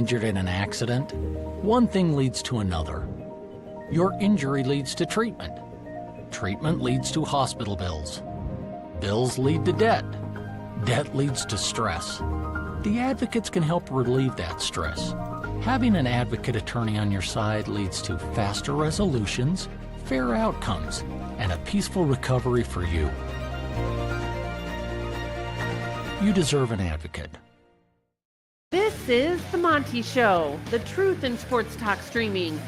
injured in an accident, one thing leads to another. Your injury leads to treatment. Treatment leads to hospital bills. Bills lead to debt. Debt leads to stress. The advocates can help relieve that stress. Having an advocate attorney on your side leads to faster resolutions, fair outcomes, and a peaceful recovery for you. You deserve an advocate. This is The Monty Show, the truth in sports talk streaming.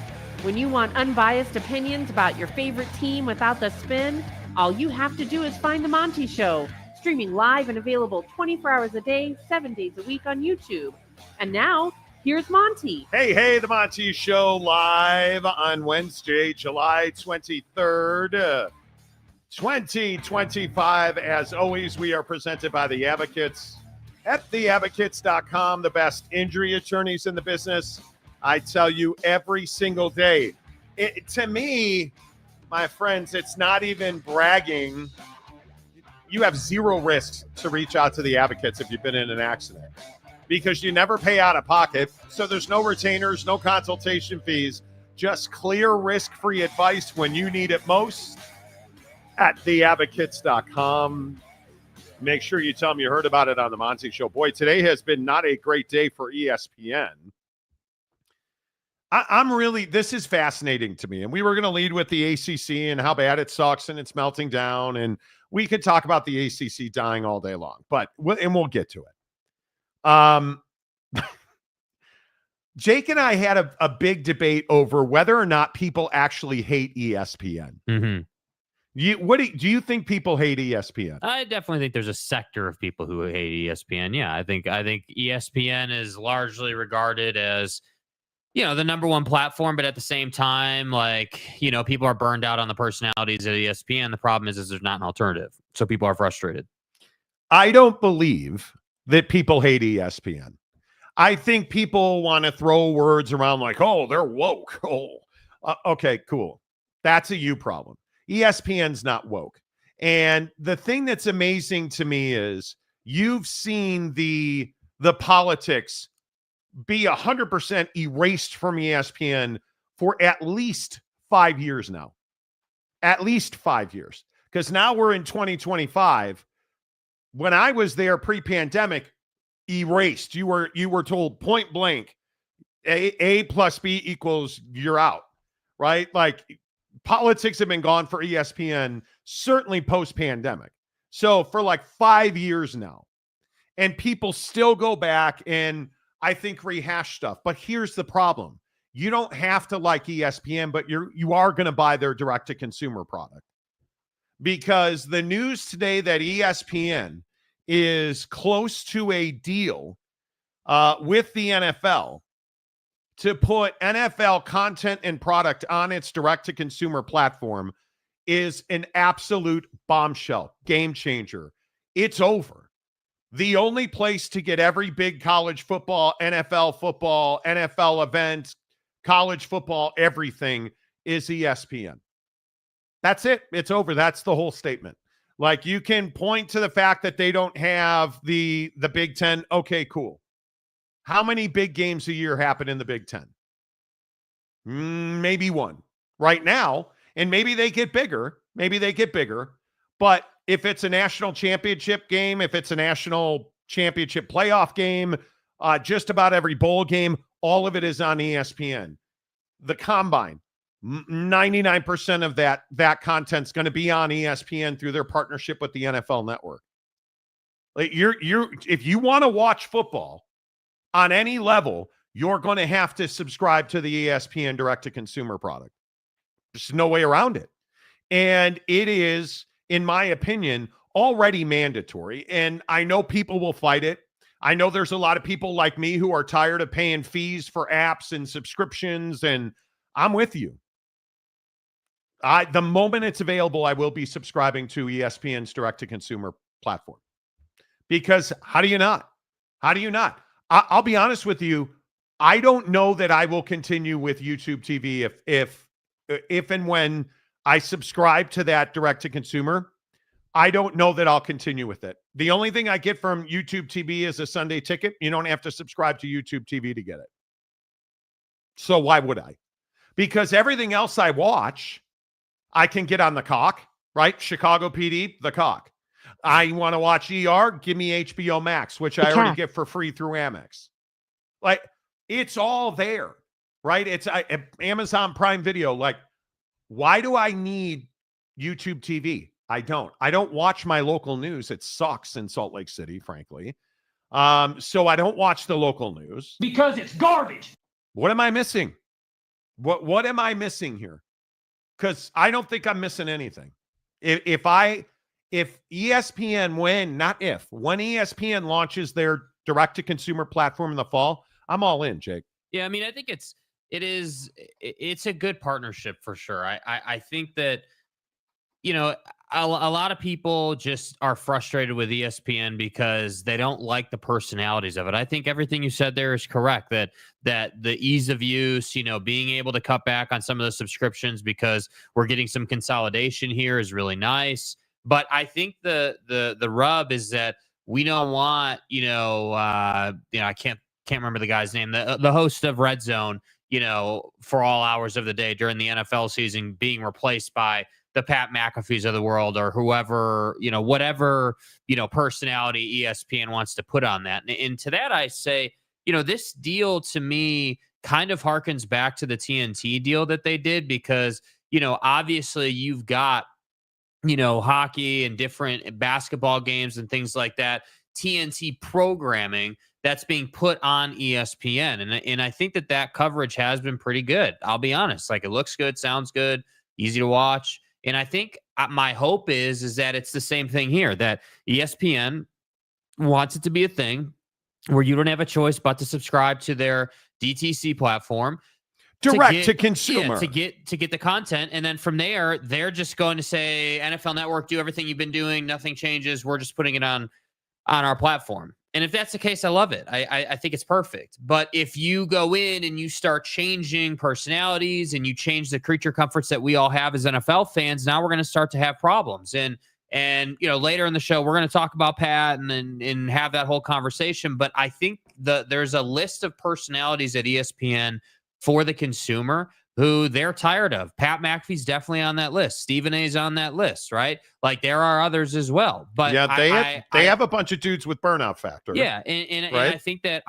When you want unbiased opinions about your favorite team without the spin, all you have to do is find The Monty Show, streaming live and available 24 hours a day, 7 days a week on YouTube. And now, here's Monty. Hey, The Monty Show live on Wednesday, July 23rd, 2025. As always, we are presented by The Advocates at theadvocates.com, the best injury attorneys in the business. I tell you every single day. To me, my friends, it's not even bragging. You have zero risks to reach out to The Advocates if you've been in an accident, because you never pay out of pocket. So there's no retainers, no consultation fees, just clear risk-free advice when you need it most at theadvocates.com. Make sure you tell them you heard about it on the Monty Show. Boy, today has been not a great day for ESPN. This is fascinating to me. And we were going to lead with the ACC and how bad it sucks and it's melting down. And we could talk about the ACC dying all day long, but we'll get to it. Jake and I had a big debate over whether or not people actually hate ESPN. Mm-hmm. Do you think people hate ESPN? I definitely think there's a sector of people who hate ESPN. Yeah, I think ESPN is largely regarded as, the number one platform, but at the same time, people are burned out on the personalities of ESPN. The problem is there's not an alternative. So people are frustrated. I don't believe that people hate ESPN. I think people want to throw words around like, oh, they're woke. Oh, okay, cool. That's a you problem. ESPN's not woke. And the thing that's amazing to me is you've seen the politics be 100% erased from ESPN for at least 5 years now. At least 5 years. Because now we're in 2025. When I was there pre-pandemic, erased. You were told point blank, A plus B equals you're out. Right? Like, politics have been gone for ESPN, certainly post-pandemic. So for like 5 years now. And people still go back and I think rehash stuff. But here's the problem. You don't have to like ESPN, but you are going to buy their direct-to-consumer product. Because the news today that ESPN is close to a deal with the NFL to put NFL content and product on its direct-to-consumer platform is an absolute bombshell, game changer. It's over. The only place to get every big college football, NFL event, college football, everything is ESPN. That's it. It's over. That's the whole statement. Like, you can point to the fact that they don't have the Big Ten. Okay, cool. How many big games a year happen in the Big Ten? Maybe one right now. And maybe they get bigger. But if it's a national championship game, if it's a national championship playoff game, just about every bowl game, all of it is on ESPN. The Combine, 99% of that content's going to be on ESPN through their partnership with the NFL Network. Like, if you want to watch football on any level, you're going to have to subscribe to the ESPN direct-to-consumer product. There's no way around it. And it is, in my opinion, already mandatory. And I know people will fight it. I know there's a lot of people like me who are tired of paying fees for apps and subscriptions, and I'm with you. The moment it's available, I will be subscribing to ESPN's direct-to-consumer platform. Because how do you not? I'll be honest with you. I don't know that I will continue with YouTube TV if and when I subscribe to that direct-to-consumer. I don't know that I'll continue with it. The only thing I get from YouTube TV is a Sunday ticket. You don't have to subscribe to YouTube TV to get it. So why would I? Because everything else I watch, I can get on the cock, right? Chicago PD, the cock. I want to watch ER, give me HBO Max, which I already get for free through Amex. Like, it's all there, right? It's Amazon Prime Video. Like, why do I need YouTube TV? I don't watch my local news. It sucks in Salt Lake City, frankly. So I don't watch the local news. Because it's garbage. What am I missing? What am I missing here? Because I don't think I'm missing anything. If ESPN, when ESPN launches their direct-to-consumer platform in the fall, I'm all in, Jake. Yeah, I mean, I think it's a good partnership for sure. I think that, you know, a lot of people just are frustrated with ESPN because they don't like the personalities of it. I think everything you said there is correct, that the ease of use, you know, being able to cut back on some of the subscriptions because we're getting some consolidation here is really nice. But I think the rub is that we don't want, I can't remember the guy's name, the host of Red Zone, you know, for all hours of the day during the NFL season being replaced by the Pat McAfees of the world or whoever, you know, whatever, you know, personality ESPN wants to put on that. And to that, I say, you know, this deal to me kind of harkens back to the TNT deal that they did because, you know, obviously you've got, you know, hockey and different basketball games and things like that, TNT programming that's being put on ESPN. And I think that coverage has been pretty good. I'll be honest. Like, it looks good, sounds good, easy to watch. And I think my hope is that it's the same thing here, that ESPN wants it to be a thing where you don't have a choice but to subscribe to their DTC platform. Direct to consumer. Yeah, to get the content. And then from there, they're just going to say, NFL Network, do everything you've been doing. Nothing changes. We're just putting it on our platform. And if that's the case, I love it. I think it's perfect. But if you go in and you start changing personalities and you change the creature comforts that we all have as NFL fans, now we're going to start to have problems. And you know, later in the show, we're going to talk about Pat and have that whole conversation. But I think there's a list of personalities at ESPN for the consumer who they're tired of. Pat McAfee's definitely on that list. Stephen A's on that list, right? Like, there are others as well. But yeah, they have a bunch of dudes with burnout factor. Yeah, and I think that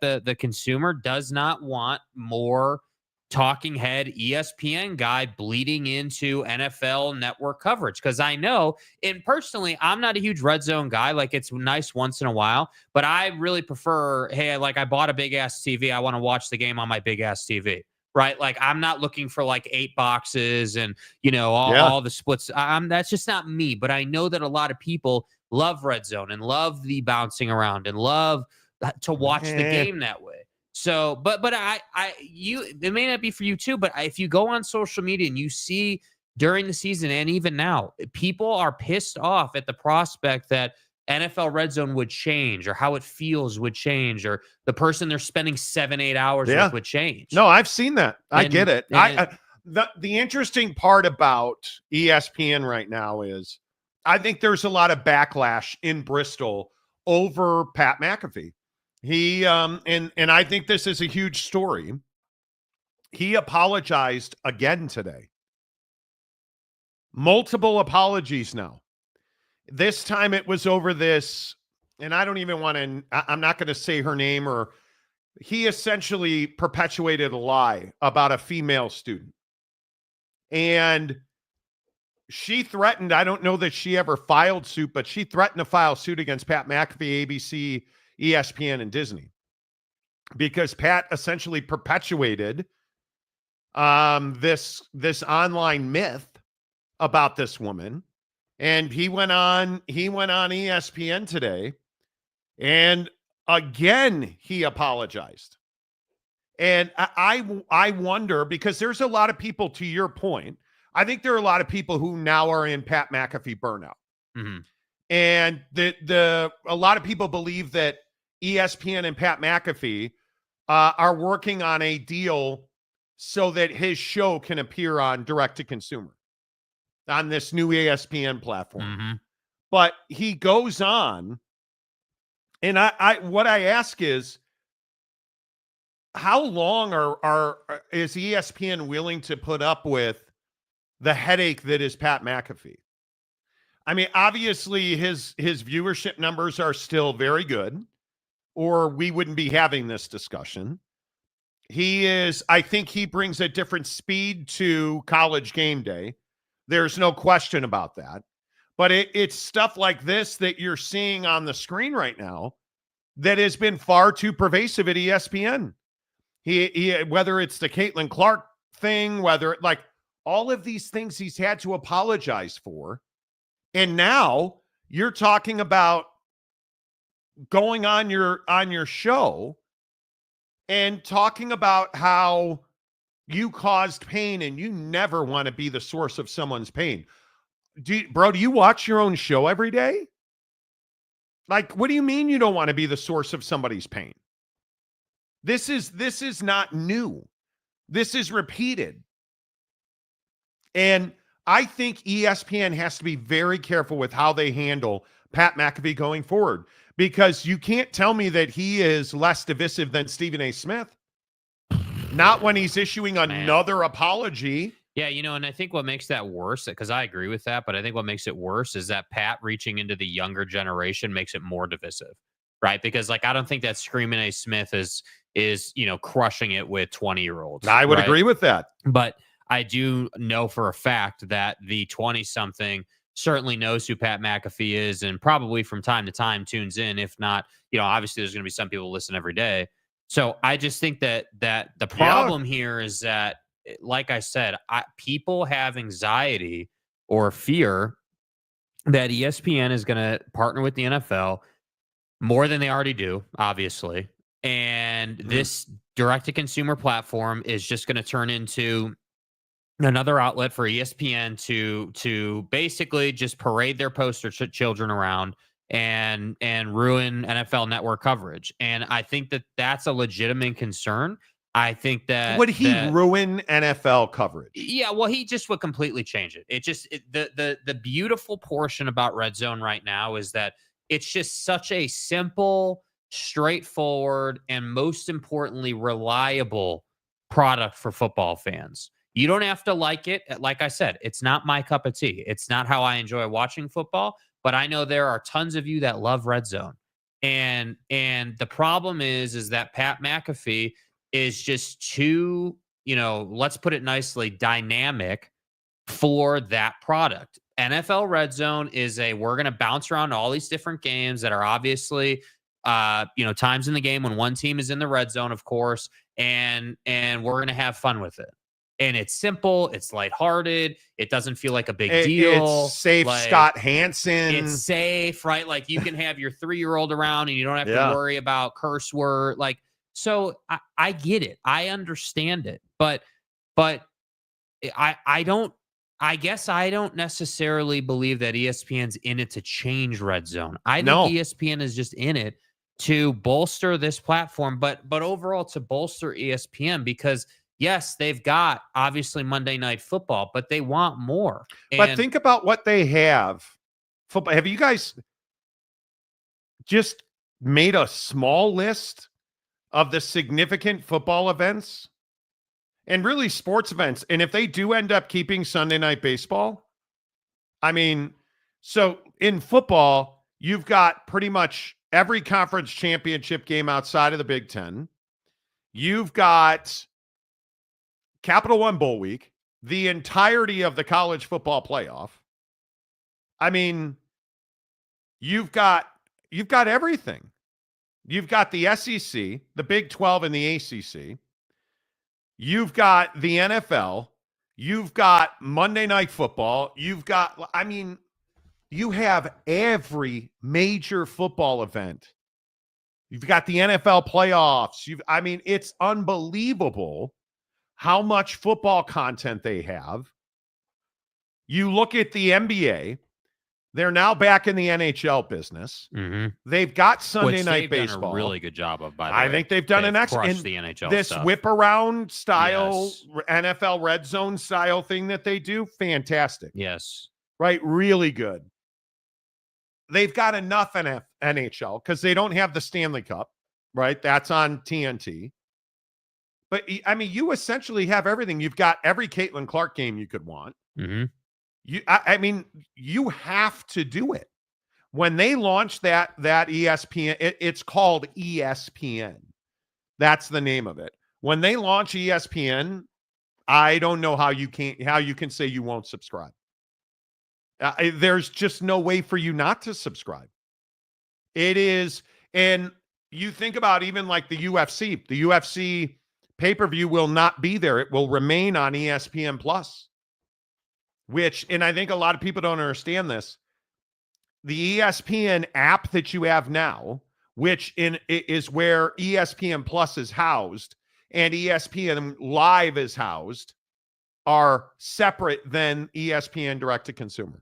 the consumer does not want more talking head ESPN guy bleeding into NFL Network coverage, because I know, and personally, I'm not a huge red zone guy. Like, it's nice once in a while, but I really prefer, hey, I bought a big ass TV. I want to watch the game on my big ass TV. Right. Like, I'm not looking for 8 boxes and, you know, all the splits. That's just not me. But I know that a lot of people love red zone and love the bouncing around and love to watch the game that way. So, but it may not be for you too, but if you go on social media and you see during the season and even now, people are pissed off at the prospect that NFL Red Zone would change, or how it feels would change, or the person they're spending 7-8 hours with would change. No, I've seen that. I get it. The interesting part about ESPN right now is I think there's a lot of backlash in Bristol over Pat McAfee. He and I think this is a huge story. He apologized again today. Multiple apologies now. This time it was over this, and I don't even want to, I'm not going to say her name, or he essentially perpetuated a lie about a female student. And she threatened, I don't know that she ever filed suit, but she threatened to file suit against Pat McAfee, ABC, ESPN, and Disney, because Pat essentially perpetuated this online myth about this woman. And he went on ESPN today, and again he apologized. And I wonder, because there's a lot of people, to your point, I think there are a lot of people who now are in Pat McAfee burnout. Mm-hmm. And a lot of people believe that ESPN and Pat McAfee are working on a deal so that his show can appear on direct to consumer on this new ESPN platform. Mm-hmm. But he goes on, and I what I ask is, how long is ESPN willing to put up with the headache that is Pat McAfee? I mean, obviously his viewership numbers are still very good, or we wouldn't be having this discussion. I think he brings a different speed to College Game Day. There's no question about that. But it's stuff like this that you're seeing on the screen right now that has been far too pervasive at ESPN. He whether it's the Caitlin Clark thing, whether like all of these things he's had to apologize for. And now you're talking about going on your show and talking about how you caused pain and you never want to be the source of someone's pain. Do you watch your own show every day? Like, what do you mean you don't want to be the source of somebody's pain? This is not new. This is repeated. And I think ESPN has to be very careful with how they handle Pat McAfee going forward, because you can't tell me that he is less divisive than Stephen A. Smith. Not when he's issuing another apology. Yeah, and I think what makes that worse, because I agree with that, but I think what makes it worse is that Pat reaching into the younger generation makes it more divisive, right? Because I don't think that Screaming A. Smith is crushing it with 20-year-olds. I would agree with that. But I do know for a fact that the 20-something certainly knows who Pat McAfee is, and probably from time to time tunes in. If not, obviously there's going to be some people who listen every day. So I just think that the problem here is that, like I said, people have anxiety or fear that ESPN is going to partner with the NFL more than they already do, obviously. And this direct-to-consumer platform is just going to turn into another outlet for ESPN to basically just parade their poster children around and ruin NFL Network coverage. And I think that that's a legitimate concern. I think that would he ruin NFL coverage? Yeah, well, he just would completely change it. The beautiful portion about Red Zone right now is that it's just such a simple, straightforward, and most importantly, reliable product for football fans. You don't have to like it. Like I said, it's not my cup of tea. It's not how I enjoy watching football, but I know there are tons of you that love Red Zone. And the problem is that Pat McAfee is just too, let's put it nicely, dynamic for that product. NFL Red Zone is we're going to bounce around all these different games that are obviously, times in the game when one team is in the red zone, of course, and we're going to have fun with it. And it's simple. It's lighthearted. It doesn't feel like a big deal. It's safe. Scott Hansen. It's safe, right? Like you can have your 3-year-old around and you don't have to worry about curse word. So I get it. I understand it. But I guess I don't necessarily believe that ESPN's in it to change Red Zone. I think ESPN is just in it to bolster this platform, but overall to bolster ESPN, because yes, they've got obviously Monday Night Football, but they want more. But think about what they have. Football. Have you guys just made a small list of the significant football events and really sports events? And if they do end up keeping Sunday Night Baseball, I mean, so in football, you've got pretty much every conference championship game outside of the Big Ten. You've got Capital One Bowl Week, the entirety of the college football playoff. I mean, you've got everything. You've got the SEC, the Big 12, and the ACC. You've got the NFL. You've got Monday Night Football. You have every major football event. You've got the NFL playoffs. It's unbelievable how much football content they have. You look at the NBA, they're now back in the NHL business. Mm-hmm. They've got Sunday Night Baseball. Done a really good job of, by the way. I think they've done an excellent the NHL this stuff. whip around style, NFL Red Zone style thing that they do. Fantastic. Yes. Right. Really good. They've got enough NHL because they don't have the Stanley Cup, right? That's on TNT. But I mean, you essentially have everything. You've got every Caitlin Clark game you could want. Mm-hmm. I mean, you have to do it. When they launched that ESPN, it's called ESPN. That's the name of it. When they launch ESPN, I don't know how you can say you won't subscribe. There's just no way for you not to subscribe. It is, and you think about even like the UFC. The UFC pay-per-view will not be there. It will remain on ESPN Plus. Which, and I think a lot of people don't understand this. The ESPN app that you have now, which is where ESPN Plus is housed and ESPN Live is housed, are separate than ESPN Direct to Consumer.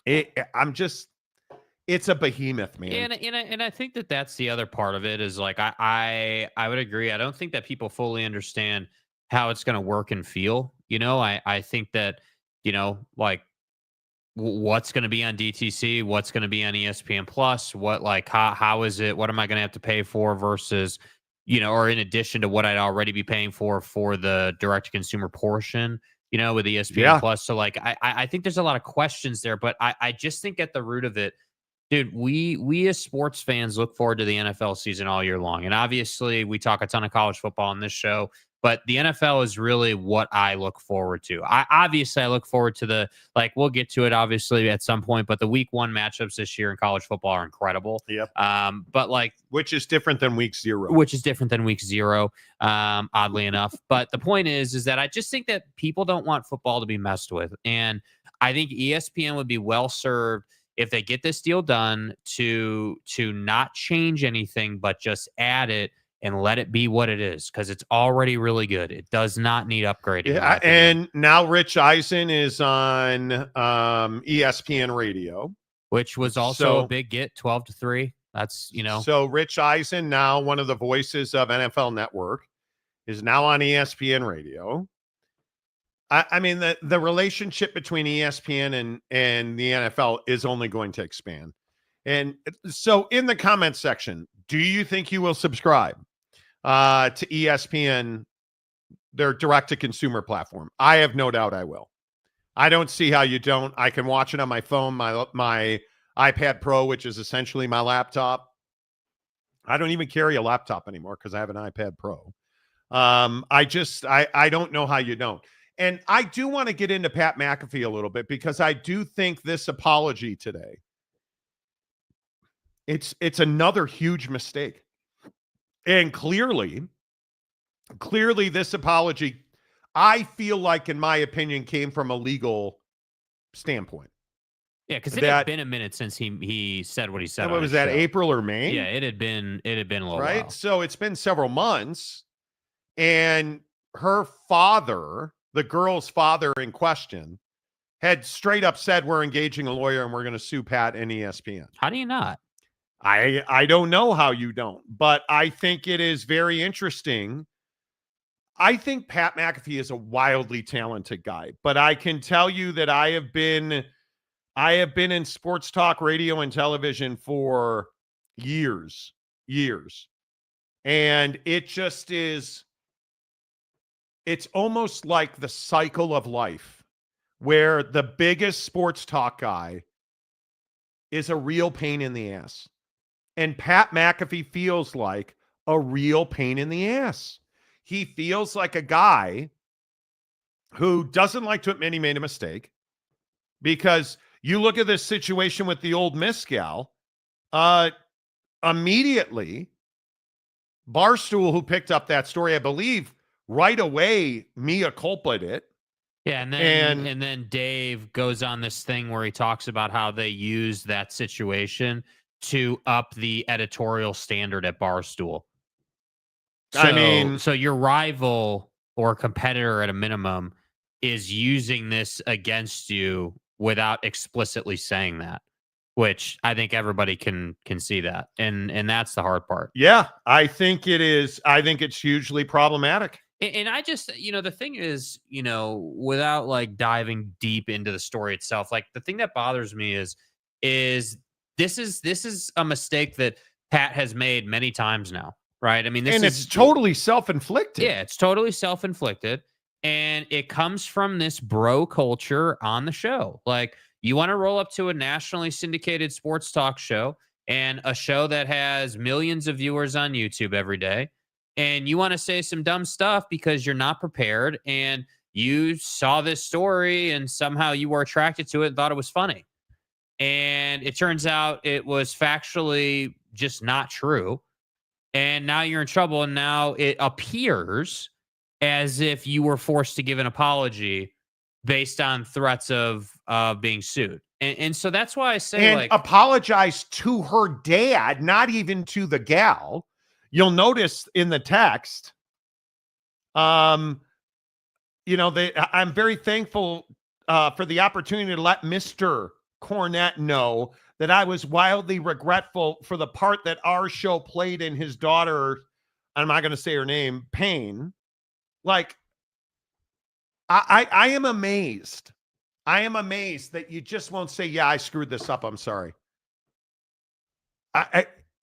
It's a behemoth, man. And I think that's the other part of it is like I would agree. I don't think that people fully understand how it's going to work and feel. I think that like what's going to be on DTC, what's going to be on ESPN Plus, how is it? What am I going to have to pay for versus or in addition to what I'd already be paying for the direct to consumer portion. With ESPN Plus. So like I think there's a lot of questions there, but I just think at the root of it. Dude, we as sports fans look forward to the NFL season all year long. And obviously, we talk a ton of college football on this show, but the NFL is really what I look forward to. I look forward to we'll get to it obviously at some point, but the week 1 matchups this year in college football are incredible. Yep. But which is different than week 0. Oddly enough. But the point is that I just think that people don't want football to be messed with. And I think ESPN would be well served if they get this deal done to not change anything, but just add it and let it be what it is, because it's already really good. It does not need upgrading. Yeah, and now Rich Eisen is on ESPN Radio, which was also a big get, 12-3. That's So Rich Eisen, now one of the voices of NFL Network, is now on ESPN Radio. I mean, the relationship between ESPN and the NFL is only going to expand. And so in the comment section, do you think you will subscribe to ESPN, their direct-to-consumer platform? I have no doubt I will. I don't see how you don't. I can watch it on my phone, my iPad Pro, which is essentially my laptop. I don't even carry a laptop anymore because I have an iPad Pro. I don't know how you don't. And I do want to get into Pat McAfee a little bit because I do think this apology today, it's another huge mistake. And clearly this apology, I feel like, in my opinion, came from a legal standpoint. Yeah, because it had been a minute since he said what he said. What was that, April or May? Yeah, it had been a little right? while. So it's been several months. And her father, the girl's father in question, had straight up said, we're engaging a lawyer and we're going to sue Pat and ESPN. How do you not? I don't know how you don't, but I think it is very interesting. I think Pat McAfee is a wildly talented guy, but I can tell you that I have been in sports talk radio and television for years. And it just is, it's almost like the cycle of life where the biggest sports talk guy is a real pain in the ass. And Pat McAfee feels like a real pain in the ass. He feels like a guy who doesn't like to admit he made a mistake, because you look at this situation with the old Miss gal, immediately Barstool, who picked up that story, I believe, right away, mea culpa'd it. Yeah, and then Dave goes on this thing where he talks about how they used that situation to up the editorial standard at Barstool. So your rival or competitor at a minimum is using this against you without explicitly saying that, which I think everybody can see that. And that's the hard part. Yeah, I think it is. I think it's hugely problematic. And I just, the thing is, without like diving deep into the story itself, like the thing that bothers me is this is a mistake that Pat has made many times now. right? I mean, it's totally self-inflicted. Yeah, it's totally self-inflicted. And it comes from this bro culture on the show. Like, you want to roll up to a nationally syndicated sports talk show and a show that has millions of viewers on YouTube every day, and you want to say some dumb stuff because you're not prepared and you saw this story and somehow you were attracted to it and thought it was funny. And it turns out it was factually just not true. And now you're in trouble. And now it appears as if you were forced to give an apology based on threats of being sued. And so that's why I say, and apologize to her dad, not even to the gal. You'll notice in the text, I'm very thankful for the opportunity to let Mr. Cornett know that I was wildly regretful for the part that our show played in his daughter, I'm not going to say her name, pain. Like, I am amazed. I am amazed that you just won't say, yeah, I screwed this up. I'm sorry.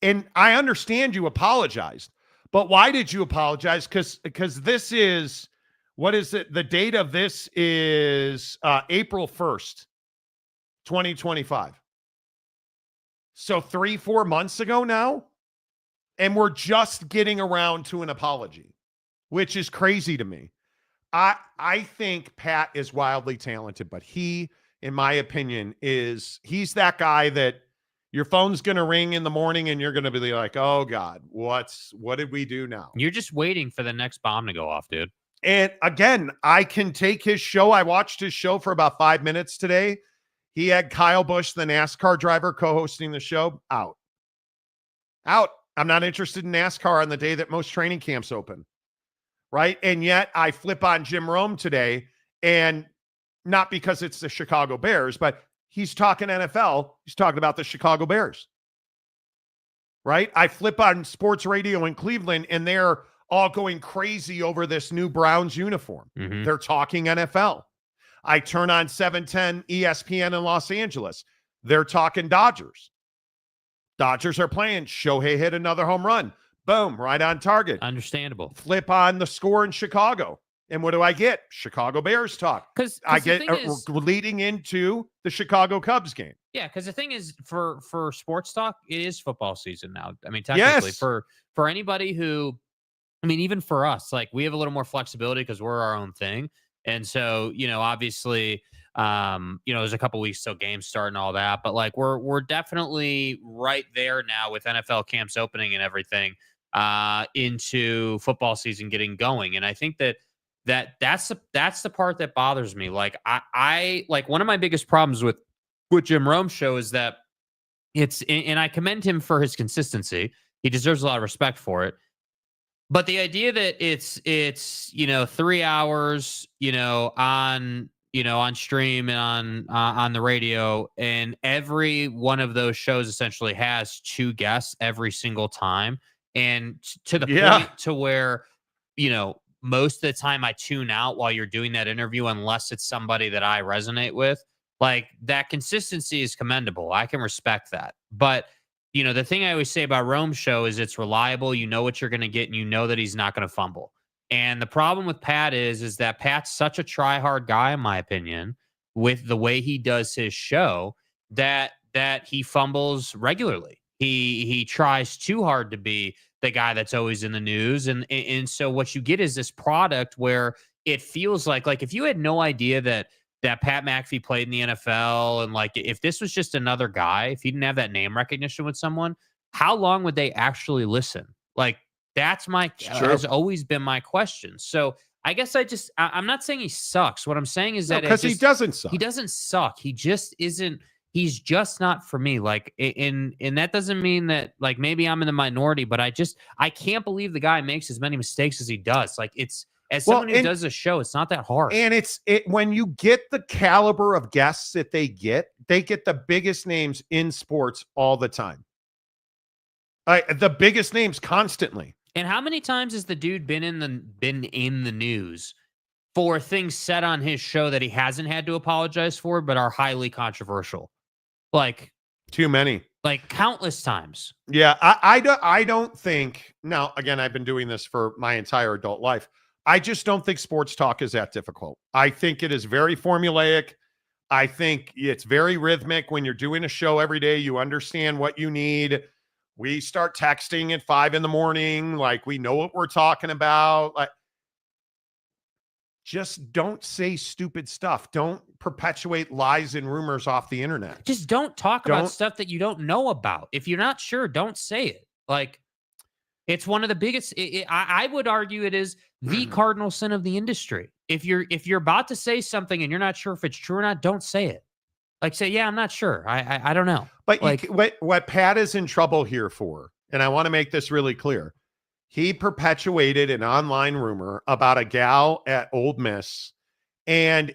And I understand you apologized, but why did you apologize? Because this is, what is it? The date of this is April 1st, 2025. So 3-4 months ago now, and we're just getting around to an apology, which is crazy to me. I think Pat is wildly talented, but he, in my opinion, he's that guy that your phone's going to ring in the morning and you're going to be like, oh God, what did we do now? You're just waiting for the next bomb to go off, dude. And again, I can take his show. I watched his show for about 5 minutes today. He had Kyle Busch, the NASCAR driver, co-hosting the show. Out. I'm not interested in NASCAR on the day that most training camps open. Right. And yet I flip on Jim Rome today, and not because it's the Chicago Bears, but he's talking NFL. He's talking about the Chicago Bears. Right. I flip on sports radio in Cleveland, and they're all going crazy over this new Browns uniform. Mm-hmm. They're talking NFL. I turn on 710 ESPN in Los Angeles. They're talking Dodgers. Dodgers are playing. Shohei hit another home run. Boom, right on target. Understandable. Flip on the score in Chicago. And what do I get? Chicago Bears talk. Because I get leading into the Chicago Cubs game. Yeah, because the thing is, for sports talk, it is football season now. I mean, technically, yes. for anybody who, I mean, even for us, like, we have a little more flexibility because we're our own thing. And so, obviously, there's a couple weeks till games start and all that. But, like, we're definitely right there now with NFL camps opening and everything into football season getting going. And I think that's the part that bothers me. Like, I like, one of my biggest problems with Jim Rome's show is that and I commend him for his consistency. He deserves a lot of respect for it. But the idea that it's 3 hours, on stream and on the radio, and every one of those shows essentially has two guests every single time, and to the point to where, most of the time I tune out while you're doing that interview unless it's somebody that I resonate with. Like, that consistency is commendable. I can respect that. But, the thing I always say about Rome's show is it's reliable. You know what you're going to get, and you know that he's not going to fumble. And the problem with Pat is that Pat's such a try-hard guy, in my opinion, with the way he does his show, that he fumbles regularly. He tries too hard to be the guy that's always in the news. And so what you get is this product where it feels like if you had no idea that Pat McAfee played in the NFL, and like, if this was just another guy, if he didn't have that name recognition with someone, how long would they actually listen? Like, that's has always been my question. So I guess I'm not saying he sucks. What I'm saying is that because he doesn't suck. He doesn't suck. He just isn't. He's just not for me. Like, and that doesn't mean that, like, maybe I'm in the minority, but I can't believe the guy makes as many mistakes as he does. Like, as someone who does a show, it's not that hard. And when you get the caliber of guests that they get the biggest names in sports all the time. The biggest names constantly. And how many times has the dude been in the news for things said on his show that he hasn't had to apologize for, but are highly controversial? Like, too many. like countless times. Yeah, I don't think. Now, again, I've been doing this for my entire adult life. I just don't think sports talk is that difficult. I think it is very formulaic. I think it's very rhythmic. When you're doing a show every day, you understand what you need. We start texting at 5 a.m. Like, we know what we're talking about. Like, just don't say stupid stuff. Don't perpetuate lies and rumors off the internet. Just don't talk about stuff that you don't know about. If you're not sure, don't say it. Like, it's one of the biggest. I would argue it is the cardinal sin of the industry. If you're about to say something and you're not sure if it's true or not, don't say it. Like, say, yeah, I'm not sure. I don't know. But like, what Pat is in trouble here for, and I want to make this really clear, he perpetuated an online rumor about a gal at Ole Miss, and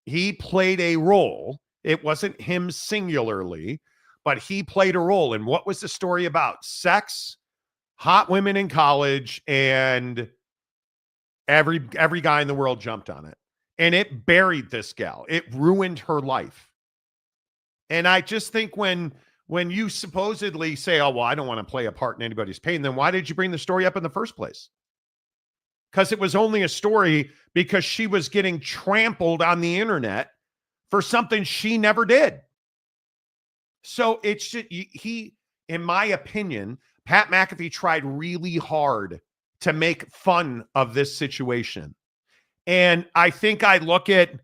he played a role. It wasn't him singularly, but he played a role. And what was the story about? Sex, hot women in college, and every guy in the world jumped on it. And it buried this gal. It ruined her life. And I just think when you supposedly say, oh, well, I don't want to play a part in anybody's pain, then why did you bring the story up in the first place? Because it was only a story because she was getting trampled on the internet for something she never did. So it's just, in my opinion, Pat McAfee tried really hard to make fun of this situation. And I think I look at,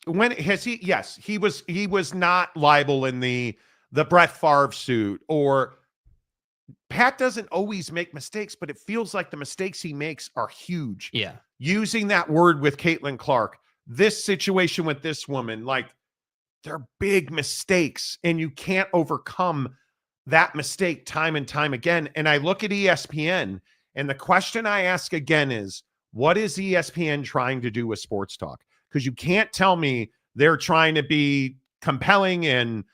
when has he? Yes, he was not liable in the Brett Favre suit. Or Pat doesn't always make mistakes, but it feels like the mistakes he makes are huge. Yeah, using that word with Caitlin Clark, this situation with this woman, like, they're big mistakes, and you can't overcome that mistake time and time again. And I look at ESPN, and the question I ask again is, what is ESPN trying to do with sports talk? Because you can't tell me they're trying to be compelling, and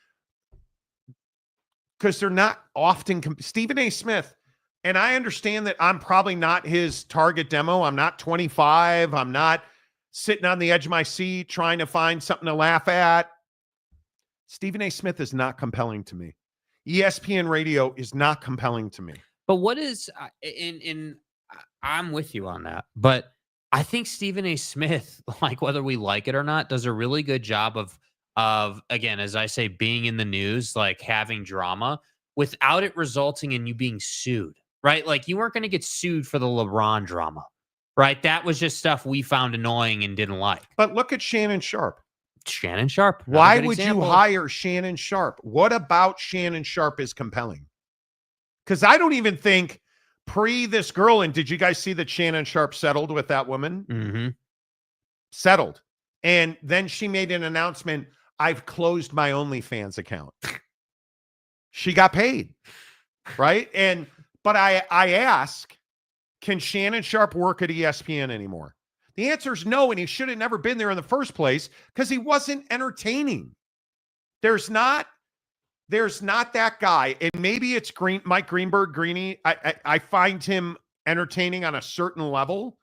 because they're not often. Stephen A. Smith, and I understand that I'm probably not his target demo. I'm not 25. I'm not sitting on the edge of my seat trying to find something to laugh at. Stephen A. Smith is not compelling to me. ESPN radio is not compelling to me. But what is I'm with you on that, but I think Stephen A. Smith, like, whether we like it or not, does a really good job of again, as I say, being in the news, like having drama without it resulting in you being sued, right? Like, you weren't going to get sued for the LeBron drama, right? That was just stuff we found annoying and didn't like. But look at Shannon Sharp. Shannon Sharp. Why would you hire Shannon Sharp? What about Shannon Sharp is compelling? Because I don't even think this girl, and did you guys see that Shannon Sharp settled with that woman? Mm-hmm. Settled. And then she made an announcement, I've closed my OnlyFans account. She got paid, right? But I ask, can Shannon Sharp work at ESPN anymore? The answer is no, and he should have never been there in the first place because he wasn't entertaining. There's not that guy, and maybe it's Mike Greenberg, Greeny. I find him entertaining on a certain level,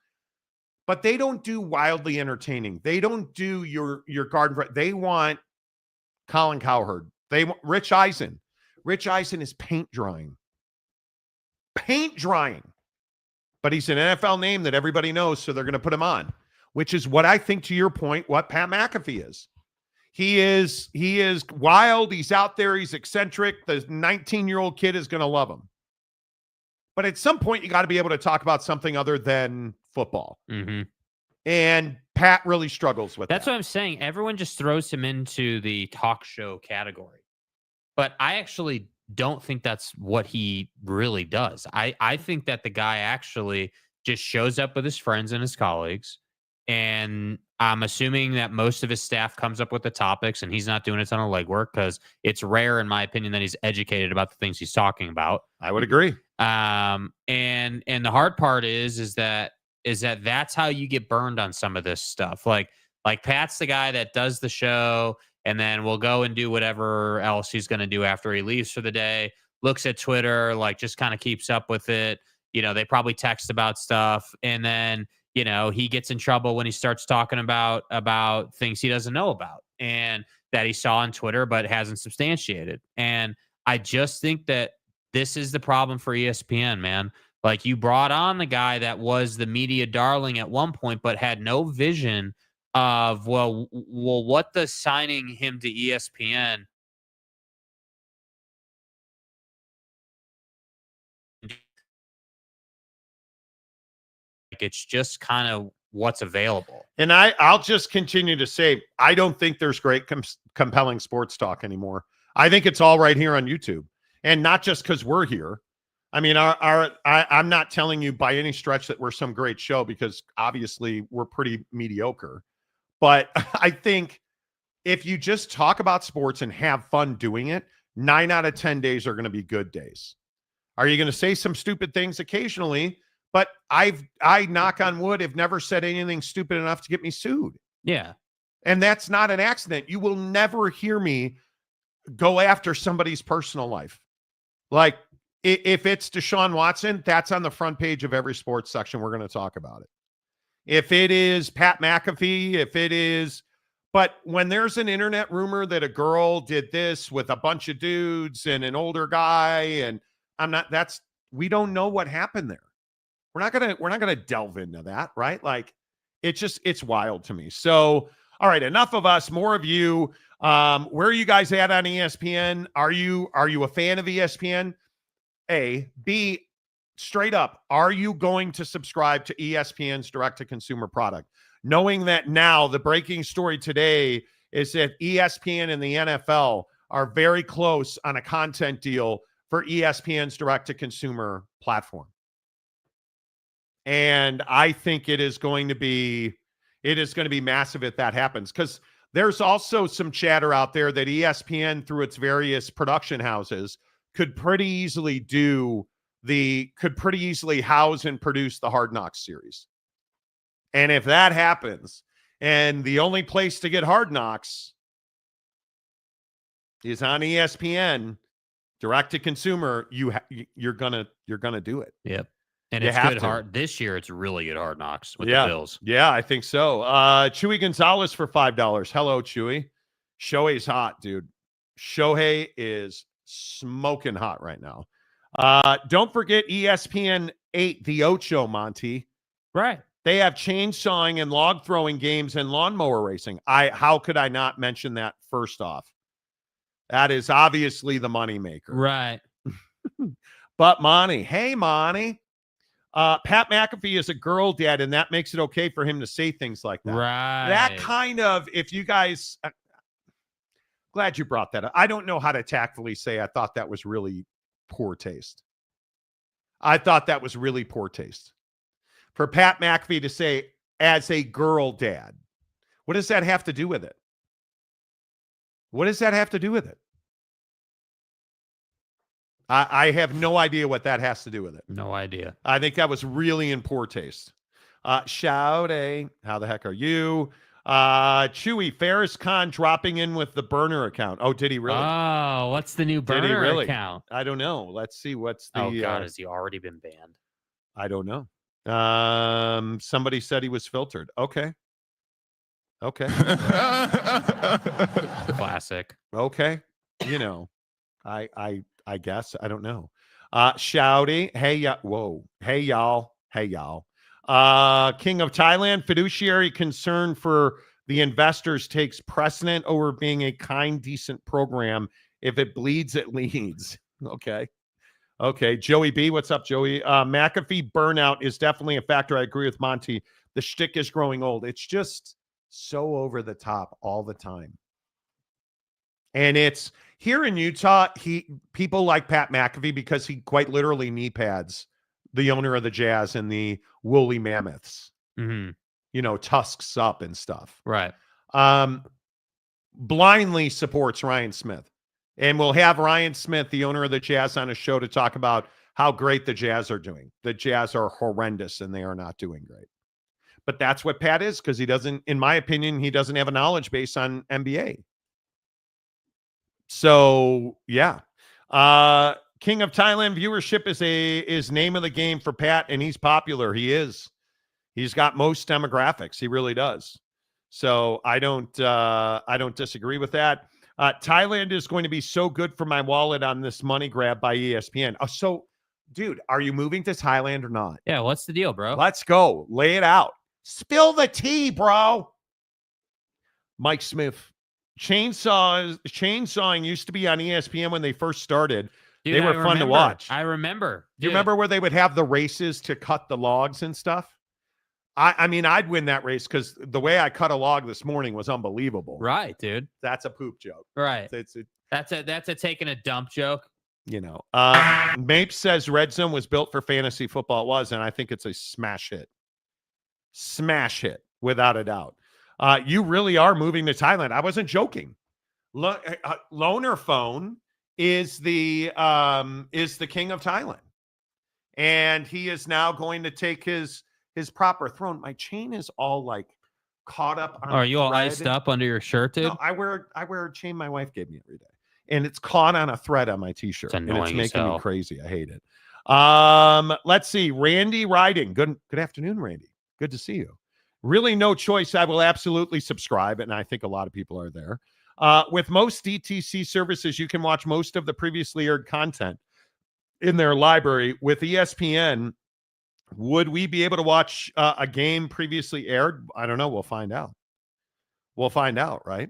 but they don't do wildly entertaining. They don't do your garden. They want Colin Cowherd. They want Rich Eisen. Rich Eisen is paint drying. But he's an NFL name that everybody knows, so they're going to put him on, which is what I think, to your point, what Pat McAfee is. He is wild. He's out there. He's eccentric. The 19-year-old kid is going to love him. But at some point, you got to be able to talk about something other than football. Mm-hmm. And Pat really struggles with that. That's what I'm saying. Everyone just throws him into the talk show category. But I actually don't think that's what he really does. I think that the guy actually just shows up with his friends and his colleagues, and I'm assuming that most of his staff comes up with the topics, and he's not doing a ton of legwork because it's rare, in my opinion, that he's educated about the things he's talking about. I would agree. And the hard part is that that's how you get burned on some of this stuff. Like Pat's the guy that does the show, and then we'll go and do whatever else he's going to do after he leaves for the day, looks at Twitter, like just kind of keeps up with it. You know, they probably text about stuff. And then, you know, he gets in trouble when he starts talking about things he doesn't know about. And that he saw on Twitter, but hasn't substantiated. And I just think that this is the problem for ESPN, man. Like, you brought on the guy that was the media darling at one point, but had no vision of, well, what does signing him to ESPN it's just kind of what's available. And I'll just continue to say, I don't think there's great compelling sports talk anymore. I think it's all right here on YouTube, and not just because we're here. I mean, I'm not telling you by any stretch that we're some great show, because obviously we're pretty mediocre. But I think if you just talk about sports and have fun doing it, 9 out of 10 days are going to be good days. Are you going to say some stupid things occasionally? But I knock on wood, have never said anything stupid enough to get me sued. Yeah. And that's not an accident. You will never hear me go after somebody's personal life. Like, if it's Deshaun Watson, that's on the front page of every sports section. We're going to talk about it. If it is Pat McAfee, if it is, but when there's an internet rumor that a girl did this with a bunch of dudes and an older guy, and we don't know what happened there. We're not going to delve into that, right? Like, it's wild to me. So, all right, enough of us, more of you. Where are you guys at on ESPN? Are you a fan of ESPN? A. B, straight up, are you going to subscribe to ESPN's direct-to-consumer product? Knowing that now the breaking story today is that ESPN and the NFL are very close on a content deal for ESPN's direct-to-consumer platform. And I think it is going to be massive if that happens, because there's also some chatter out there that ESPN, through its various production houses, could pretty easily house and produce the Hard Knocks series. And if that happens, and the only place to get Hard Knocks is on ESPN, direct to consumer, you're gonna do it. Yep. And it's good this year. It's really good Hard Knocks with the Bills. Yeah, I think so. Chewy Gonzalez for $5. Hello, Chewy. Shohei's hot, dude. Shohei is smoking hot right now. Don't forget ESPN 8, the Ocho, Monty. Right. They have chainsawing and log throwing games and lawnmower racing. How could I not mention that first off? That is obviously the moneymaker. Right. But Monty, hey, Monty. Pat McAfee is a girl dad, and that makes it okay for him to say things like that. Right. That kind of, if you guys, glad you brought that up. I don't know how to tactfully say I thought that was really poor taste. I thought that was really poor taste. For Pat McAfee to say, as a girl dad, what does that have to do with it? What does that have to do with it? I have no idea what that has to do with it. No idea. I think that was really in poor taste. Shouty, how the heck are you? Chewy, Ferris Khan dropping in with the burner account. Oh, did he really? Oh, what's the new burner account? I don't know. Let's see. What's the... Oh, God, has he already been banned? I don't know. Somebody said he was filtered. Okay. Classic. Okay. You know, I guess. I don't know. Shouty. Hey, whoa. Hey, y'all. King of Thailand, fiduciary concern for the investors takes precedent over being a kind, decent program. If it bleeds, it leads. Okay. Joey B, what's up, Joey? McAfee burnout is definitely a factor. I agree with Monty. The shtick is growing old. It's just so over the top all the time. And it's here in Utah, people like Pat McAfee because he quite literally knee pads the owner of the Jazz and the woolly mammoths. Mm-hmm. Tusks up and stuff. Right. Blindly supports Ryan Smith. And we'll have Ryan Smith, the owner of the Jazz, on a show to talk about how great the Jazz are doing. The Jazz are horrendous and they are not doing great. But that's what Pat is, because he doesn't, in my opinion, he doesn't have a knowledge base on NBA. So, yeah. King of Thailand viewership is name of the game for Pat, and he's popular. He is. He's got most demographics. He really does. So I don't disagree with that. Thailand is going to be so good for my wallet on this money grab by ESPN. Oh, so, dude, are you moving to Thailand or not? Yeah, what's the deal, bro? Let's go. Lay it out. Spill the tea, bro. Mike Smith. Chainsawing used to be on ESPN when they first started. Dude, they were fun to watch. I remember. Do you remember where they would have the races to cut the logs and stuff? I mean, I'd win that race because the way I cut a log this morning was unbelievable. Right, dude. That's a poop joke. Right. That's a taking a dump joke. Mapes says Red Zone was built for fantasy football. It was, and I think it's a smash hit. Smash hit, without a doubt. You really are moving to Thailand. I wasn't joking. Loner Phone is the king of Thailand, and he is now going to take his proper throne. My chain is all like caught up. Are you all iced up under your shirt, dude? No, I wear a chain my wife gave me every day, and it's caught on a thread on my t-shirt, and it's making me crazy. I hate it. Let's see. Randy Riding. Good afternoon, Randy. Good to see you. Really no choice. I will absolutely subscribe, and I think a lot of people are there. With most DTC services, you can watch most of the previously aired content in their library. With ESPN, would we be able to watch a game previously aired? I don't know. We'll find out. Right?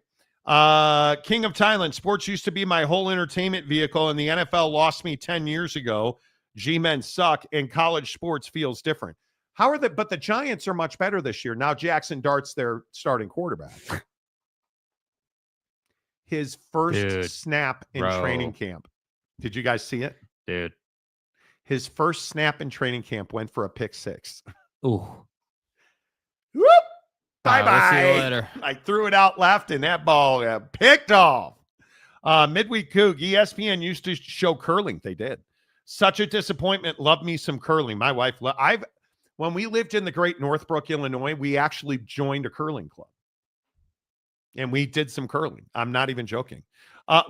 King of Thailand. Sports used to be my whole entertainment vehicle, and the NFL lost me 10 years ago. G-men suck, and college sports feels different. But the Giants are much better this year. Now Jackson Dart's their starting quarterback. His first snap in training camp. Did you guys see it? Dude. His first snap in training camp went for a pick six. Ooh. Whoop! Bye-bye. We'll see you later. I threw it out left, and that ball got picked off. Midweek Coug. ESPN used to show curling. They did. Such a disappointment. Love me some curling. My wife, when we lived in the great Northbrook, Illinois, we actually joined a curling club. And we did some curling. I'm not even joking.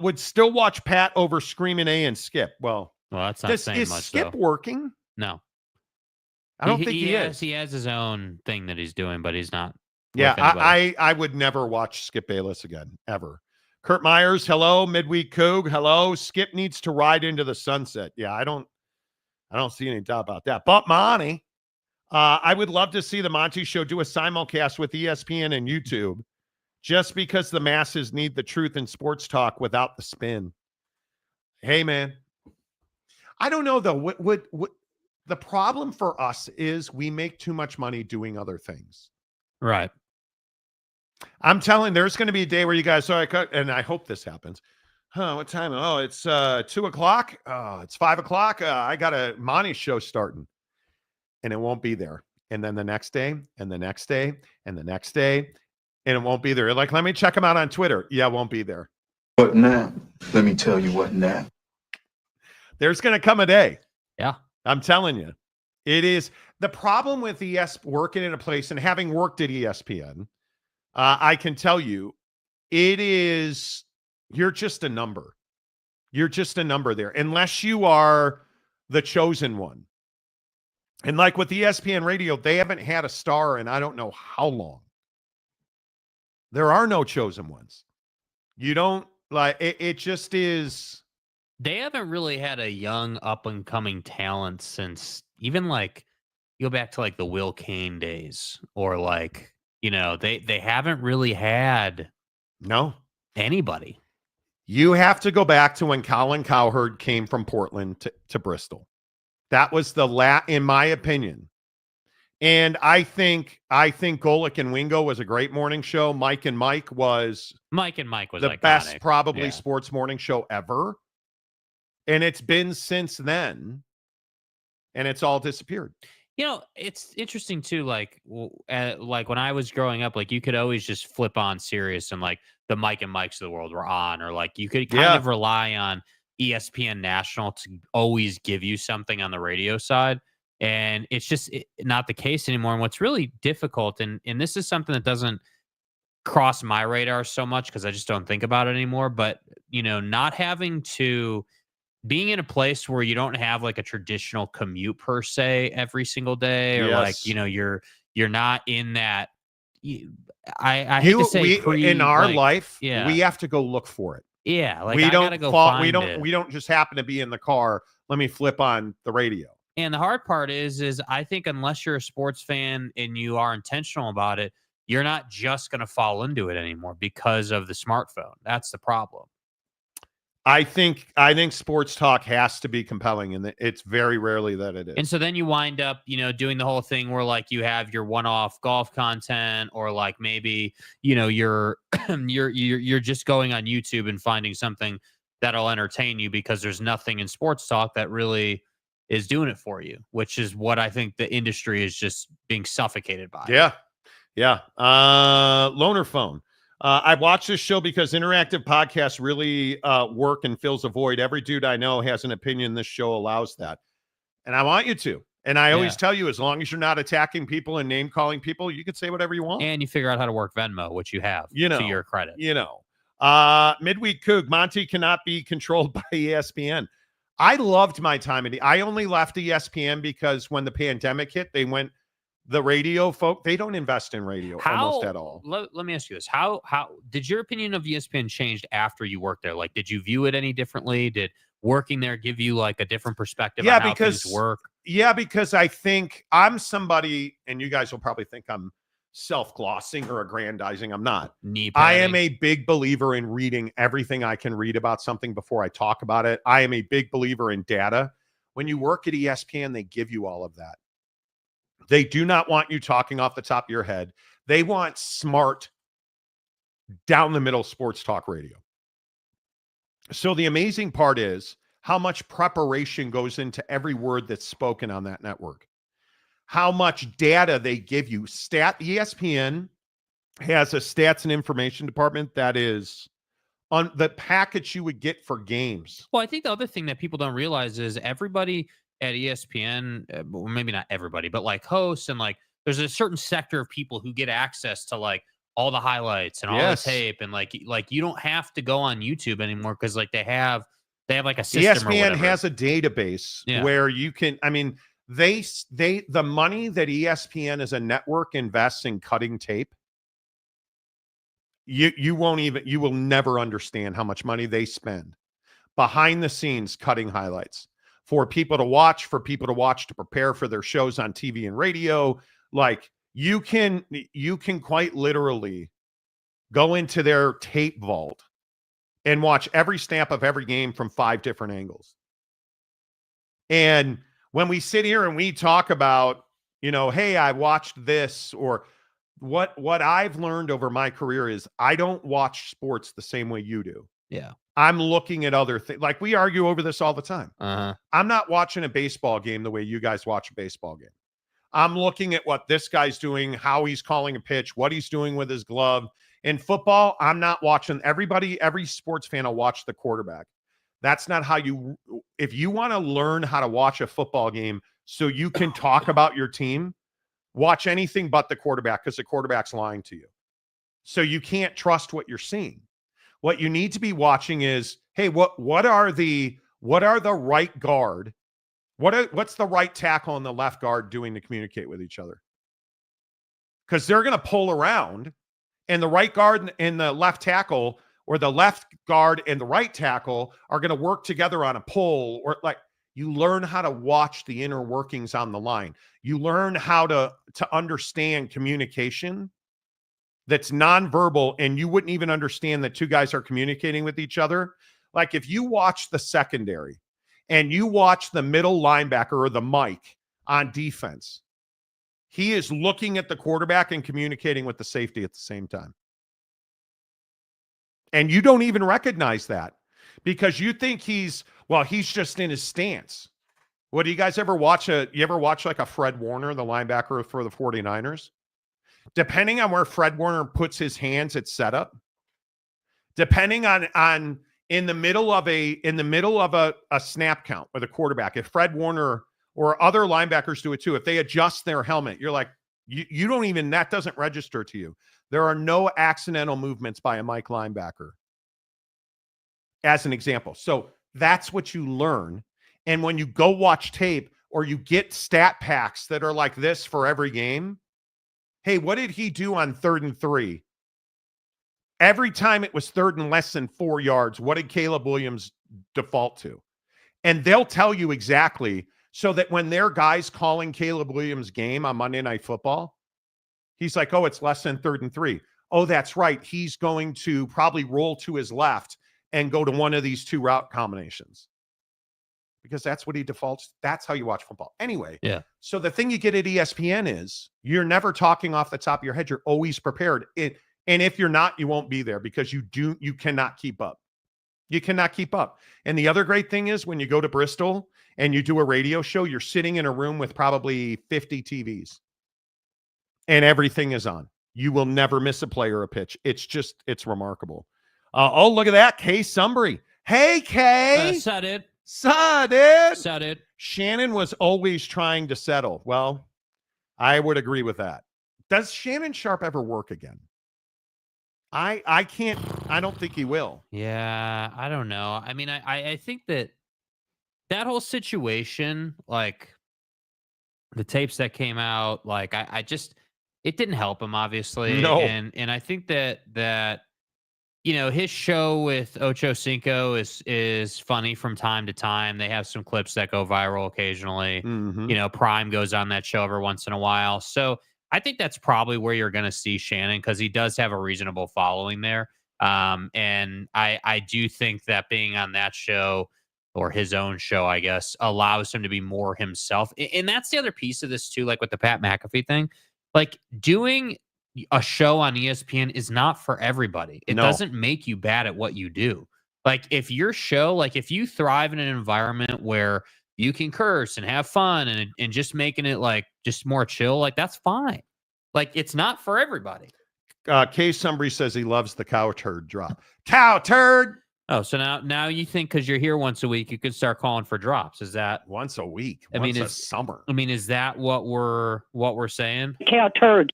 Would still watch Pat over Screaming A and Skip. Well, that's not saying much, is Skip though. working? No. I don't think he is. He has his own thing that he's doing, but he's not. Yeah, I would never watch Skip Bayless again, ever. Kurt Myers, hello. Midweek Coug, hello. Skip needs to ride into the sunset. Yeah, I don't see any doubt about that. But Monty, I would love to see the Monty Show do a simulcast with ESPN and YouTube, just because the masses need the truth in sports talk without the spin. Hey, man. I don't know, though. What the problem for us is we make too much money doing other things. Right. I'm telling, there's going to be a day where you guys, and I hope this happens. What time? Oh, it's 2 o'clock. Oh, it's 5 o'clock. I got a Monty Show starting, and it won't be there. And then the next day, and the next day, and the next day, and it won't be there. Like, let me check them out on Twitter. Yeah, it won't be there. What now? Let me tell you what now. There's going to come a day. Yeah. I'm telling you. It is the problem with working in a place and having worked at ESPN. I can tell you, you're just a number. You're just a number there, unless you are the chosen one. And like with ESPN Radio, they haven't had a star in I don't know how long. There are no chosen ones. You don't like it just is. They haven't really had a young up and coming talent since even like you go back to like the Will Kane days, or like, they haven't really had anybody. You have to go back to when Colin Cowherd came from Portland to Bristol. That was in my opinion. And I think Golick and Wingo was a great morning show. Mike and Mike was the iconic. Best probably sports morning show ever. And it's been since then, and it's all disappeared. It's interesting too. Like when I was growing up, like you could always just flip on Sirius and like the Mike and Mikes of the world were on, or like you could kind of rely on ESPN National to always give you something on the radio side. And it's just not the case anymore. And what's really difficult, and this is something that doesn't cross my radar so much because I just don't think about it anymore, but, not having to being in a place where you don't have like a traditional commute per se every single day, or like, you're not in that. I hate to say in our life, yeah. we have to go look for it. Yeah, like We I don't gotta go fall, find it. we don't just happen to be in the car. Let me flip on the radio. And the hard part is I think unless you're a sports fan and you are intentional about it, you're not just going to fall into it anymore because of the smartphone. That's the problem. I think sports talk has to be compelling, and it's very rarely that it is. And so then you wind up, doing the whole thing where like you have your one-off golf content, or like maybe, you're you're just going on YouTube and finding something that'll entertain you because there's nothing in sports talk that really is doing it for you, which is what I think the industry is just being suffocated by. Yeah. Yeah. Loner phone. I watch this show because interactive podcasts really work and fills a void. Every dude I know has an opinion. This show allows that. And I want you to. And I always tell you, as long as you're not attacking people and name calling people, you can say whatever you want. And you figure out how to work Venmo, which you have, to your credit. Midweek Coug, Monty cannot be controlled by ESPN. I loved my time. I only left ESPN because when the pandemic hit, the radio folk, they don't invest in radio almost at all. Let me ask you this. How did your opinion of ESPN changed after you worked there? Like, did you view it any differently? Did working there give you like a different perspective on how things work? Yeah, because I think I'm somebody, and you guys will probably think I'm self-glossing or aggrandizing. I'm not. I am a big believer in reading everything I can read about something before I talk about it. I am a big believer in data. When you work at ESPN, they give you all of that. They do not want you talking off the top of your head. They want smart, down the middle sports talk radio. So the amazing part is how much preparation goes into every word that's spoken on that network. How much data they give you. ESPN has a stats and information department that is on the package you would get for games. Well, I think the other thing that people don't realize is everybody at ESPN, well, maybe not everybody, but like hosts and like there's a certain sector of people who get access to like all the highlights and all the tape, and like you don't have to go on YouTube anymore because like they have like a system. ESPN has a database where you can. I mean, the money that ESPN as a network invests in cutting tape, you will never understand how much money they spend behind the scenes cutting highlights for people to watch to prepare for their shows on TV and radio. Like you can quite literally go into their tape vault and watch every snap of every game from 5 different angles. And when we sit here and we talk about, hey, I watched this, or what I've learned over my career is I don't watch sports the same way you do. Yeah. I'm looking at other things. Like we argue over this all the time. Uh-huh. I'm not watching a baseball game the way you guys watch a baseball game. I'm looking at what this guy's doing, how he's calling a pitch, what he's doing with his glove. In football, I'm not watching every sports fan will watch the quarterback. That's not how if you want to learn how to watch a football game so you can talk about your team, watch anything but the quarterback because the quarterback's lying to you. So you can't trust what you're seeing. What you need to be watching is, hey, what are the right guard? What's the right tackle and the left guard doing to communicate with each other? Because they're going to pull around, and the right guard and the left tackle, or the left guard and the right tackle, are going to work together on a pull, or like you learn how to watch the inner workings on the line. You learn how to understand communication that's nonverbal, and you wouldn't even understand that two guys are communicating with each other. Like if you watch the secondary and you watch the middle linebacker or the Mike on defense, he is looking at the quarterback and communicating with the safety at the same time. And you don't even recognize that because you think he's just in his stance. What do you guys ever watch? You ever watch like a Fred Warner, the linebacker for the 49ers? Depending on where Fred Warner puts his hands at setup, depending on in the middle of a snap count with a quarterback, if Fred Warner or other linebackers do it too, if they adjust their helmet, you're like, you don't even, that doesn't register to you. There are no accidental movements by a Mike linebacker, as an example. So that's what you learn. And when you go watch tape or you get stat packs that are like this for every game, Hey, what did he do on 3rd and 3? Every time it was 3rd and less than 4 yards, what did Caleb Williams default to? And they'll tell you exactly, so that when their guys calling Caleb Williams' game on Monday Night Football, he's like, oh, it's less than 3rd and 3. Oh, that's right. He's going to probably roll to his left and go to one of these 2 route combinations. Because that's what he defaults. That's how you watch football. Anyway, Yeah. So the thing you get at ESPN is you're never talking off the top of your head. You're always prepared. And if you're not, you won't be there because you cannot keep up. You cannot keep up. And the other great thing is when you go to Bristol and you do a radio show, you're sitting in a room with probably 50 TVs and everything is on. You will never miss a play or a pitch. It's remarkable. Oh, look at that. Kay Sumbry. Hey, Kay. Said it. Said it. Shannon was always trying to settle. Well, I would agree with that. Does Shannon Sharp ever work again? I don't think he will. Yeah, I don't know. I mean, I think that whole situation, like the tapes that came out, like it didn't help him, obviously. No. And I think that his show with Ocho Cinco is funny from time to time. They have some clips that go viral occasionally. Mm-hmm. Prime goes on that show every once in a while. So I think that's probably where you're going to see Shannon because he does have a reasonable following there. And I do think that being on that show or his own show, I guess, allows him to be more himself. And that's the other piece of this too, like with the Pat McAfee thing, like doing a show on ESPN is not for everybody. It doesn't make you bad at what you do. Like if your show, like if you thrive in an environment where you can curse and have fun and just making it like just more chill, like that's fine. Like it's not for everybody. Kay Sumbry says he loves the cow turd drop. Cow turd. Oh, so now you think because you're here once a week, you could start calling for drops. Is that once a week? Once a summer. I mean, is that what we're saying? Cow turd.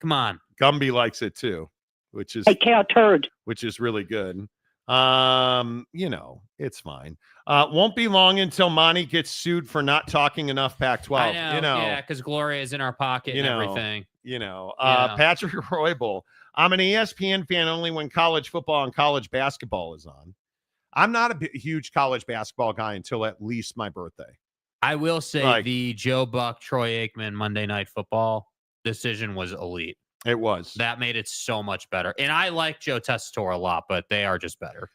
Come on. Gumby likes it too, which is cow turd, which is really good. It's fine. Won't be long until Monty gets sued for not talking enough Pac-12. I know, yeah, because Gloria is in our pocket and everything. Patrick Roybal. I'm an ESPN fan only when college football and college basketball is on. I'm not a huge college basketball guy until at least my birthday. I will say the Joe Buck, Troy Aikman Monday Night Football decision was elite. It was. That made it so much better. And I like Joe Tessitore a lot, but they are just better.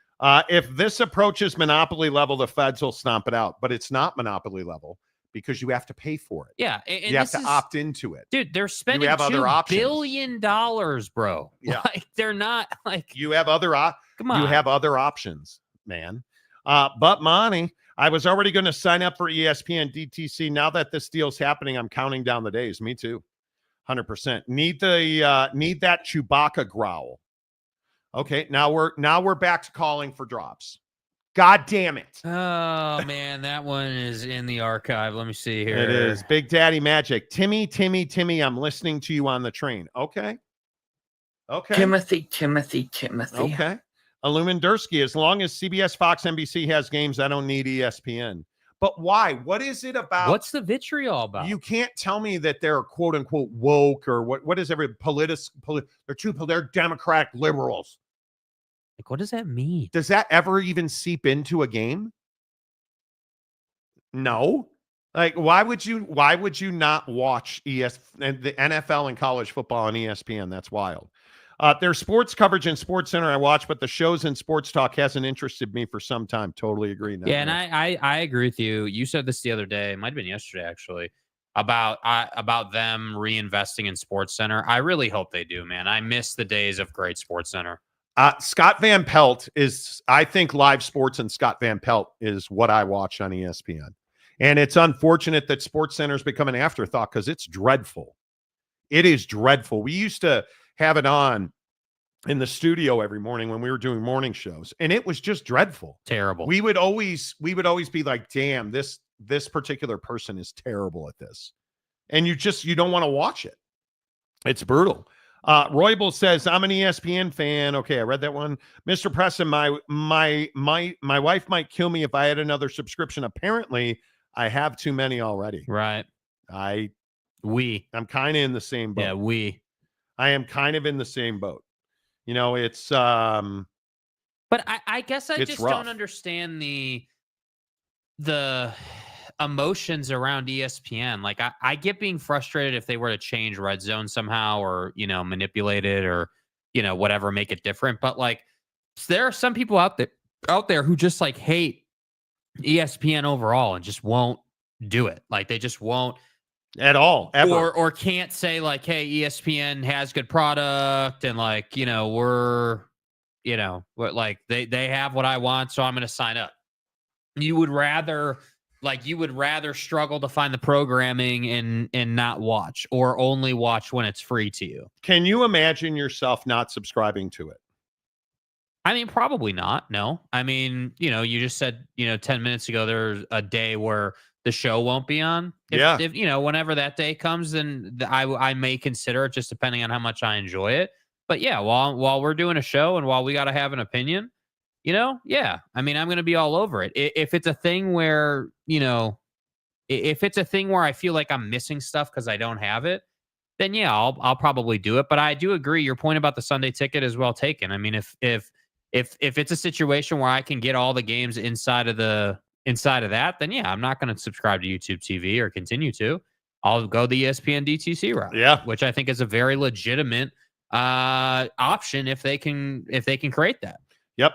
If this approaches monopoly level, the feds will stomp it out. But it's not monopoly level because you have to pay for it. Yeah. And you have to opt into it. Dude, they're spending $2 billion, bro. Yeah. Like, they're not like... You have other Come on. You have other options, man. But Monty, I was already going to sign up for ESPN DTC. Now that this deal's happening, I'm counting down the days. Me too. 100%. Need that Chewbacca growl. Okay, now we're back to calling for drops. God damn it. Oh man, that one is in the archive. Let me see here. It is. Big Daddy Magic. Timmy, I'm listening to you on the train. Okay. Timothy. Okay. Illumindursky, as long as CBS, Fox, NBC has games, I don't need ESPN. But why? What is it about? What's the vitriol about? You can't tell me that they're quote unquote woke or what is they're they're Democratic liberals. Like, what does that mean? Does that ever even seep into a game? No. Like, why would you not watch the NFL and college football on ESPN? That's wild. There's sports coverage in Sports Center I watch, but the shows in Sports Talk hasn't interested me for some time. Totally agree. Yeah, and I agree with you. You said this the other day. It might have been yesterday, actually, about them reinvesting in Sports Center. I really hope they do, man. I miss the days of great Sports Center. Scott Van Pelt I think live sports and Scott Van Pelt is what I watch on ESPN. And it's unfortunate that Sports Center has become an afterthought because it's dreadful. It is dreadful. We used to have it on in the studio every morning when we were doing morning shows, and it was just dreadful. Terrible. We would always be like, damn, this particular person is terrible at this. And you don't want to watch it. It's brutal. Roybal says, I'm an ESPN fan. Okay, I read that one. Mr. Preston, my wife might kill me if I had another subscription. Apparently, I have too many already. Right. I'm kind of in the same boat. Yeah, I am kind of in the same boat. You know, it's But I guess I just rough. don't understand the emotions around ESPN. Like I get being frustrated if they were to change red zone somehow, or, you know, manipulate it, or, you know, whatever, make it different. But like, there are some people out there who just like hate ESPN overall and just won't do it. Like they just won't at all, ever. or can't say like, hey, ESPN has good product, and like, you know, we're like they have what I want, so I'm going to sign up. You would rather struggle to find the programming and not watch, or only watch when it's free to you. Can you imagine yourself not subscribing to it? I mean, probably not. No. I mean, you know, you just said, you know, 10 minutes ago, there's a day where the show won't be on. If you know, whenever that day comes, then I may consider it, just depending on how much I enjoy it. But yeah, while we're doing a show and while we got to have an opinion, you know, yeah. I mean, I'm going to be all over it. If it's a thing where, you know, if it's a thing where I feel like I'm missing stuff because I don't have it, then yeah, I'll probably do it. But I do agree. Your point about the Sunday ticket is well taken. I mean, if it's a situation where I can get all the games inside of that, then yeah, I'm not going to subscribe to YouTube TV or continue to. I'll go the ESPN DTC route. Yeah, which I think is a very legitimate option if they can create that. Yep.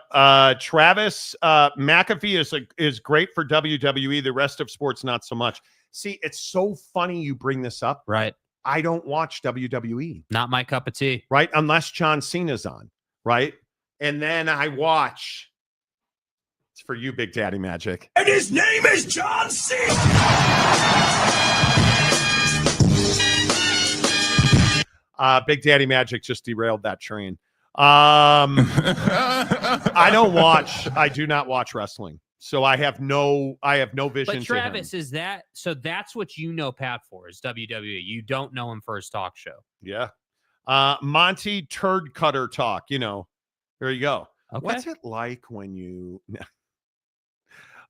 Travis, McAfee is great for WWE. The rest of sports, not so much. See, it's so funny you bring this up. Right. I don't watch WWE. Not my cup of tea. Right. Unless John Cena's on. Right. And then I watch. It's for you, Big Daddy Magic. And his name is John Cena. Big Daddy Magic just derailed that train. I do not watch wrestling. So I have no vision. But Travis, is that so? That's what you know Pat for, is WWE. You don't know him for his talk show. Yeah. Monty Turd Cutter Talk. You know, there you go. Okay. What's it like when you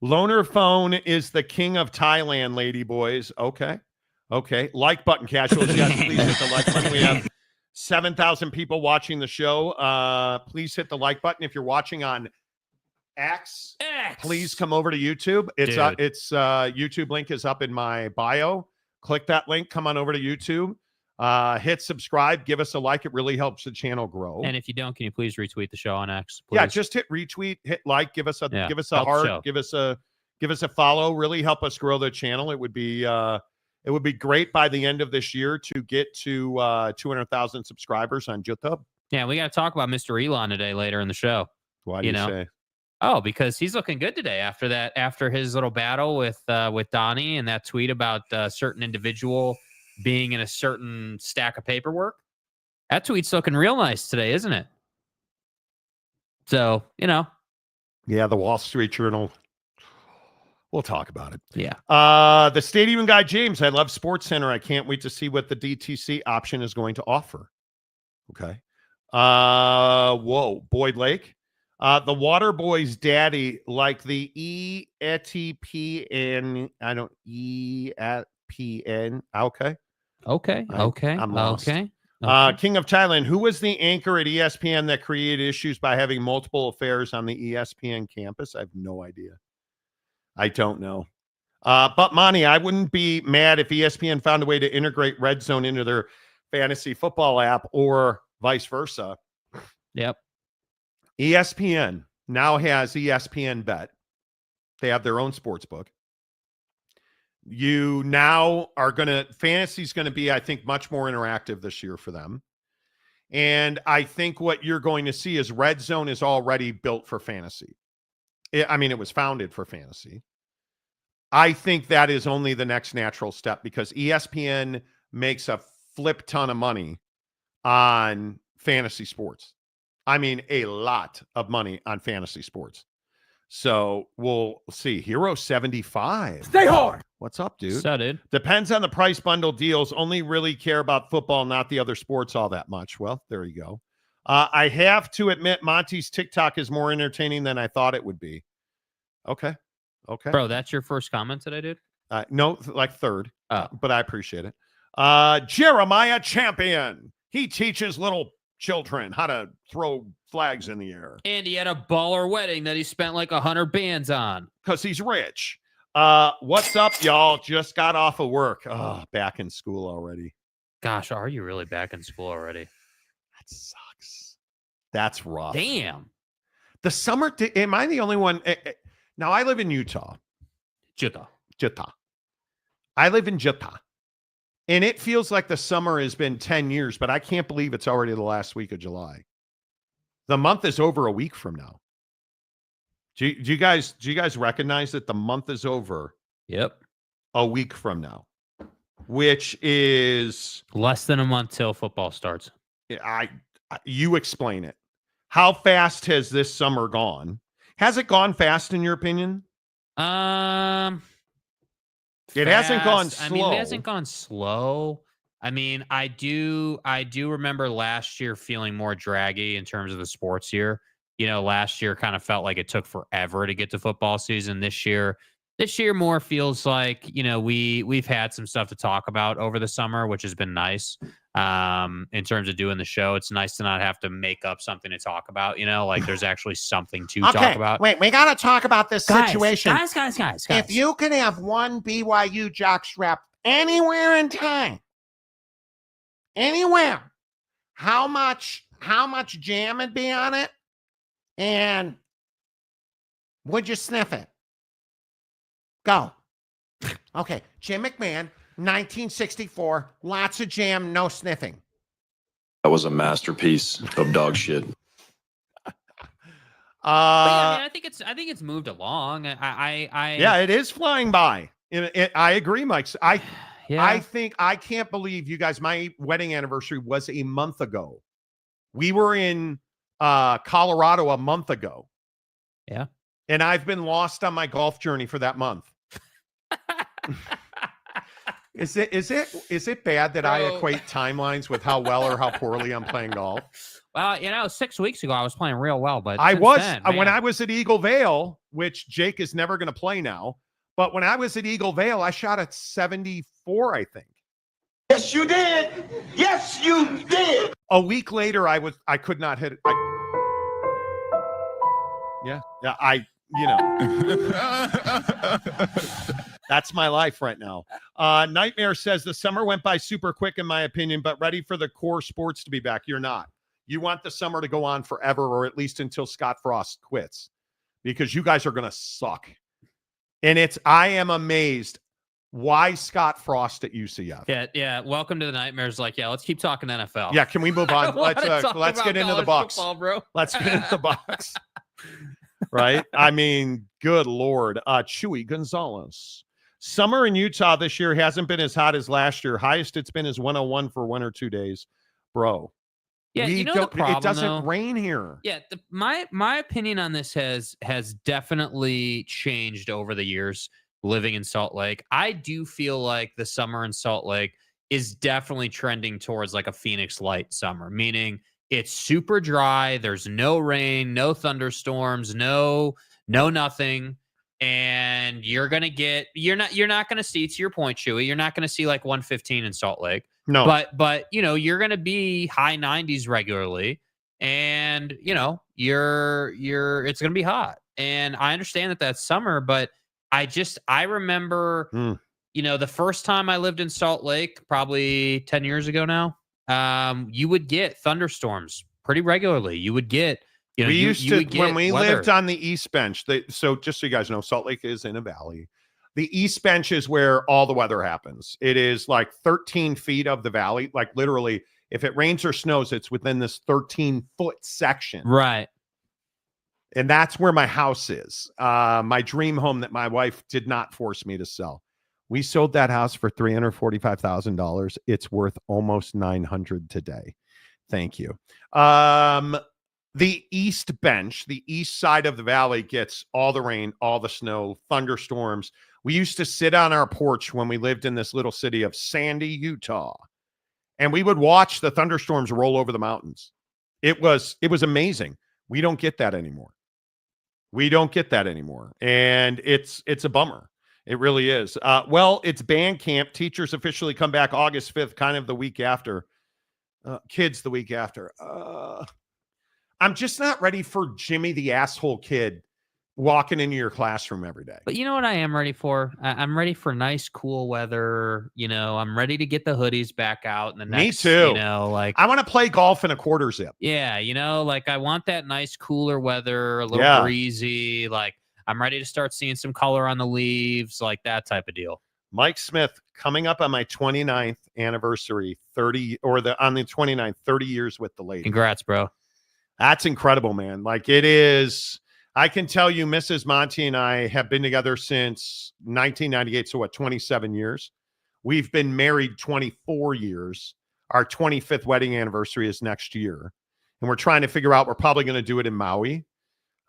Loner Phone is the king of Thailand, lady boys. Okay. Like button casuals. Yes, please hit the like button. We have 7,000 people watching the show. Please hit the like button. If you're watching on X, please come over to YouTube. It's YouTube link is up in my bio. Click that link. Come on over to YouTube. Hit subscribe. Give us a like. It really helps the channel grow. And if you don't, can you please retweet the show on X? Please? Yeah, just hit retweet, hit like, give us a heart, give us a follow. Really help us grow the channel. It would be great by the end of this year to get to 200,000 subscribers on YouTube. Yeah, we got to talk about Mr. Elon today later in the show. Why do you say? Oh, because he's looking good today after his little battle with Donnie and that tweet about a certain individual being in a certain stack of paperwork. That tweet's looking real nice today, isn't it? So, you know. Yeah, the Wall Street Journal. We'll talk about it. Yeah. The Stadium Guy James, I love Sports Center. I can't wait to see what the DTC option is going to offer. Okay. Boyd Lake. The Water Boys daddy, like the ETPN. I don't ETPN. Okay. I'm lost. Okay. King of Thailand. Who was the anchor at ESPN that created issues by having multiple affairs on the ESPN campus? I have no idea. I don't know. But Monty, I wouldn't be mad if ESPN found a way to integrate Red Zone into their fantasy football app or vice versa. Yep. ESPN now has ESPN Bet. They have their own sports book. You now are fantasy's going to be, I think, much more interactive this year for them. And I think what you're going to see is Red Zone is already built for fantasy. It was founded for fantasy. I think that is only the next natural step because ESPN makes a flip ton of money on fantasy sports. I mean, a lot of money on fantasy sports. So we'll see. Hero 75. Stay hard. What's up, dude? So, dude. Depends on the price bundle deals. Only really care about football, not the other sports all that much. Well, there you go. I have to admit, Monty's TikTok is more entertaining than I thought it would be. Okay. Bro, that's your first comment today, dude? No, like third. Oh. But I appreciate it. Jeremiah Champion. He teaches little children how to throw flags in the air. And he had a baller wedding that he spent like 100 bands on. Because he's rich. What's up, y'all? Just got off of work. Oh, back in school already. Gosh, are you really back in school already? That sucks. That's rough. Damn. The summer, am I the only one? Now, I live in Utah. Utah. I live in Utah. And it feels like the summer has been 10 years, but I can't believe it's already the last week of July. The month is over a week from now. Do you guys recognize that the month is over? Yep. A week from now, which is less than a month till football starts. You explain it. How fast has this summer gone? Has it gone fast in your opinion? It hasn't gone slow. I mean, it hasn't gone slow. I mean, I do remember last year feeling more draggy in terms of the sports year. You know, last year kind of felt like it took forever to get to football season. This year more feels like, you know, we've had some stuff to talk about over the summer, which has been nice. In terms of doing the show, it's nice to not have to make up something to talk about, you know, like there's actually something to talk about. Wait, we got to talk about this situation. Guys. If you could have one BYU jockstrap anywhere in time, anywhere, how much jam would be on it? And would you sniff it? Go. Okay, Jim McMahon, 1964, lots of jam, no sniffing. That was a masterpiece of dog shit. I think it's moved along. Yeah, it is flying by. I agree, Mike. I can't believe you guys. My wedding anniversary was a month ago. We were in Colorado a month ago. Yeah, and I've been lost on my golf journey for that month. Is it bad that I equate timelines with how well or how poorly I'm playing golf? Well, you know, 6 weeks ago I was playing real well, but when I was at Eagle Vale, which Jake is never going to play now, but when I was at Eagle Vale, I shot at 74, I think. Yes, you did. Yes, you did. A week later, I could not hit it. That's my life right now. Nightmare says the summer went by super quick, in my opinion, but ready for the core sports to be back. You're not. You want the summer to go on forever, or at least until Scott Frost quits, because you guys are going to suck. And I am amazed. Why Scott Frost at UCF? Yeah. Welcome to the Nightmares. Like, yeah, let's keep talking NFL. Yeah, can we move on? Let's get into the Bucks. Football, bro. Let's get into the Bucks. Right? I mean, good Lord. Chewy Gonzalez. Summer in Utah this year hasn't been as hot as last year. Highest it's been is 101 for 1 or 2 days. Bro. Yeah, you know the problem, it doesn't rain here. Yeah, my opinion on this has definitely changed over the years living in Salt Lake. I do feel like the summer in Salt Lake is definitely trending towards like a Phoenix light summer, meaning it's super dry, there's no rain, no thunderstorms, no nothing. And you're not going to see, to your point, Chewy, you're not going to see like 115 in Salt Lake. No. But you know, you're going to be high 90s regularly, and you know, it's going to be hot. And I understand that that's summer, but I remember, you know, the first time I lived in Salt Lake, probably 10 years ago now, you would get thunderstorms pretty regularly. You would get, you know, when we lived on the East Bench. So just so you guys know, Salt Lake is in a valley. The East Bench is where all the weather happens. It is like 13 feet of the valley. Like literally, if it rains or snows, it's within this 13-foot section. Right. And that's where my house is. My dream home that my wife did not force me to sell. We sold that house for $345,000. It's worth almost $900 today. Thank you. The East Bench, the east side of the valley, gets all the rain, all the snow, thunderstorms. We used to sit on our porch when we lived in this little city of Sandy, Utah, and we would watch the thunderstorms roll over the mountains. It was amazing. We don't get that anymore. And it's a bummer. It really is. Well, it's band camp. Teachers officially come back August 5th, kind of the week after. Kids the week after. I'm just not ready for Jimmy the asshole kid walking into your classroom every day. But you know what I am ready for? I'm ready for nice, cool weather. I'm ready to get the hoodies back out. And the next, Me too. Like I want to play golf in a quarter zip. Yeah, like I want that nice, cooler weather, a little breezy. Like I'm ready to start seeing some color on the leaves, like that type of deal. Mike Smith, coming up on my 29th anniversary, on the 29th, 30 years with the lady. Congrats, bro. That's incredible, man. Like it is. I can tell you, Mrs. Monty and I have been together since 1998. So 27 years? We've been married 24 years. Our 25th wedding anniversary is next year. And we're trying to figure out, we're probably going to do it in Maui.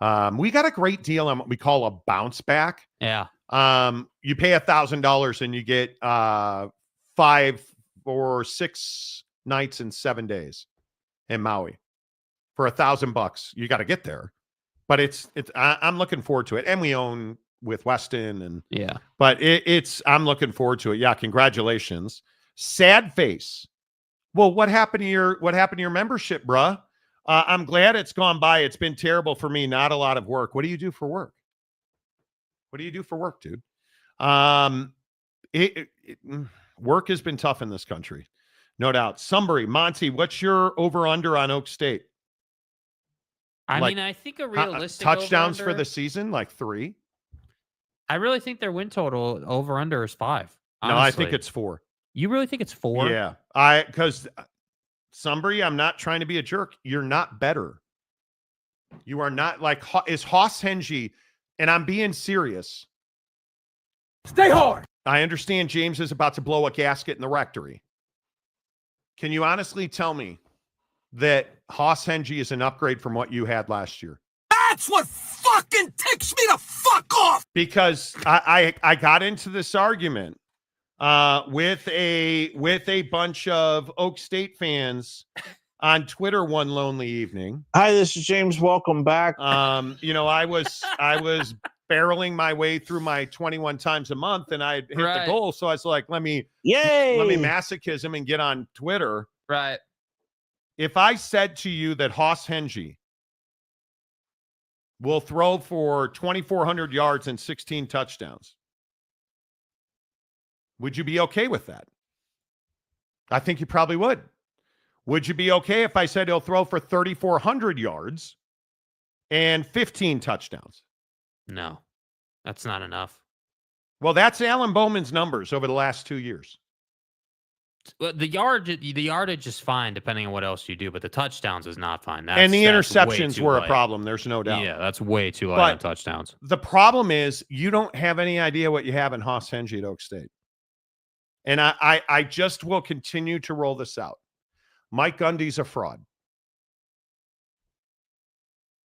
We got a great deal on what we call a bounce back. Yeah. You pay $1,000 and you get 5 or 6 nights and 7 days in Maui for $1,000. You got to get there, but I'm looking forward to it. And we own with Weston and but I'm looking forward to it. Yeah. Congratulations. Sad face. Well, what happened to your membership, bruh? I'm glad it's gone by. It's been terrible for me. Not a lot of work. What do you do for work? What do you do for work, dude? Work has been tough in this country. No doubt. Sunbury, Monty, what's your over-under on Oak State? I mean, I think a realistic touchdowns over-under, for the season, like 3. I really think their win total over-under is 5. Honestly. No, I think it's 4. You really think it's 4? Yeah. Because Sunbury, I'm not trying to be a jerk. You're not better. You are not like, is Hoss Hengy, and I'm being serious. Stay hard. I understand James is about to blow a gasket in the rectory. Can you honestly tell me that Hoss Hengy is an upgrade from what you had last year? That's what fucking ticks me to fuck off. Because I got into this argument with a bunch of Oak State fans on Twitter one lonely evening. Hi, this is James. Welcome back. I was barreling my way through my 21 times a month, and I hit the goal. So I was like, let me masochism and get on Twitter. Right. If I said to you that Hoss Hengy will throw for 2,400 yards and 16 touchdowns, would you be okay with that? I think you probably would. Would you be okay if I said he'll throw for 3,400 yards and 15 touchdowns? No, that's not enough. Well, that's Alan Bowman's numbers over the last 2 years. Well, the yardage is fine depending on what else you do, but the touchdowns is not fine. And the interceptions were a problem. There's no doubt. Yeah, that's way too light on touchdowns. The problem is you don't have any idea what you have in Hoss Hengy at Oak State. And I just will continue to roll this out. Mike Gundy's a fraud.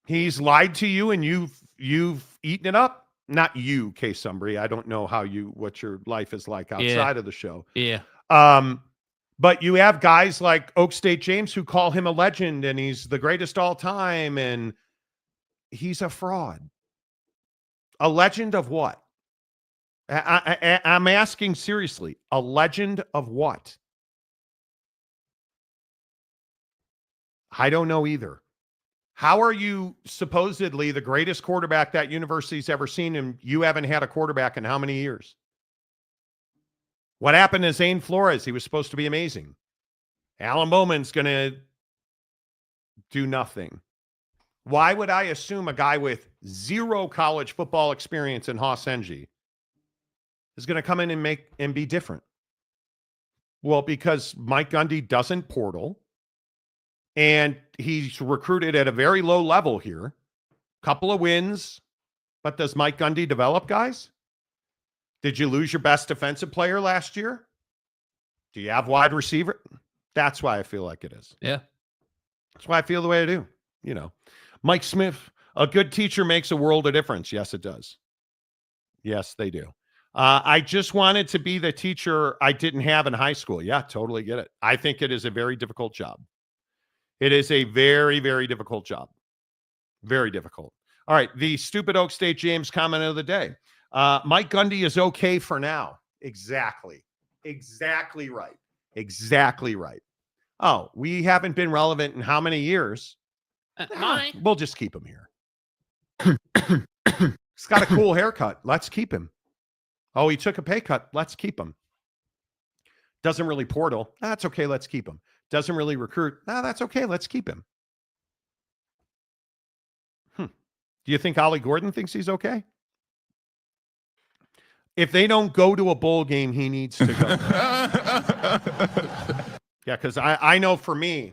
He's lied to you, and you've eaten it up. Not you, Kay Sunbury. I don't know what your life is like outside of the show. Yeah. But you have guys like Oak State James who call him a legend, and he's the greatest all time, and he's a fraud. A legend of what? I'm asking seriously. A legend of what? I don't know either. How are you supposedly the greatest quarterback that university's ever seen, and you haven't had a quarterback in how many years? What happened to Zane Flores? He was supposed to be amazing. Alan Bowman's going to do nothing. Why would I assume a guy with 0 college football experience in Hoss Hengy is going to come in and be different? Well, because Mike Gundy doesn't portal, and he's recruited at a very low level here. Couple of wins, but does Mike Gundy develop guys? Did you lose your best defensive player last year? Do you have wide receiver? That's why I feel like it is. Yeah. That's why I feel the way I do. Mike Smith, a good teacher makes a world of difference. Yes, it does. Yes, they do. I just wanted to be the teacher I didn't have in high school. Yeah, totally get it. I think it is a very difficult job. It is a very, very difficult job. Very difficult. All right. The stupid Oak State James comment of the day. Mike Gundy is okay for now. Exactly right. Exactly right. Oh, we haven't been relevant in how many years? We'll just keep him here. He's got a cool haircut. Let's keep him. Oh, he took a pay cut. Let's keep him. Doesn't really portal. That's okay. Let's keep him. Doesn't really recruit. That's okay. Let's keep him. Do you think Ollie Gordon thinks he's okay? If they don't go to a bowl game, he needs to go. Yeah, because I know for me,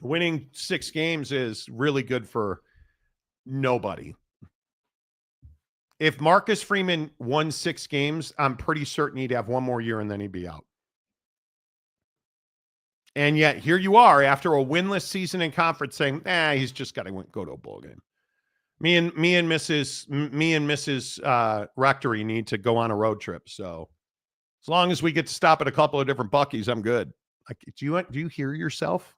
winning 6 games is really good for nobody. If Marcus Freeman won 6 games, I'm pretty certain he'd have one more year and then he'd be out. And yet here you are after a winless season in conference saying, he's just got to go to a bowl game. Me and Mrs. Rectory need to go on a road trip. So as long as we get to stop at a couple of different Buc-ee's, I'm good. Like, do you hear yourself?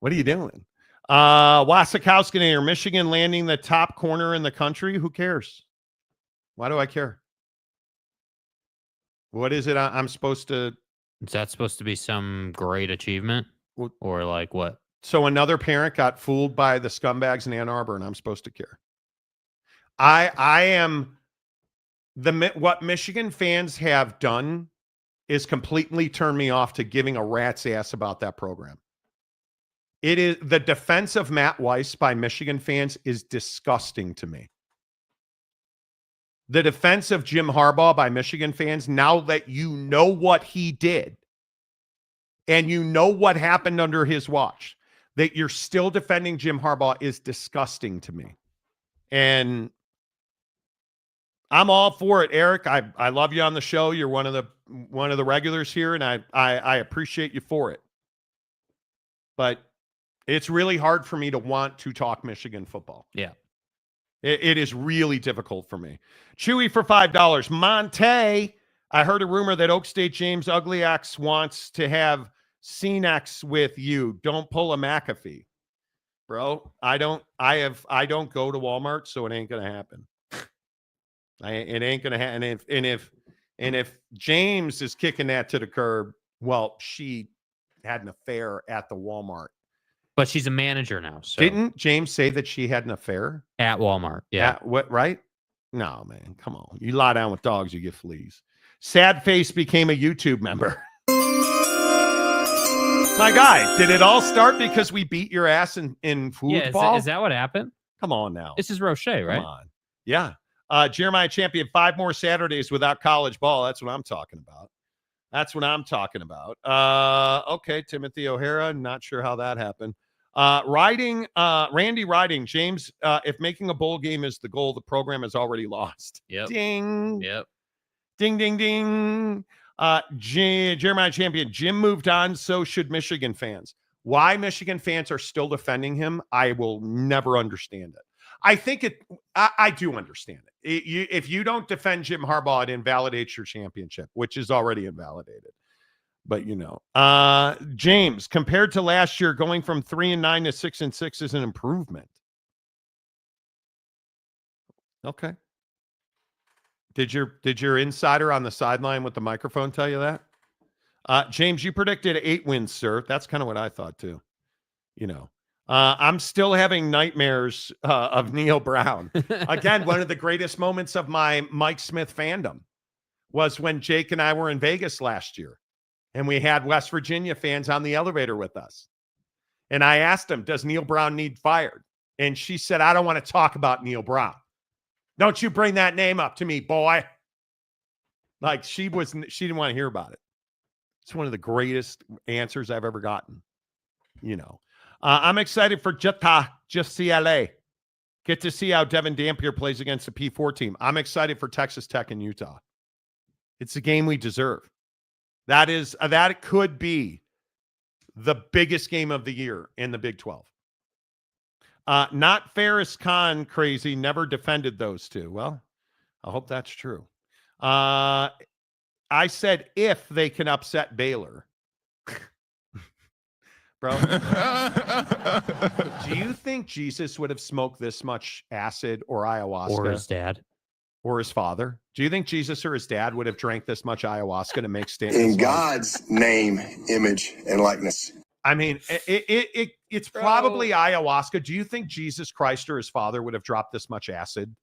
What are you doing? Wasikowski, Michigan landing the top corner in the country. Who cares? Why do I care? What is it I'm supposed to? Is that supposed to be some great achievement? Or like what? So another parent got fooled by the scumbags in Ann Arbor, and I'm supposed to care. I am what Michigan fans have done is completely turned me off to giving a rat's ass about that program. It is the defense of Matt Weiss by Michigan fans is disgusting to me. The defense of Jim Harbaugh by Michigan fans, now that you know what he did and you know what happened under his watch, that you're still defending Jim Harbaugh is disgusting to me. And I'm all for it, Eric. I love you on the show. You're one of the regulars here, and I appreciate you for it. But it's really hard for me to want to talk Michigan football. Yeah. It is really difficult for me. Chewy for $5. Monte, I heard a rumor that Oak State James Uglyax wants to have CNEX with you. Don't pull a McAfee. Bro, I don't go to Walmart, so it ain't gonna happen. It ain't gonna happen. And if James is kicking that to the curb, well, she had an affair at the Walmart. But she's a manager now. So. Didn't James say that she had an affair? At Walmart. Yeah. What, right? No, man. Come on. You lie down with dogs, you get fleas. Sad Face became a YouTube member. My guy, did it all start because we beat your ass in football? Is that what happened? Come on now. This is Roche, right? Come on. Yeah. Jeremiah Champion, 5 more Saturdays without college ball. That's what I'm talking about. Okay, Timothy O'Hara, not sure how that happened. Randy Riding, James, if making a bowl game is the goal, the program has already lost. Yep. Ding. Yep. Ding, ding, ding. Jeremiah Champion, Jim moved on, so should Michigan fans. Why Michigan fans are still defending him, I will never understand it. I do understand it. If you don't defend Jim Harbaugh, it invalidates your championship, which is already invalidated. But James, compared to last year, going from 3-9 to 6-6 is an improvement. Okay. Did your insider on the sideline with the microphone tell you that? James, you predicted 8 wins, sir. That's kind of what I thought too. I'm still having nightmares of Neil Brown. Again, one of the greatest moments of my Mike Smith fandom was when Jake and I were in Vegas last year. And we had West Virginia fans on the elevator with us. And I asked him, does Neil Brown need fired? And she said, I don't want to talk about Neil Brown. Don't you bring that name up to me, boy. Like she didn't want to hear about it. It's one of the greatest answers I've ever gotten. I'm excited for just CLA. Get to see how Devin Dampier plays against the P4 team. I'm excited for Texas Tech and Utah. It's a game we deserve. That could be the biggest game of the year in the Big 12. Not Ferris Khan crazy, never defended those two. Well, I hope that's true. I said if they can upset Baylor. bro. Do you think Jesus would have smoked this much acid or ayahuasca? Or his dad. Or his father? Do you think Jesus or his dad would have drank this much ayahuasca to make statements? In God's name, image, and likeness. I mean, it's probably ayahuasca. Do you think Jesus Christ or his father would have dropped this much acid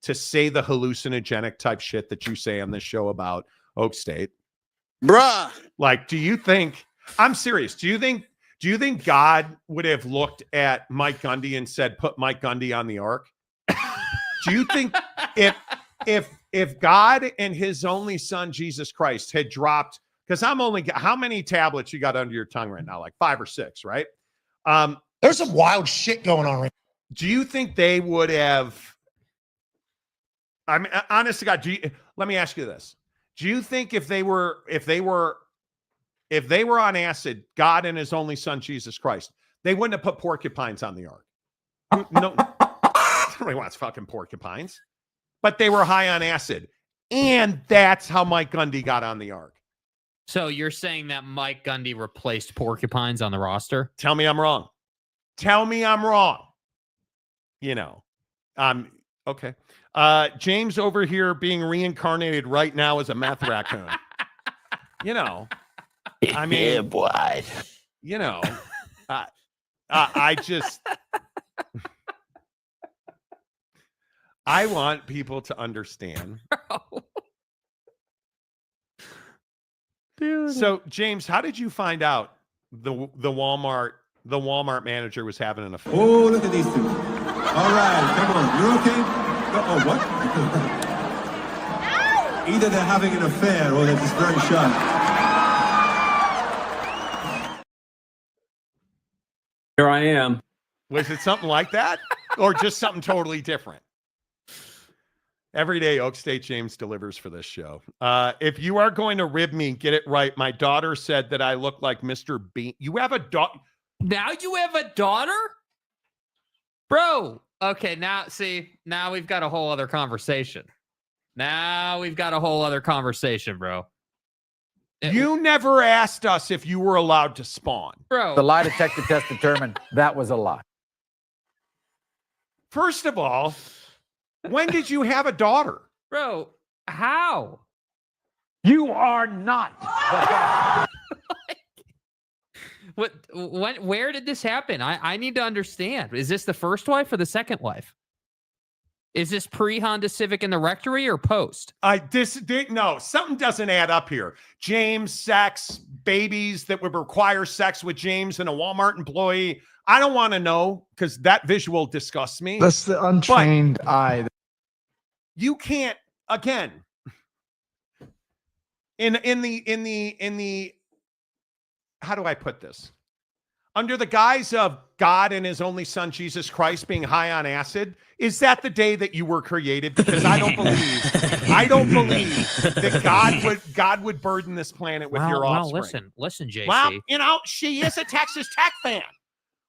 to say the hallucinogenic type shit that you say on this show about Oak State? Bruh. Like, do you think, I'm serious, do you think God would have looked at Mike Gundy and said, put Mike Gundy on the ark? Do you think if God and his only son, Jesus Christ, had dropped, because how many tablets you got under your tongue right now? Like 5 or 6, right? There's some wild shit going on right now. Do you think they would have, I mean, honest to God, let me ask you this. Do you think if they were on acid, God and his only son, Jesus Christ, they wouldn't have put porcupines on the ark? No, nobody wants fucking porcupines. But they were high on acid. And that's how Mike Gundy got on the ark. So you're saying that Mike Gundy replaced porcupines on the roster? Tell me I'm wrong. Tell me I'm wrong. You know, okay. James over here being reincarnated right now as a meth raccoon. You know, I mean, yeah, boy. You know, I just, I want people to understand. Dude. So, James, how did you find out the Walmart manager was having an affair? Oh, look at these two. All right, come on. You're okay? Oh, what? Either they're having an affair or they're just very shy. Here I am. Was it something like that? Or just something totally different? Every day, Oak State James delivers for this show. If you are going to rib me, get it right. My daughter said that I look like Mr. Bean. You have a daughter? Now you have a daughter? Bro. Okay, now we've got a whole other conversation. Bro. You never asked us if you were allowed to spawn. Bro. The lie detector test determined that was a lie. First of all, when did you have a daughter? Bro, how? You are not the father. Where did this happen? I need to understand. Is this the first wife or the second wife? Is this pre-Honda Civic in the rectory or post? No, something doesn't add up here. James, sex, babies that would require sex with James and a Walmart employee. I don't want to know because that visual disgusts me. That's the untrained eye. You can't, again, in the how do I put this? Under the guise of God and his only son, Jesus Christ, being high on acid, is that the day that you were created? Because I don't believe that God would burden this planet with your offspring. Listen, JC. Well, you know, she is a Texas Tech fan,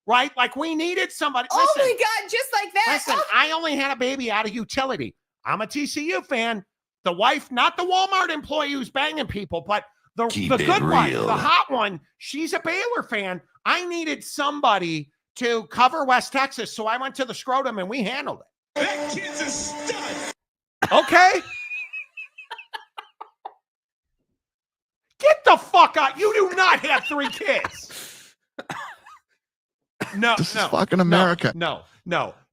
right? Like we needed somebody. Oh my God, just like that. Listen, I only had a baby out of utility. I'm a TCU fan. The wife, not the Walmart employee who's banging people, but the good one, the hot one, she's a Baylor fan. I needed somebody to cover West Texas, so I went to the scrotum and we handled it. That kid's a stud. Okay. Get the fuck out. You do not have 3 kids. No, This is fucking America. No.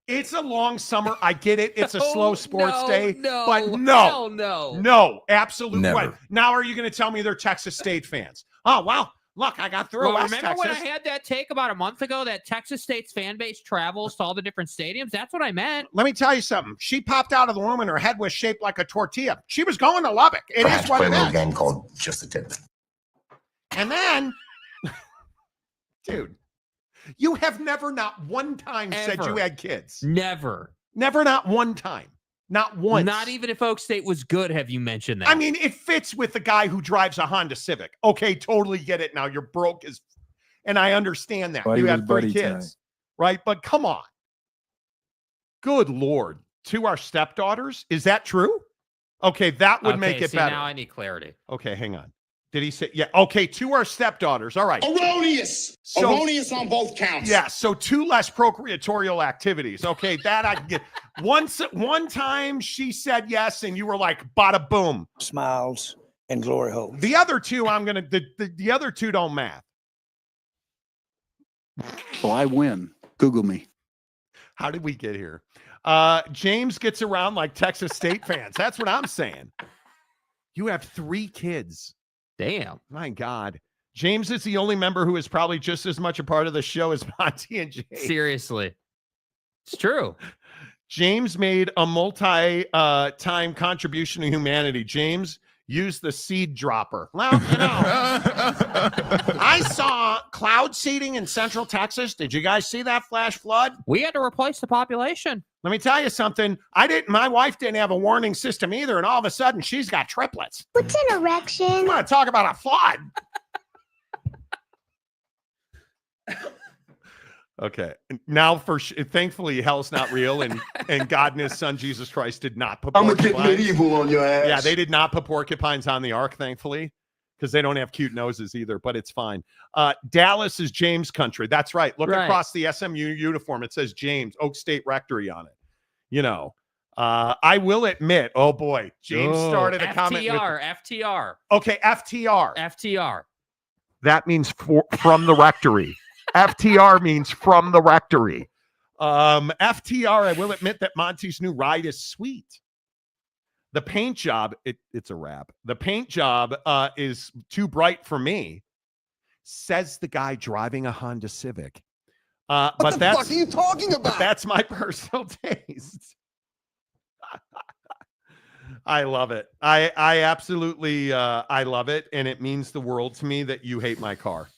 It's a long summer. I get it. It's a slow sports day. Hell No, absolutely. Never. Right. Now are you going to tell me they're Texas State fans? Oh, well, look, I got through West remember Texas. when I had that take about a month ago that Texas State's fan base travels to all the different stadiums? That's what I meant. Let me tell you something. She popped out of the womb and her head was shaped like a tortilla. She was going to Lubbock. It is what it is. A game called Just a Tip. And then, dude, you have never not one time said you had kids. Never, not one time. Not once. Not even if Oak State was good have you mentioned that. I mean, it fits with the guy who drives a Honda Civic. Okay, totally get it now. You're broke as, and I understand that. You have 3 kids, right? But come on. Good Lord. To our stepdaughters? Is that true? Okay, that would make it better. Now I need clarity. Okay, hang on. Did he say? Yeah. Okay. 2 are stepdaughters. All right. Erroneous. Erroneous on both counts. Yeah. So 2 less procreatorial activities. Okay. That I can get. One time she said yes, and you were like, bada boom. Smiles and glory holes. The other 2, the other 2 don't math. So I win. Google me. How did we get here? James gets around like Texas State fans. That's what I'm saying. You have 3 kids. Damn. My God. James is the only member who is probably just as much a part of the show as Monty and Jay. Seriously. It's true. James made a multi-time contribution to humanity. James used the seed dropper. Well, you know, I saw cloud seeding in Central Texas. Did you guys see that flash flood? We had to replace the population. Let me tell you something. My wife didn't have a warning system either, and all of a sudden she's got triplets. What's an erection? You want to talk about a flood? Okay. Now, thankfully, hell's not real, and God and His Son Jesus Christ did not put. I'm gonna get medieval on your ass. Yeah, they did not put porcupines on the ark, thankfully, because they don't have cute noses either. But it's fine. Dallas is James country. That's right. Look across the SMU uniform. It says James Oak State Rectory on it. You know, I will admit. Oh boy, James started a comment. FTR. Okay, FTR. FTR. That means from the rectory. FTR means from the rectory. FTR, I will admit that Monty's new ride is sweet. The paint job, it's a wrap. The paint job is too bright for me, says the guy driving a Honda Civic. What the fuck are you talking about? That's my personal taste. I love it. I absolutely, I love it. And it means the world to me that you hate my car.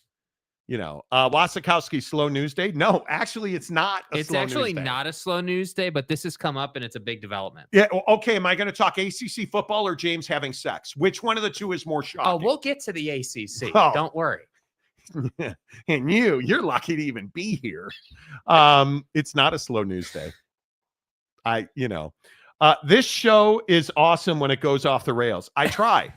You know, Wasikowski, slow news day. No, actually, it's not. It's actually not a slow news day, but this has come up and it's a big development. Yeah. Okay. Am I going to talk ACC football or James having sex? Which one of the 2 is more shocking? Oh, we'll get to the ACC. Oh. Don't worry. And you're lucky to even be here. It's not a slow news day. This show is awesome when it goes off the rails. I try.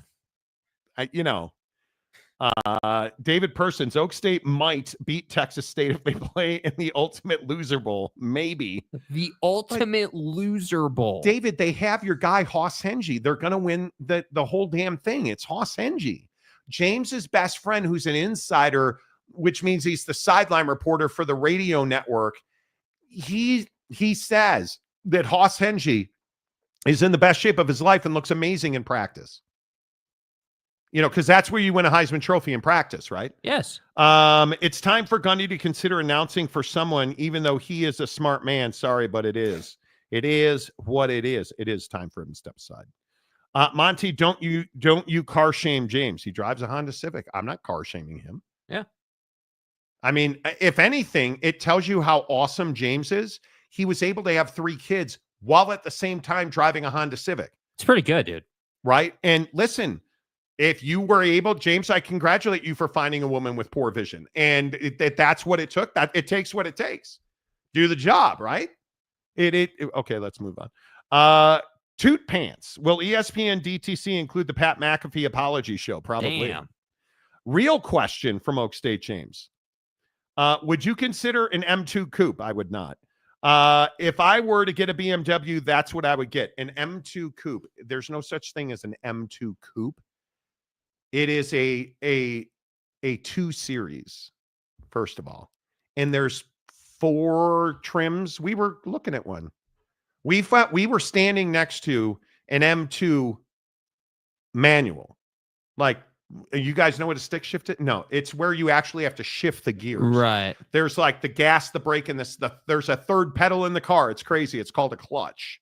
David Persons, Oak State might beat Texas State if they play in the Ultimate Loser Bowl. Maybe. The Ultimate Loser Bowl. David, they have your guy, Hoss Hengy. They're going to win the whole damn thing. It's Hoss Hengy. James's best friend, who's an insider, which means he's the sideline reporter for the radio network. He says that Hoss Hengy is in the best shape of his life and looks amazing in practice. You know, because that's where you win a Heisman Trophy in practice, right? Yes. It's time for Gundy to consider announcing for someone, even though he is a smart man. Sorry, but it is. It is what it is. It is time for him to step aside. Monty, don't you car shame James. He drives a Honda Civic. I'm not car shaming him. Yeah. I mean, if anything, it tells you how awesome James is. He was able to have 3 kids while at the same time driving a Honda Civic. It's pretty good, dude. Right? And listen, if you were able, James, I congratulate you for finding a woman with poor vision. And that's what it took. That it takes what it takes. Do the job, right? Okay, let's move on. Toot Pants. Will ESPN DTC include the Pat McAfee apology show? Probably. Damn. Real question from Oak State, James. Would you consider an M2 coupe? I would not. If I were to get a BMW, that's what I would get. An M2 coupe. There's no such thing as an M2 coupe. It is a 2 series, first of all. And there's 4 trims. We were looking at one. We were standing next to an M2 manual. Like, you guys know what a stick shift is? No, it's where you actually have to shift the gears. Right. There's like the gas, the brake, and there's a third pedal in the car. It's crazy. It's called a clutch.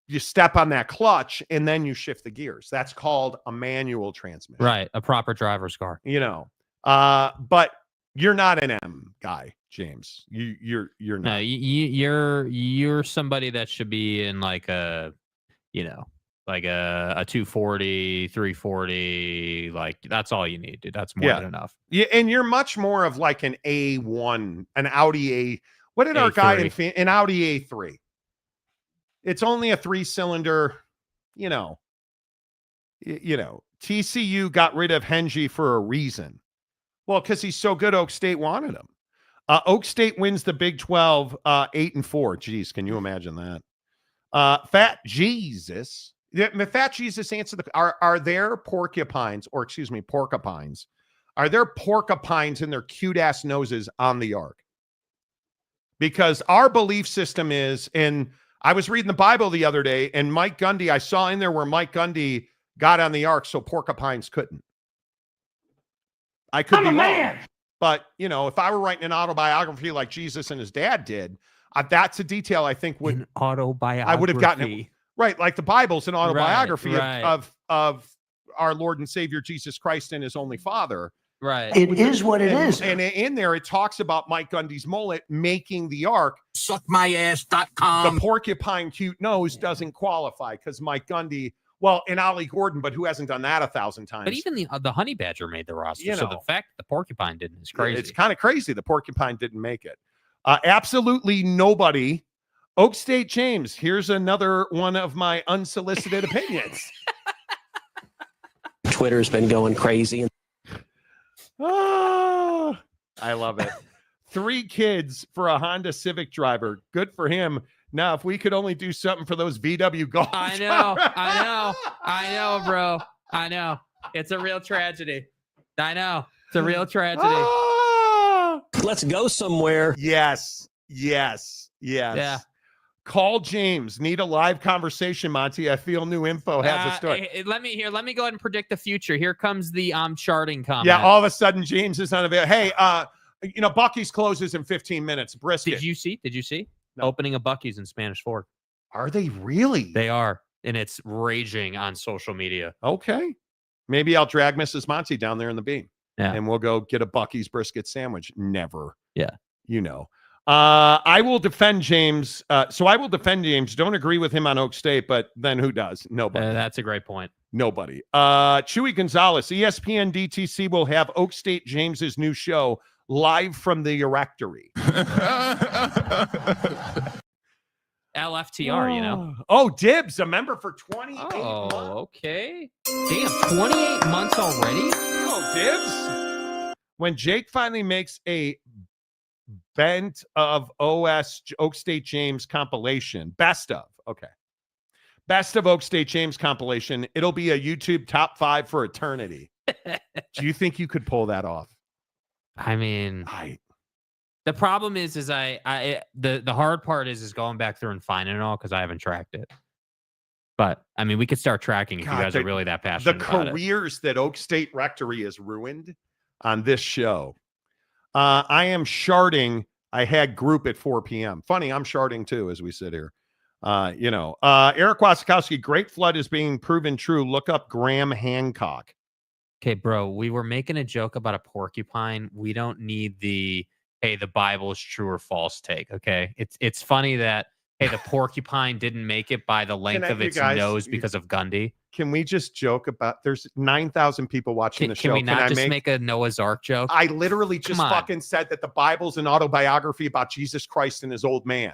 You step on that clutch and then you shift the gears. That's called a manual transmission. Right. A proper driver's car. You know, but you're not an M guy, James. You're not. No, you're somebody that should be in like a, like a 240, 340. Like that's all you need, dude. That's more than enough. Yeah, and you're much more of like an A1, an Audi A. What did our guy in an Audi A3? It's only a 3-cylinder, TCU got rid of Hengy for a reason. Well, because he's so good, Oak State wanted him. Oak State wins the Big 12 8-4. Jeez, can you imagine that? Fat Jesus. Fat Jesus answered are there porcupines, or excuse me, porcupines? Are there porcupines in their cute ass noses on the ark? Because our belief system is, and I was reading the Bible the other day, and Mike Gundy, I saw in there where Mike Gundy got on the ark so porcupines couldn't. I could be wrong. But, you know, if I were writing an autobiography like Jesus and his dad did, that's a detail I think would... An autobiography. I would have gotten it. Right, like the Bible's an autobiography right. Of our Lord and Savior Jesus Christ and his only Father. Right. It is what it is. And in there, it talks about Mike Gundy's mullet making the ark. Suckmyass.com. The porcupine cute nose doesn't qualify because Mike Gundy, well, and Ollie Gordon, but who hasn't done that 1,000 times? But even the honey badger made the roster. You so know. the fact that the porcupine didn't is crazy. It's kind of crazy. The porcupine didn't make it. Absolutely nobody. Oak State James, here's another one of my unsolicited opinions. Twitter's been going crazy. Oh, I love it. 3 kids for a Honda Civic driver. Good for him. Now, if we could only do something for those VW Golf. I know, bro. I know. It's a real tragedy. I know. It's a real tragedy. Let's go somewhere. Yes. Yeah. Call James. Need a live conversation, Monty. I feel new info has a story. Let me go ahead and predict the future. Here comes the charting comment. Yeah, all of a sudden James is unavailable. Hey, Buc-ee's closes in 15 minutes. Brisket. Did you see? No. Opening a Buc-ee's in Spanish Fork. Are they really? They are, and it's raging on social media. Okay. Maybe I'll drag Mrs. Monty down there in the beam. Yeah. And we'll go get a Buc-ee's brisket sandwich. Never. Yeah. You know. I will defend James. So I will defend James. Don't agree with him on Oak State, but then who does? Nobody. That's a great point. Nobody. Chewy Gonzalez, ESPN DTC will have Oak State James's new show live from the Erectory. LFTR, you know. Oh, Dibs, a member for 28 months. Okay. Damn, 28 months already? Oh, Dibs. When Jake finally makes a Bent of Oak State James compilation, best of Oak State James compilation, it'll be a YouTube top 5 for eternity. Do you think you could pull that off? I mean, the problem is the hard part is going back through and finding it all because I haven't tracked it. But I mean, we could start tracking if you guys are really that passionate about it. The careers that Oak State Rectory has ruined on this show. I am sharding. I had group at 4 p.m. Funny, I'm sharding too as we sit here. Eric Wasikowski, Great Flood is being proven true. Look up Graham Hancock. Okay, bro, we were making a joke about a porcupine. We don't need the Bible is true or false take. Okay, it's funny that the porcupine didn't make it by the length of its nose because of Gundy. Can we just joke about? There's 9,000 people watching the show. Can we not make a Noah's Ark joke? I literally just fucking said that the Bible's an autobiography about Jesus Christ and his old man,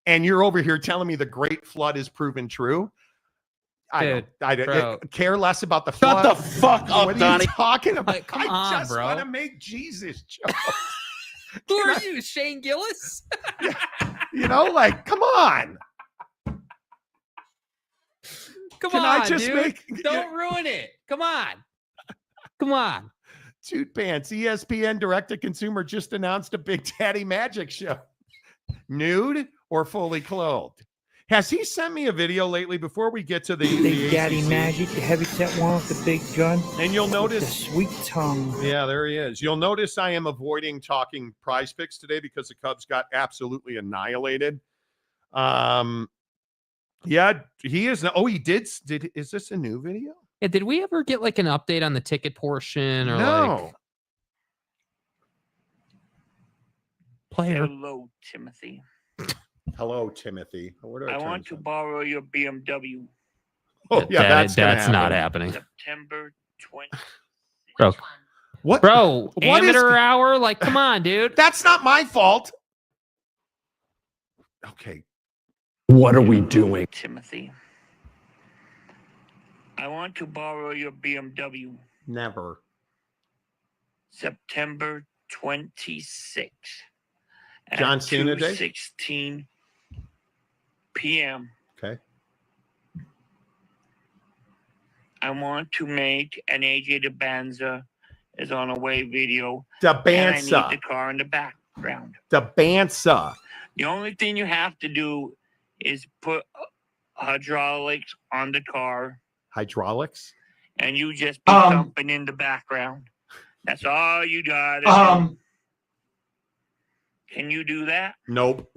and you're over here telling me the Great Flood is proven true. I care less about the flood. Shut the fuck up, what Donnie. Are you talking about? Like, come on, I just bro. want to make Jesus jokes. Who are you, Shane Gillis? Come on. Come on, dude. Don't ruin it. Come on. Toot Pants, ESPN direct-to-consumer just announced a Big Daddy Magic show. Nude or fully clothed? Has he sent me a video lately before we get to the Big Daddy ACC? Magic, the heavyset one with the big gun. And you'll notice the sweet tongue. Yeah, there he is. You'll notice I am avoiding talking Prize Picks today because the Cubs got absolutely annihilated. Yeah, he is. Oh, he did. Is this a new video? Yeah, did we ever get like an update on the ticket portion or No. player? Hello, Timothy. Hello, Timothy. I want to borrow your BMW. Oh, yeah, that's not happening. September 20. Bro, what? Bro, What amateur is- hour? Like, come on, dude. That's not my fault. Okay. What are we doing? Timothy. I want to borrow your BMW. Never. September 26th. John Cena Day? 2:16 p.m. Okay. I want to make an AJ DeBanza is on a way video. DeBanza. And I need the car in the background. DeBanza. The only thing you have to do is put hydraulics on the car. Hydraulics? And you just be thumping in the background. That's all you got to do. Can you do that? Nope.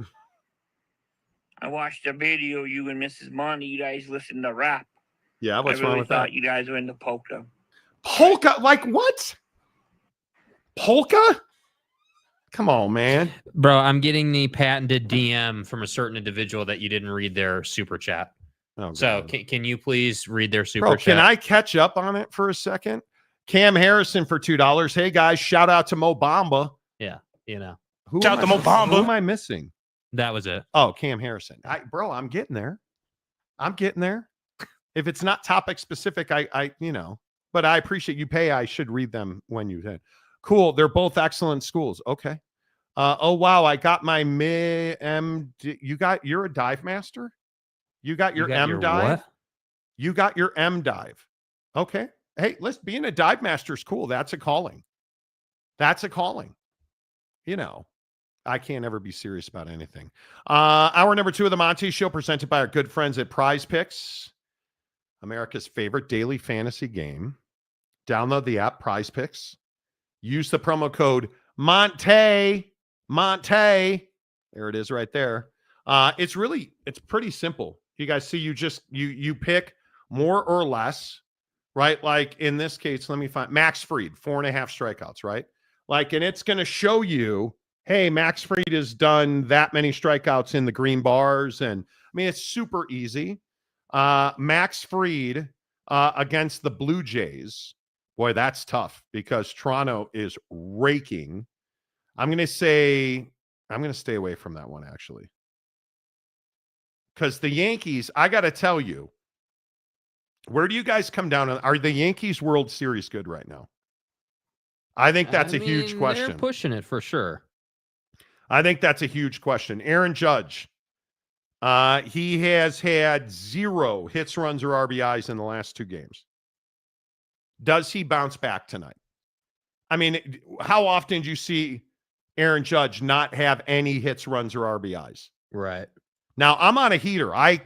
I watched a video, you and Mrs. Monty, you guys listen to rap. Yeah, what's wrong with that? I really thought you guys were into polka. Polka? Like what? Polka? Come on, man. Bro, I'm getting the patented DM from a certain individual that you didn't read their super chat. Oh, so can you please read their super Bro, chat? can I catch up on it for a second? Cam Harrison for $2. Hey, guys, shout out to Mo Bamba. Yeah, you know. Shout out to Mo Bamba. Who am I missing? That was it. Oh, Cam Harrison. Bro, I'm getting there. I'm getting there. If it's not topic specific, I but I appreciate you pay. I should read them when you did. Cool. They're both excellent schools. Okay. Oh, wow. I got my you're a dive master? You got your M dive? What? You got your M dive. Okay. Hey, listen, being a dive master is cool. That's a calling. That's a calling. You know, I can't ever be serious about anything. Hour number 2 of the Monty Show, presented by our good friends at Prize Picks, America's favorite daily fantasy game. Download the app, Prize Picks. Use the promo code Monte. There it is right there. It's pretty simple. You guys see, you pick more or less, right? Like in this case, let me find Max Fried, 4.5 strikeouts, right? Like, and it's going to show you, hey, Max Fried has done that many strikeouts in the green bars. And I mean, it's super easy. Max Fried against the Blue Jays. Boy, that's tough because Toronto is raking. I'm going to stay away from that one, actually. Because the Yankees, I got to tell you, where do you guys come down on? Are the Yankees World Series good right now? I think that's a huge question. They're pushing it for sure. I think that's a huge question. Aaron Judge, he has had 0 hits, runs, or RBIs in the last 2 games. Does he bounce back tonight? I mean, how often do you see Aaron Judge not have any hits, runs, or RBIs? Right. Now, I'm on a heater. I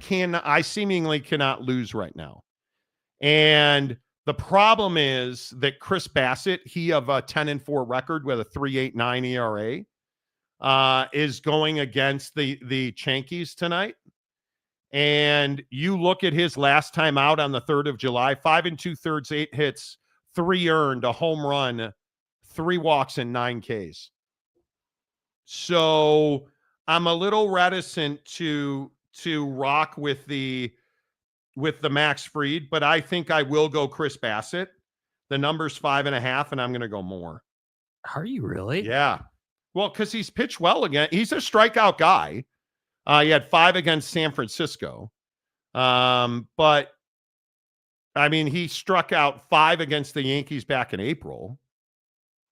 seemingly cannot lose right now. And the problem is that Chris Bassett, he of a 10-4 record with a 3.89 ERA, is going against the Yankees tonight. And you look at his last time out on the 3rd of July, 5 2/3, 8 hits, 3 earned, a home run, 3 walks, and 9 Ks. So I'm a little reticent to rock with the Max Fried, but I think I will go Chris Bassett. The number's 5.5, and I'm going to go more. Are you really? Yeah. Well, because he's pitched well again. He's a strikeout guy. He had 5 against San Francisco. But, I mean, he struck out 5 against the Yankees back in April.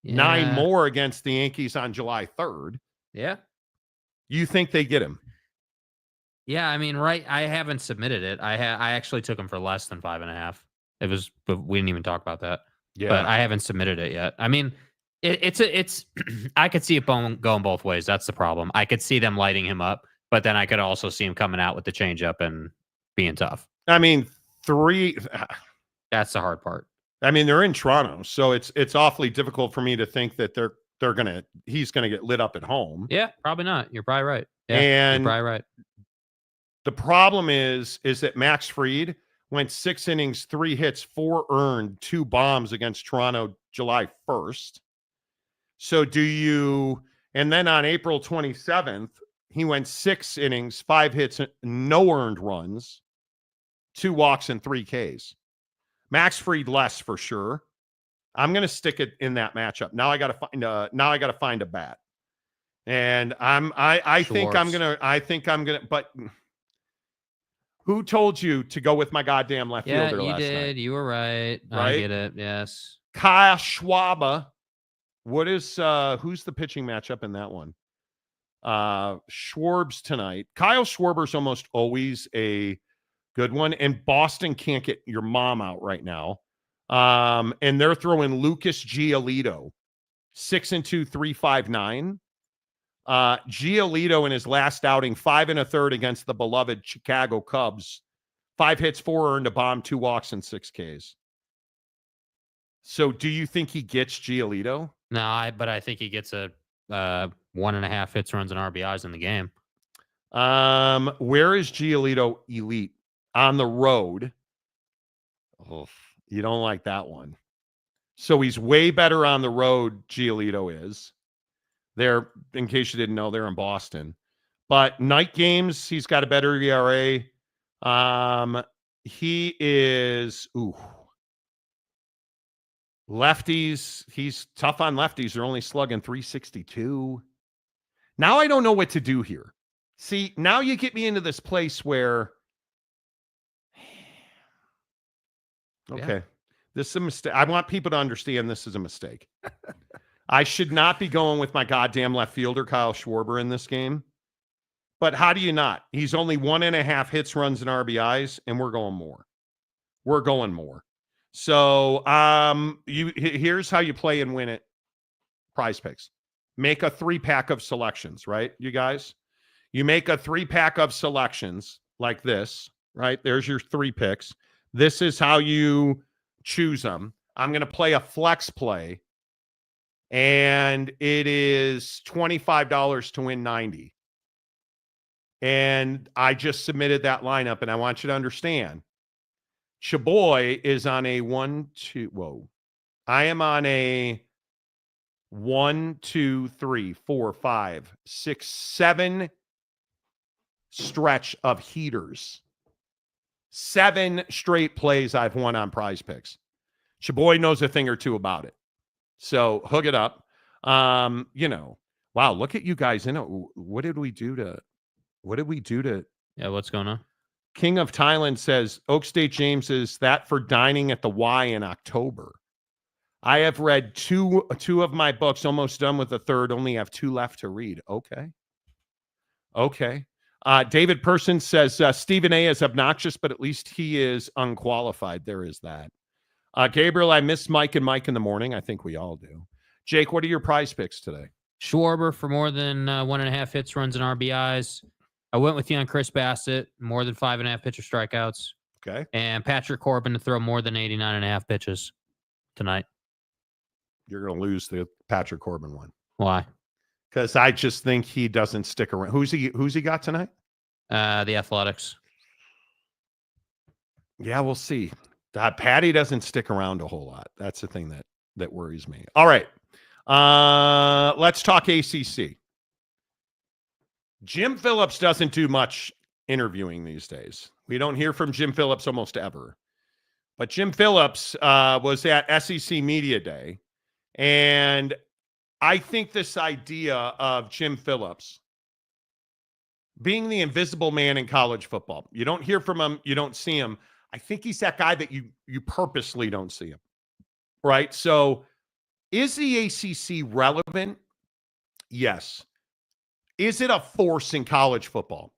Yeah. 9 more against the Yankees on July 3rd. Yeah. You think they get him? Yeah, I mean, right. I haven't submitted it. I actually took him for less than 5.5. But we didn't even talk about that. Yeah. But I haven't submitted it yet. I mean, it's I could see it going both ways. That's the problem. I could see them lighting him up, but then I could also see him coming out with the changeup and being tough. I mean, that's the hard part. I mean, they're in Toronto, so it's awfully difficult for me to think that he's gonna get lit up at home. Yeah, probably not. You're probably right. Yeah, and you're probably right. The problem is that Max Fried went 6 innings, 3 hits, 4 earned, 2 bombs against Toronto July 1st. So and then on April 27th, he went 6 innings, 5 hits, no earned runs, 2 walks, and 3 Ks. Max Fried less for sure. I'm going to stick it in that matchup. Now I got to find a bat. And I think I'm going to, but Who told you to go with my goddamn left fielder you last did. night? You were right. I Right? get it. Yes. Kyle Schwab. What is who's the pitching matchup in that one? Schwarb's tonight. Kyle Schwarber's almost always a good one, and Boston can't get your mom out right now. And they're throwing Lucas Giolito, 6-2, 3.59. Giolito in his last outing, 5 1/3 against the beloved Chicago Cubs. 5 hits, 4 earned, a bomb, 2 walks, and 6 Ks. So do you think he gets Giolito? No, but I think he gets a 1.5 hits, runs, and RBIs in the game. Where is Giolito elite? On the road. Oh, you don't like that one. So he's way better on the road, Giolito is. They're, in case you didn't know, they're in Boston. But night games, he's got a better ERA. He is, lefties, he's tough on lefties. They're only slugging 362. Now I don't know what to do here. See, now you get me into this place where, okay, this is a mistake. I want people to understand this is a mistake. I should not be going with my goddamn left fielder, Kyle Schwarber, in this game. But how do you not? He's only 1.5 hits, runs, and RBIs, and we're going more. We're going more. So here's how you play and win it. Prize Picks. Make a 3-pack of selections, right, you guys? You make a 3-pack of selections like this, right? There's your 3 picks. This is how you choose them. I'm going to play a flex play, and it is $25 to win 90. And I just submitted that lineup, and I want you to understand, Chaboy is on a 1, 2, whoa. I am on a 1, 2, 3, 4, 5, 6, 7 stretch of heaters. 7 straight plays I've won on Prize Picks. Chaboy knows a thing or two about it. So hook it up. Wow, look at you guys. What did we do to Yeah, what's going on? King of Thailand says, Oak State James, is that for dining at the Y in October? I have read two of my books, almost done with the third, only have 2 left to read. Okay. David Person says, Stephen A. is obnoxious, but at least he is unqualified. There is that. Gabriel, I miss Mike and Mike in the morning. I think we all do. Jake, what are your Prize Picks today? Schwarber for more than 1.5 hits, runs, and RBIs. I went with you on Chris Bassett, more than 5.5 pitcher strikeouts. Okay. And Patrick Corbin to throw more than 89.5 pitches tonight. You're going to lose the Patrick Corbin one. Why? Because I just think he doesn't stick around. Who's he got tonight? The Athletics. Yeah, we'll see. Patty doesn't stick around a whole lot. That's the thing that worries me. All right. Let's talk ACC. Jim Phillips doesn't do much interviewing these days. We don't hear from Jim Phillips almost ever. But Jim Phillips was at SEC Media Day. And I think this idea of Jim Phillips being the invisible man in college football, you don't hear from him, you don't see him. I think he's that guy that you purposely don't see him, right? So is the ACC relevant? Yes. Is it a force in college football?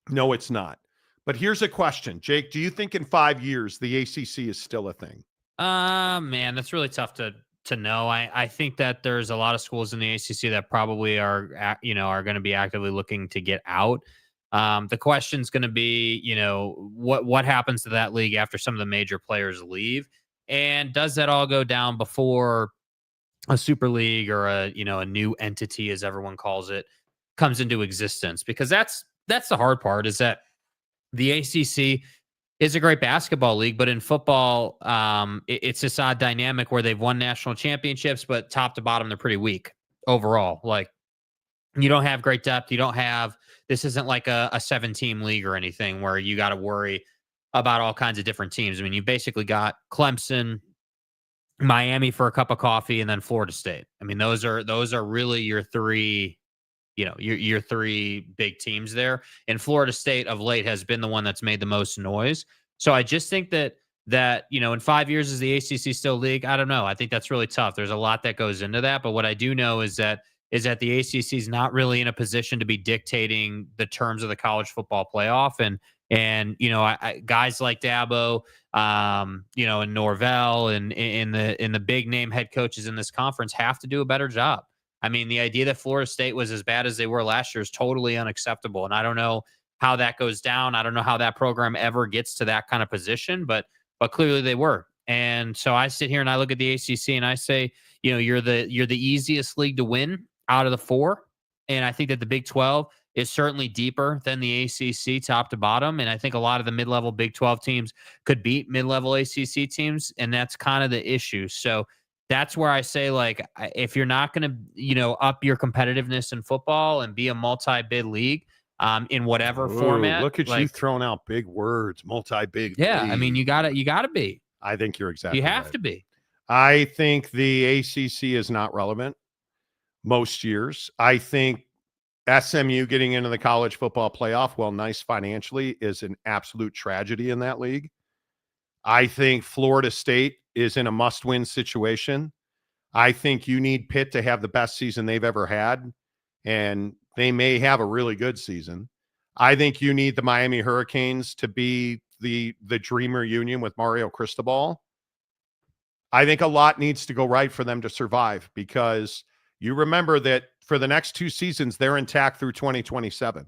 No, it's not. But here's a question. Jake, do you think in 5 years the ACC is still a thing? Man, that's really tough to know. I think that there's a lot of schools in the ACC that probably are going to be actively looking to get out. The question's going to be, what happens to that league after some of the major players leave, and does that all go down before a super league or a new entity, as everyone calls it, comes into existence? Because that's the hard part, is that the ACC is a great basketball league, but in football, it's this odd dynamic where they've won national championships, but top to bottom, they're pretty weak overall. Like, you don't have great depth. This isn't like a 7-team league or anything where you got to worry about all kinds of different teams. I mean, you basically got Clemson, Miami for a cup of coffee, and then Florida State. I mean, those are really your 3 your three big teams there. And Florida State of late has been the one that's made the most noise. So I just think that in 5 years, is the ACC still a league? I don't know. I think that's really tough. There's a lot that goes into that. But what I do know is that the ACC is not really in a position to be dictating the terms of the college football playoff. And guys like Dabo, and Norvell and in the big name head coaches in this conference have to do a better job. I mean, the idea that Florida State was as bad as they were last year is totally unacceptable. And I don't know how that goes down. I don't know how that program ever gets to that kind of position, but clearly they were. And so I sit here and I look at the ACC and I say, you're the easiest league to win out of the four. And I think that the Big 12 is certainly deeper than the ACC top to bottom. And I think a lot of the mid-level Big 12 teams could beat mid-level ACC teams. And that's kind of the issue. So that's where I say, like, if you're not going to, up your competitiveness in football and be a multi-bid league in whatever format. Look at you throwing out big words, multi-big. Yeah. league. I mean, you gotta be. I think you're exactly You have right. to be. I think the ACC is not relevant most years. I think SMU getting into the college football playoff, while nice financially, is an absolute tragedy in that league. I think Florida State is in a must-win situation. I think you need Pitt to have the best season they've ever had, and they may have a really good season. I think you need the Miami Hurricanes to be the dream reunion with Mario Cristobal. I think a lot needs to go right for them to survive, because you remember that for the next 2 seasons, they're intact through 2027.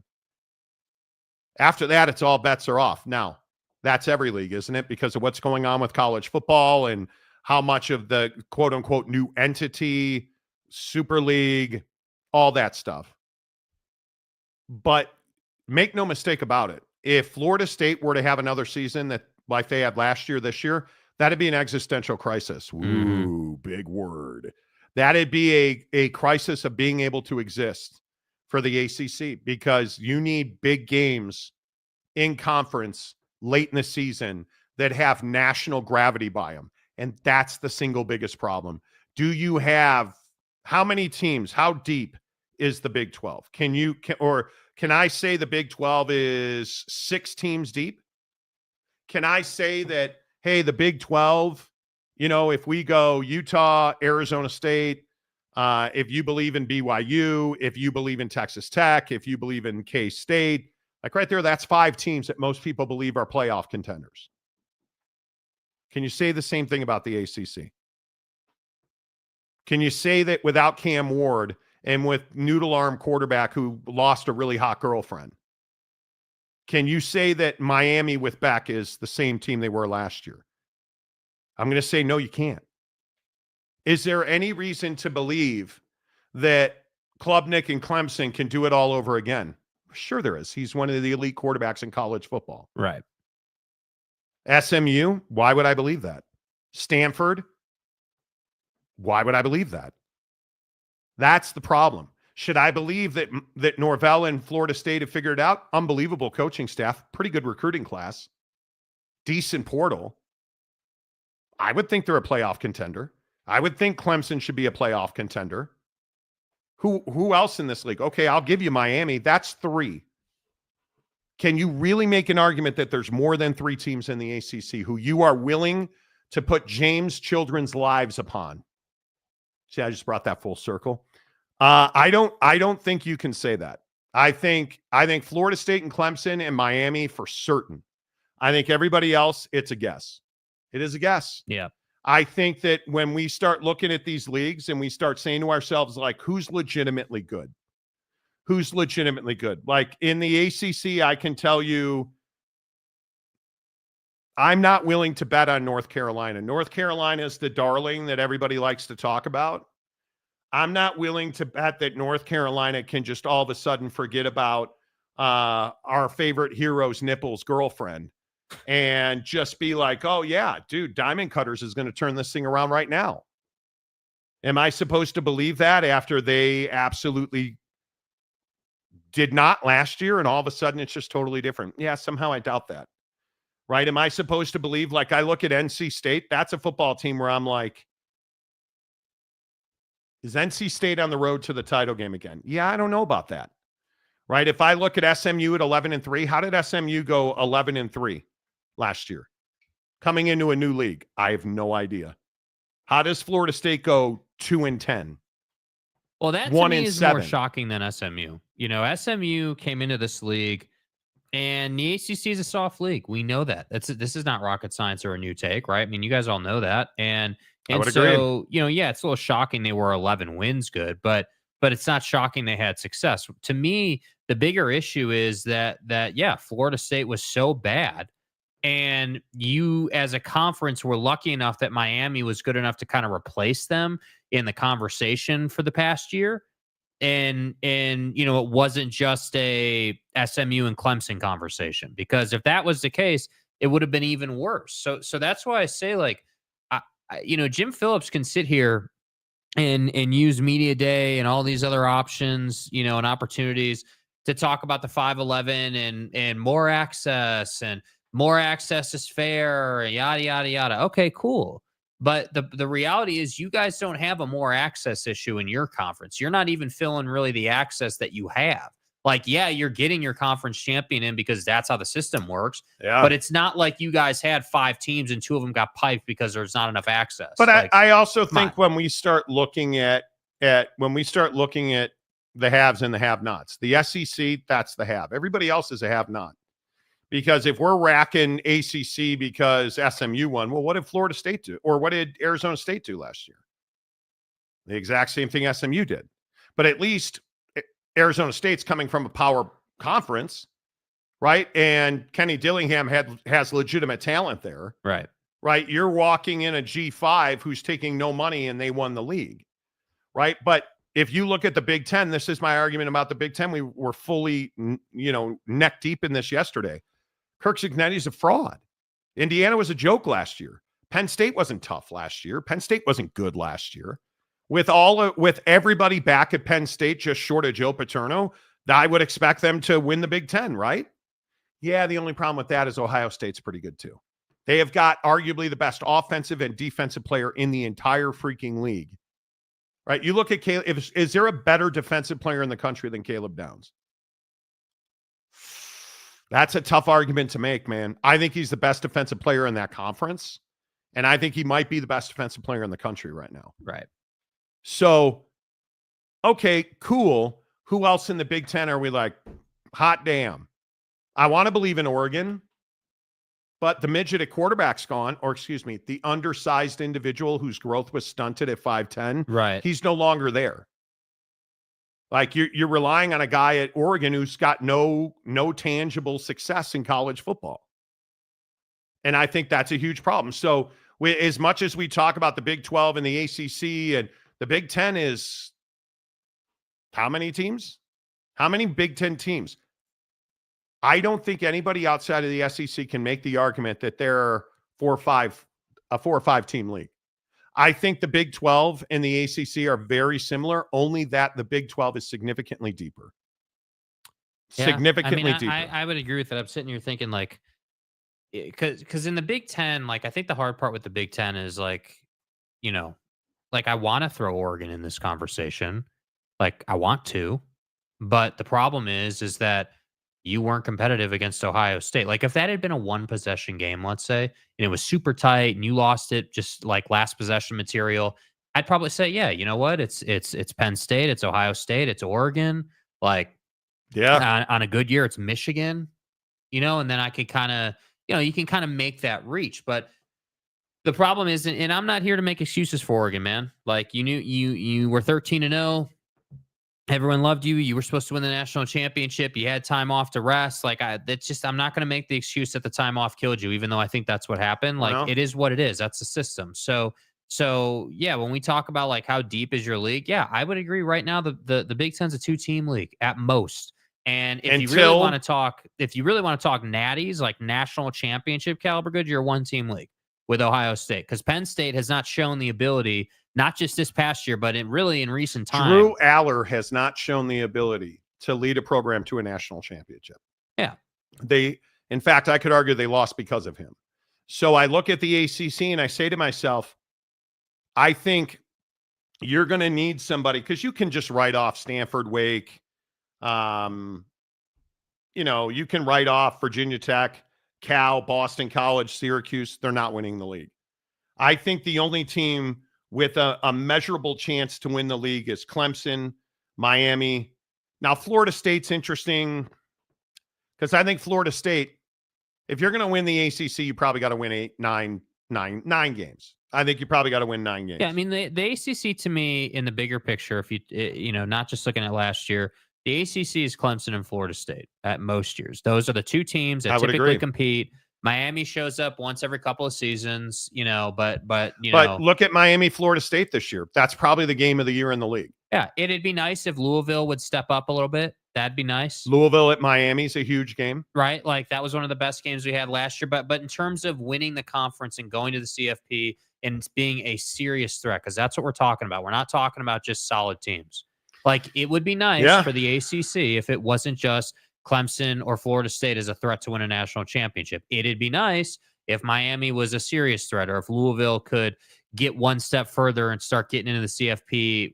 After that, it's all bets are off. Now, that's every league, isn't it? Because of what's going on with college football and how much of the quote-unquote new entity, Super League, all that stuff. But make no mistake about it. If Florida State were to have another season that like they had last year, this year, that'd be an existential crisis. Ooh, big word. That'd be a crisis of being able to exist for the ACC, because you need big games in conference late in the season that have national gravity by them. And that's the single biggest problem. Do you have, how many teams, how deep is the Big 12? Can I say the Big 12 is 6 teams deep? Can I say that, hey, the Big 12, if we go Utah, Arizona State, if you believe in BYU, if you believe in Texas Tech, if you believe in K-State, like right there, that's 5 teams that most people believe are playoff contenders. Can you say the same thing about the ACC? Can you say that without Cam Ward and with noodle arm quarterback who lost a really hot girlfriend, can you say that Miami with Beck is the same team they were last year? I'm going to say, no, you can't. Is there any reason to believe that Klubnik and Clemson can do it all over again? Sure there is. He's one of the elite quarterbacks in college football. Right. SMU, why would I believe that? Stanford, why would I believe that? That's the problem. Should I believe that Norvell and Florida State have figured it out? Unbelievable coaching staff, pretty good recruiting class, decent portal. I would think they're a playoff contender. I would think Clemson should be a playoff contender. Who else in this league? Okay, I'll give you Miami. That's 3. Can you really make an argument that there's more than 3 teams in the ACC who you are willing to put James children's lives upon? See, I just brought that full circle. I don't think you can say that. I think Florida State and Clemson and Miami for certain. I think everybody else, it's a guess. It is a guess. Yeah. I think that when we start looking at these leagues and we start saying to ourselves, like, who's legitimately good? Who's legitimately good? Like in the ACC, I can tell you, I'm not willing to bet on North Carolina. North Carolina is the darling that everybody likes to talk about. I'm not willing to bet that North Carolina can just all of a sudden forget about our favorite hero's nipples girlfriend and just be like, oh, yeah, dude, Diamond Cutters is going to turn this thing around right now. Am I supposed to believe that after they absolutely did not last year and all of a sudden it's just totally different? Yeah, somehow I doubt that. Right? Am I supposed to believe, like I look at NC State, that's a football team where I'm like, Is NC State on the road to the title game again? Yeah, I don't know about that. Right? If I look at SMU at 11-3, how did SMU go 11-3 last year? Coming into a new league, I have no idea. How does Florida State go 2-10? Well, that to me is more shocking than SMU. You know, SMU came into this league, and the ACC is a soft league. We know that. This is not rocket science or a new take, right? I mean, you guys all know that. And so, you know, yeah, it's a little shocking they were 11 wins good, but it's not shocking they had success. To me, the bigger issue is that yeah, Florida State was so bad, and you as a conference were lucky enough that Miami was good enough to kind of replace them in the conversation for the past year. And you know, it wasn't just a SMU and Clemson conversation, because if that was the case, it would have been even worse. So that's why I say, like, you know, Jim Phillips can sit here and use media day and all these other options, you know, and opportunities to talk about the 511 and more access is fair, yada, yada, yada. Okay, cool. But the reality is you guys don't have a more access issue in your conference. You're not even filling really the access that you have. Like, yeah, you're getting your conference champion in because that's how the system works. Yeah. But it's not like you guys had 5 teams and 2 of them got piped because there's not enough access. But like, I also think when we start looking at the haves and the have-nots, the SEC, that's the have. Everybody else is a have-not. Because if we're racking ACC because SMU won, well, what did Florida State do? Or what did Arizona State do last year? The exact same thing SMU did. But at least Arizona State's coming from a power conference, right? And Kenny Dillingham has legitimate talent there. Right. Right? You're walking in a G5 who's taking no money and they won the league. Right? But if you look at the Big Ten, this is my argument about the Big Ten. We were fully, you know, neck deep in this yesterday. Kirk Cignetti's a fraud. Indiana was a joke last year. Penn State wasn't tough last year. Penn State wasn't good last year. With everybody back at Penn State, just short of Joe Paterno, I would expect them to win the Big Ten, right? Yeah, the only problem with that is Ohio State's pretty good too. They have got arguably the best offensive and defensive player in the entire freaking league. Right? You look at Caleb. Is there a better defensive player in the country than Caleb Downs? That's a tough argument to make, man. I think he's the best defensive player in that conference, and I think he might be the best defensive player in the country right now. Right. So, okay, cool. Who else in the Big Ten are we like, hot damn? I want to believe in Oregon, but the midget at quarterback's gone, or excuse me, the undersized individual whose growth was stunted at 5'10", right? He's no longer there. Like you're relying on a guy at Oregon who's got no tangible success in college football. And I think that's a huge problem. So as much as we talk about the Big 12 and the ACC, and the Big 10 is how many teams? How many Big 10 teams? I don't think anybody outside of the SEC can make the argument that they're a 4 or 5 team league. I think the Big 12 and the ACC are very similar, only that the Big 12 is significantly deeper. Yeah, significantly deeper. I would agree with that. I'm sitting here thinking, like, because in the Big 10, like, I think the hard part with the Big 10 is, like, you know, like, I want to throw Oregon in this conversation. Like, I want to. But the problem is that you weren't competitive against Ohio State. Like, if that had been a 1-possession game, let's say, and it was super tight and you lost it just like last possession material, I'd probably say, yeah, you know what? It's Penn State, it's Ohio State, it's Oregon. Like, yeah, on a good year, it's Michigan, you know, and then I could kind of, you know, you can kind of make that reach. But the problem is, and I'm not here to make excuses for Oregon, man. Like, you were 13-0. Everyone loved you. You were supposed to win the national championship. You had time off to rest. Like, that's just, I'm not going to make the excuse that the time off killed you, even though I think that's what happened. Like, It is what it is. That's the system. So yeah, when we talk about, like, how deep is your league? Yeah, I would agree right now. The Big Ten's a 2-team league at most. And if you really want to talk natties, like national championship caliber good, you're a 1-team league with Ohio State, because Penn State has not shown the ability, not just this past year, but in recent time. Drew Aller has not shown the ability to lead a program to a national championship. Yeah. In fact, I could argue they lost because of him. So I look at the ACC and I say to myself, I think you're going to need somebody because you can just write off Stanford, Wake. You can write off Virginia Tech, Cal, Boston College, Syracuse. They're not winning the league. I think the only team with a measurable chance to win the league is Clemson, Miami. Now, Florida State's interesting because I think Florida State, if you're going to win the ACC, you probably got to win nine games. I think you probably got to win 9 games. Yeah, I mean, the ACC to me in the bigger picture, if you not just looking at last year, the ACC is Clemson and Florida State at most years. Those are the two teams that typically compete. Miami shows up once every couple of seasons, but look at Miami, Florida State this year. That's probably the game of the year in the league. Yeah, it'd be nice if Louisville would step up a little bit. That'd be nice. Louisville at Miami is a huge game. Right? Like that was one of the best games we had last year. But in terms of winning the conference and going to the CFP and being a serious threat, because that's what we're talking about. We're not talking about just solid teams. Like it would be nice for the ACC if it wasn't just Clemson or Florida State as a threat to win a national championship. It'd be nice if Miami was a serious threat, or if Louisville could get one step further and start getting into the CFP,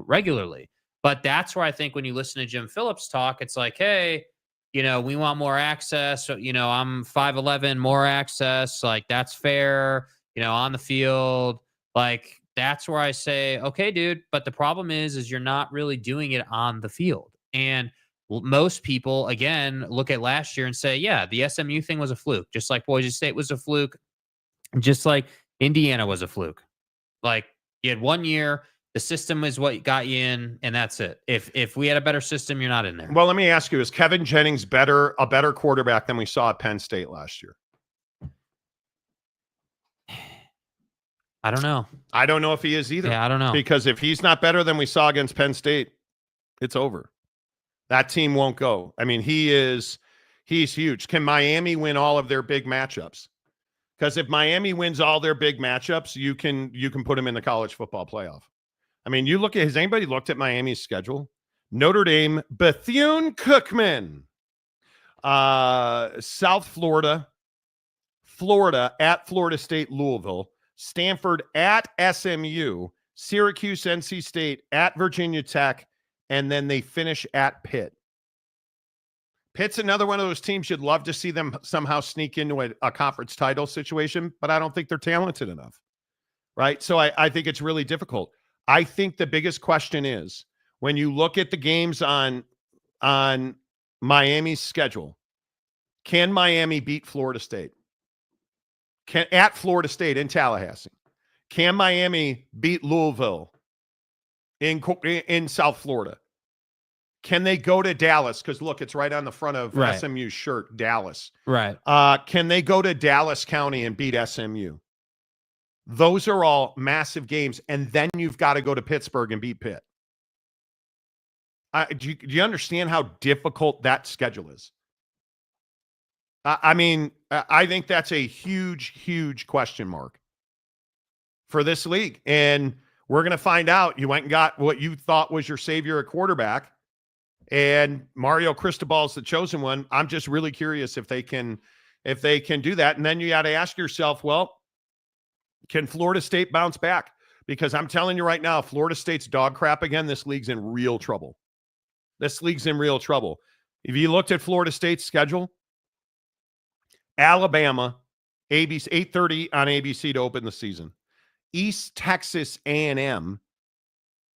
regularly. But that's where I think when you listen to Jim Phillips talk, it's like, hey, we want more access. So, I'm 5'11", more access. Like that's fair, on the field. Like that's where I say, okay, dude. But the problem is you're not really doing it on the field. And most people, again, look at last year and say, yeah, the SMU thing was a fluke, just like Boise State was a fluke, just like Indiana was a fluke. Like you had 1 year, the system is what got you in, and that's it. If we had a better system, you're not in there. Well, let me ask you, is Kevin Jennings a better quarterback than we saw at Penn State last year? I don't know. I don't know if he is either. Yeah, I don't know. Because if he's not better than we saw against Penn State, it's over. That team won't go. I mean, he's huge. Can Miami win all of their big matchups? Because if Miami wins all their big matchups, you can put them in the college football playoff. I mean, has anybody looked at Miami's schedule? Notre Dame, Bethune-Cookman, South Florida, Florida at Florida State, Louisville, Stanford at SMU, Syracuse, NC State at Virginia Tech, and then they finish at Pitt. Pitt's another one of those teams you'd love to see them somehow sneak into a conference title situation, but I don't think they're talented enough, right? So I think it's really difficult. I think the biggest question is when you look at the games on Miami's schedule, can Miami beat Florida State? At Florida State in Tallahassee? Can Miami beat Louisville in South Florida? Can they go to Dallas? Because look, it's right on the front of SMU's shirt, Dallas. Right. Can they go to Dallas County and beat SMU? Those are all massive games. And then you've got to go to Pittsburgh and beat Pitt. Do you understand how difficult that schedule is? I mean, I think that's a huge, huge question mark for this league. And we're going to find out. You went and got what you thought was your savior at quarterback, and Mario Cristobal's the chosen one. I'm just really curious if they can do that. And then you got to ask yourself, well, can Florida State bounce back? Because I'm telling you right now, Florida State's dog crap again, this league's in real trouble. This league's in real trouble. If you looked at Florida State's schedule, Alabama, ABC 8:30 on ABC to open the season. East Texas A&M.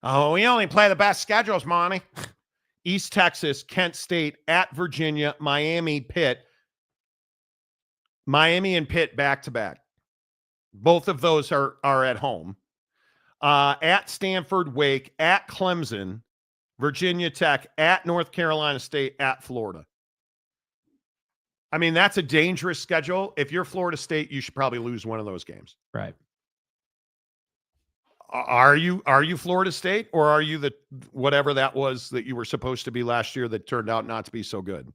Oh, we only play the best schedules, Monty. East Texas, Kent State, at Virginia, Miami, Pitt. Miami and Pitt back-to-back. Both of those are at home. At Stanford, Wake, at Clemson, Virginia Tech, at North Carolina State, at Florida. I mean, that's a dangerous schedule. If you're Florida State, you should probably lose one of those games. Right. Are you Florida State, or are you the whatever that was that you were supposed to be last year that turned out not to be so good?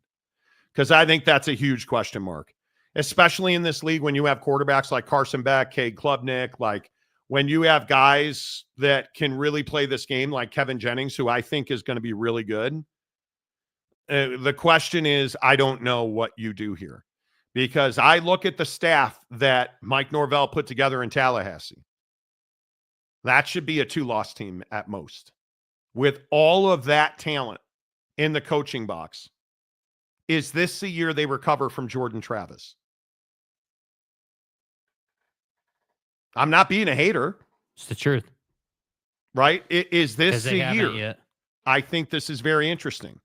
Because I think that's a huge question mark, especially in this league when you have quarterbacks like Carson Beck, Cade Klubnik, like when you have guys that can really play this game like Kevin Jennings, who I think is going to be really good. The question is, I don't know what you do here, because I look at the staff that Mike Norvell put together in Tallahassee. That should be a 2-loss team at most. With all of that talent in the coaching box, is this the year they recover from Jordan Travis? I'm not being a hater. It's the truth. Right? Is this the year? Yet. I think this is very interesting.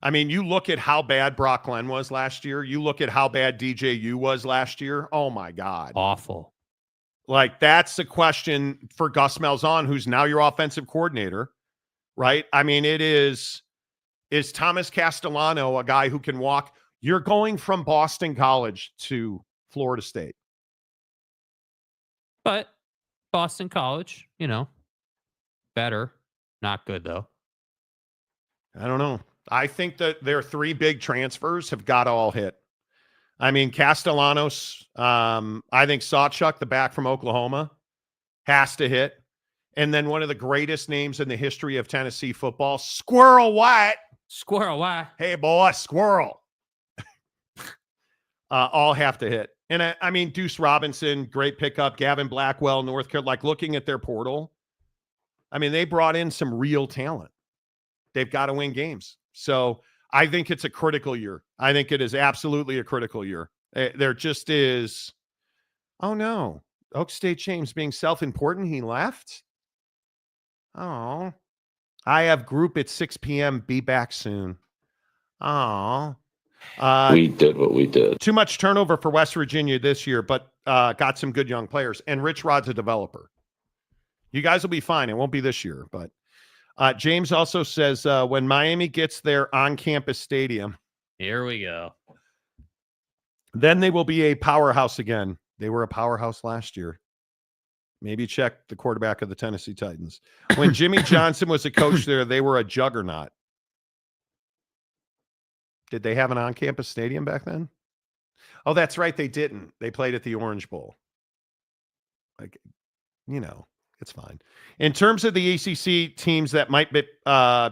I mean, you look at how bad Brock Glenn was last year. You look at how bad DJU was last year. Oh, my God. Awful. Like, that's the question for Gus Malzahn, who's now your offensive coordinator, right? I mean, is Thomas Castellano a guy who can walk? You're going from Boston College to Florida State. But Boston College, better. Not good, though. I don't know. I think that their 3 big transfers have got to all hit. I mean, Castellanos, I think Sawchuk, the back from Oklahoma, has to hit. And then one of the greatest names in the history of Tennessee football, Squirrel White. Squirrel White. Hey, boy, Squirrel. All have to hit. And I mean, Deuce Robinson, great pickup. Gavin Blackwell, North Carolina, like looking at their portal. I mean, they brought in some real talent. They've got to win games. So I think it's a critical year. I think it is absolutely a critical year. There just is. Oh, no. Oak State James being self-important. He left. Oh. I have group at 6 p.m. Be back soon. Oh. We did what we did. Too much turnover for West Virginia this year, but got some good young players. And Rich Rod's a developer. You guys will be fine. It won't be this year, but James also says when Miami gets their on-campus stadium, here we go. Then they will be a powerhouse again. They were a powerhouse last year. Maybe check the quarterback of the Tennessee Titans. When Jimmy Johnson was a coach there, they were a juggernaut. Did they have an on-campus stadium back then? Oh, that's right. They didn't. They played at the Orange Bowl. Like, it's fine. In terms of the ACC teams that might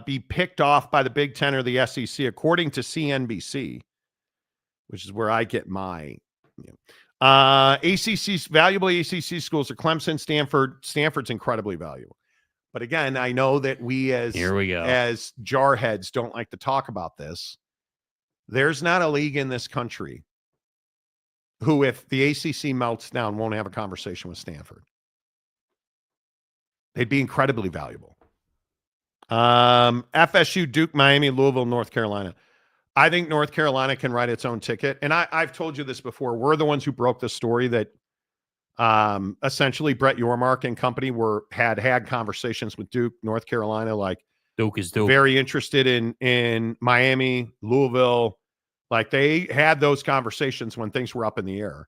be picked off by the Big Ten or the SEC, according to CNBC, which is where I get my ACC's valuable ACC schools are Clemson, Stanford. Stanford's incredibly valuable. But again, I know that we as jarheads don't like to talk about this. There's not a league in this country who, if the ACC melts down, won't have a conversation with Stanford. They'd be incredibly valuable. FSU, Duke, Miami, Louisville, North Carolina. I think North Carolina can write its own ticket. And I've told you this before. We're the ones who broke the story that essentially Brett Yormark and company had conversations with Duke, North Carolina, like Duke is Duke. Very interested in Miami, Louisville. Like they had those conversations when things were up in the air.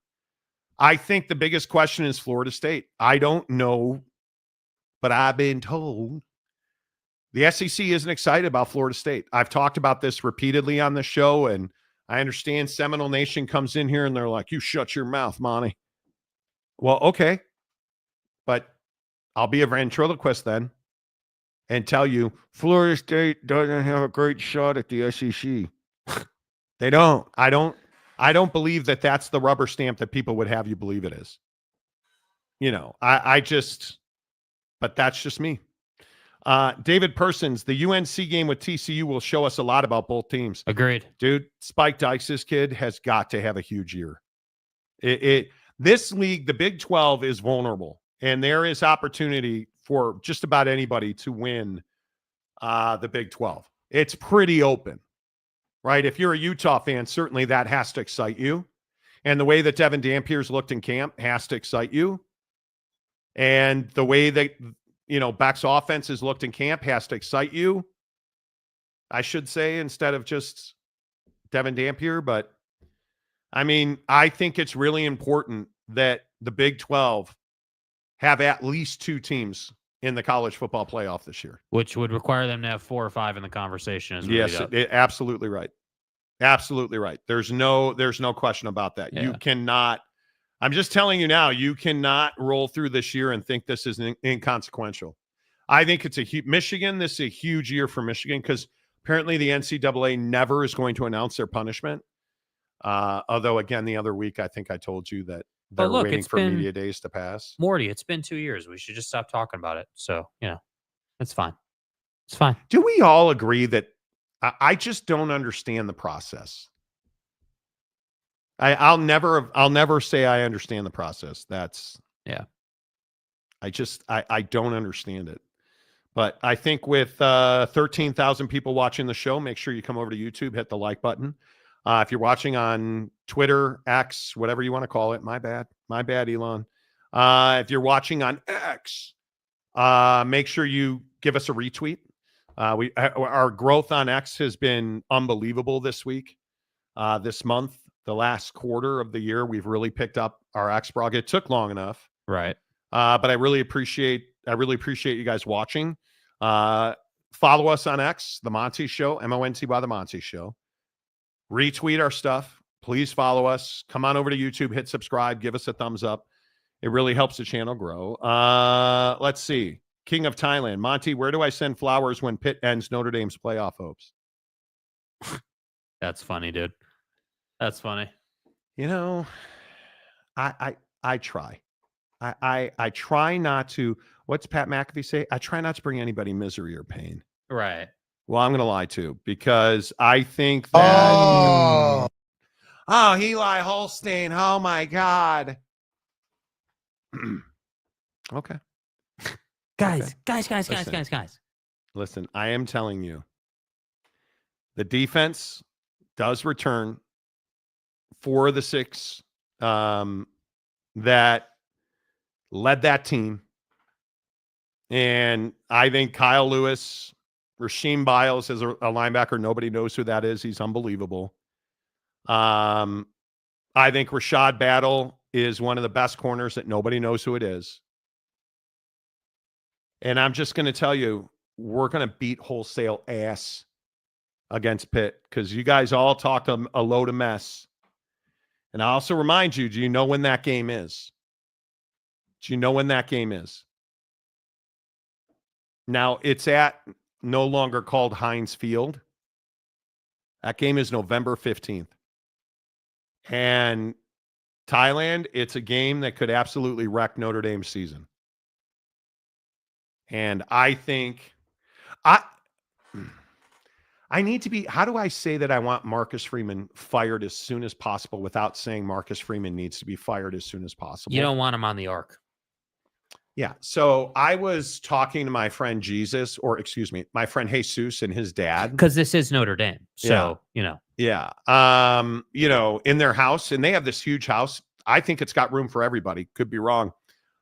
I think the biggest question is Florida State. I don't know, but I've been told the SEC isn't excited about Florida State. I've talked about this repeatedly on the show, and I understand Seminole Nation comes in here and they're like, you shut your mouth, Monty. Well, okay. But I'll be a ventriloquist then and tell you Florida State doesn't have a great shot at the SEC. They don't. I don't believe that that's the rubber stamp that people would have you believe it is. But that's just me. David Persons, the UNC game with TCU will show us a lot about both teams. Agreed. Dude, Spike Dykes' kid has got to have a huge year. This league, the Big 12, is vulnerable, and there is opportunity for just about anybody to win the Big 12. It's pretty open, right? If you're a Utah fan, certainly that has to excite you. And the way that Devin Dampier's looked in camp has to excite you. And the way that, Beck's offense has looked in camp has to excite you, I should say, instead of just Devin Dampier. But, I think it's really important that the Big 12 have at least 2 teams in the college football playoff this year. Which would require them to have 4 or 5 in the conversation. Yes, absolutely right. Absolutely right. There's no question about that. Yeah. You cannot, I'm just telling you now, you cannot roll through this year and think this is inconsequential. I think it's Michigan. This is a huge year for Michigan because apparently the NCAA never is going to announce their punishment. Although, again, the other week, I think I told you that they're look, waiting it's for been- media days to pass. Morty, it's been 2 years. We should just stop talking about it. So, it's fine. It's fine. Do we all agree that I just don't understand the process? I'll never say I understand the process. That's I don't understand it. But I think with 13,000 people watching the show, make sure you come over to YouTube, hit the like button. If you're watching on Twitter, X, whatever you want to call it, my bad, Elon. If you're watching on X, make sure you give us a retweet. Our growth on X has been unbelievable this week, this month, the last quarter of the year. We've really picked up our X blog. It took long enough, right? But I really appreciate you guys watching. Follow us on X, The Monty Show, MONTY The Monty Show. Retweet our stuff. Please follow us. Come on over to YouTube, hit subscribe, give us a thumbs up. It really helps the channel grow. Let's see. King of Thailand. Monty, where do I send flowers when Pitt ends Notre Dame's playoff hopes? That's funny, dude. That's funny. You know, I try. I try not to. What's Pat McAfee say? I try not to bring anybody misery or pain. Right. Well, I'm going to lie too, because I think that. Oh, Eli Holstein. Oh my God. Okay. Guys. Listen, I am telling you, the defense does return for the 6 that led that team. And I think Kyle Lewis, Rasheem Biles is a linebacker. Nobody knows who that is. He's unbelievable. I think Rashad Battle is one of the best corners that nobody knows who it is. And I'm just going to tell you, we're going to beat wholesale ass against Pitt because you guys all talked a load of mess. And I also remind you, do you know when that game is? Do you know when that game is? Now, it's at no longer called Heinz Field. That game is November 15th. And Thailand, it's a game that could absolutely wreck Notre Dame's season. And I think I need to be, how do I say that I want Marcus Freeman fired as soon as possible without saying Marcus Freeman needs to be fired as soon as possible? You don't want him on the arc. Yeah. So I was talking to my friend my friend Jesus and his dad. Because this is Notre Dame. So, Yeah. In their house, and they have this huge house. I think it's got room for everybody. Could be wrong.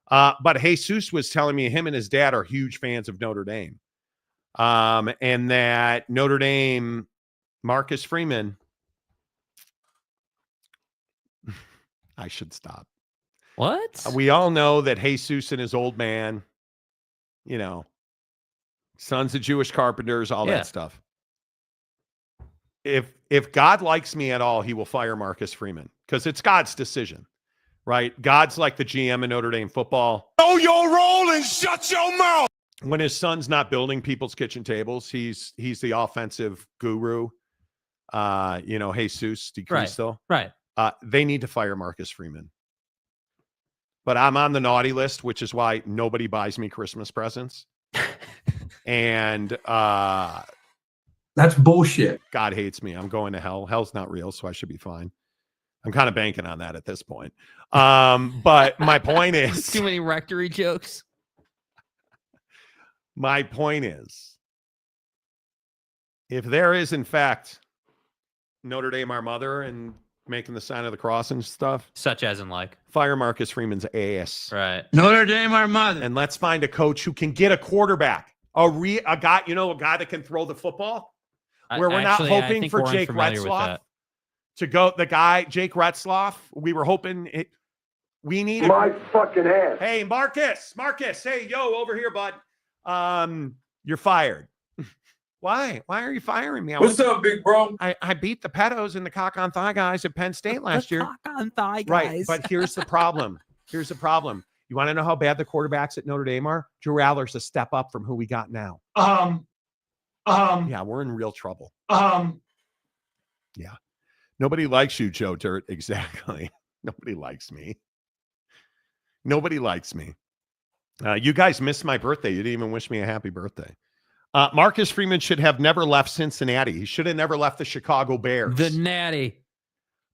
But Jesus was telling me him and his dad are huge fans of Notre Dame. And that Notre Dame, Marcus Freeman, I should stop. What? We all know that Jesus and his old man, sons of Jewish carpenters, all that stuff. If God likes me at all, he will fire Marcus Freeman because it's God's decision, right? God's like the GM in Notre Dame football. Know your role and shut your mouth. When his son's not building people's kitchen tables, he's the offensive guru. Jesus de Cristo. Right. They need to fire Marcus Freeman. But I'm on the naughty list, which is why nobody buys me Christmas presents. And that's bullshit. God hates me. I'm going to hell. Hell's not real, so I should be fine. I'm kind of banking on that at this point. But my point is too many rectory jokes. My point is, if there is in fact Notre Dame our mother and making the sign of the cross and stuff, such as in like fire Marcus Freeman's ass, right? Notre Dame our mother, and let's find a coach who can get a quarterback, a guy, a guy that can throw the football. Where we're not hoping for Jake Retzloff to go. The guy Jake Retzloff, we were hoping we need my fucking ass. Hey, Marcus, hey, yo, over here, bud. You're fired. Why are you firing me? What's up, big bro? I beat the pedos and the cock on thigh guys at Penn State last year. Cock on thigh guys. Right, but here's the problem. You want to know how bad the quarterbacks at Notre Dame are? Drew Aller's a step up from who we got now. Yeah, we're in real trouble. Yeah. Nobody likes you, Joe Dirt. Exactly. Nobody likes me. Nobody likes me. You guys missed my birthday. You didn't even wish me a happy birthday. Marcus Freeman should have never left Cincinnati. He should have never left the Chicago Bears. The Natty.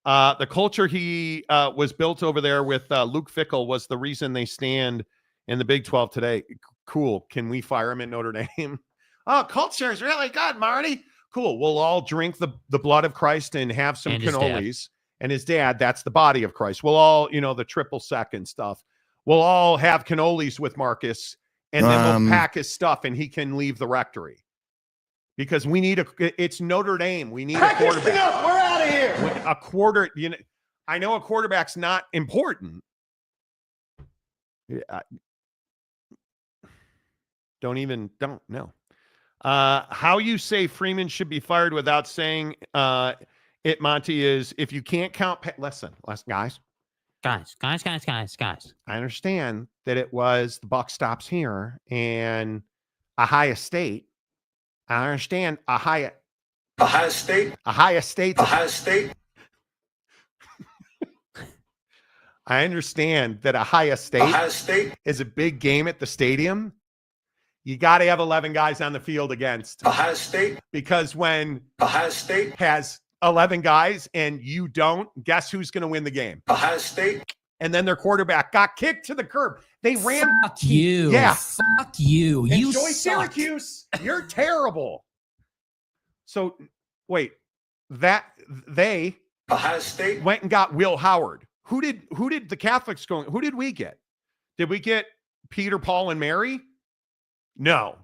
The culture he was built over there with Luke Fickell was the reason they stand in the Big 12 today. Cool. Can we fire him at Notre Dame? Oh, culture is really good, Marty. Cool. We'll all drink the blood of Christ and have some cannolis. And his dad, that's the body of Christ. We'll all, the triple second stuff. We'll all have cannolis with Marcus, and then we'll pack his stuff and he can leave the rectory. Because we need it's Notre Dame. We need a quarterback. We're out of here. A quarter, I know a quarterback's not important. Don't know. How you say Freeman should be fired without saying it, Monty, is if you can't count. Listen, guys. I understand that it was the buck stops here and Ohio State. I understand Ohio State. I understand that Ohio State is a big game at the stadium. You got to have 11 guys on the field against Ohio State. Because when Ohio State has 11 guys and you don't, guess who's going to win the game? Ohio State. And then their quarterback got kicked to the curb. They ran. Fuck you. Yeah. Fuck you. You Enjoy suck. Syracuse. You're terrible. So wait, they Ohio State went and got Will Howard. Who did the Catholics go? Who did we get? Did we get Peter, Paul, and Mary? No.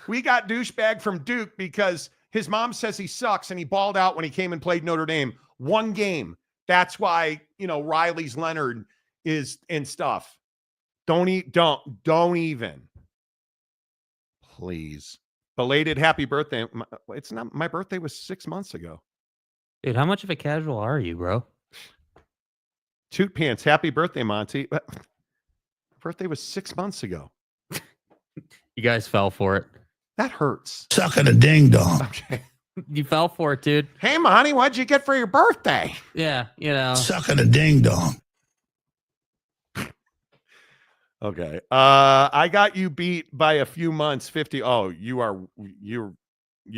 We got douchebag from Duke because his mom says he sucks and he balled out when he came and played Notre Dame. One game. That's why, Riley's Leonard is and stuff. Don't even. Please. Belated happy birthday. It's not, my birthday was 6 months ago. Dude, how much of a casual are you, bro? Toot pants. Happy birthday, Monty. Birthday was 6 months ago. You guys fell for it. That hurts. Sucking a ding dong. Okay. You fell for it, dude. Hey, Monty, what'd you get for your birthday? Yeah, Sucking a ding dong. Okay. I got you beat by a few months. 50. Oh, you've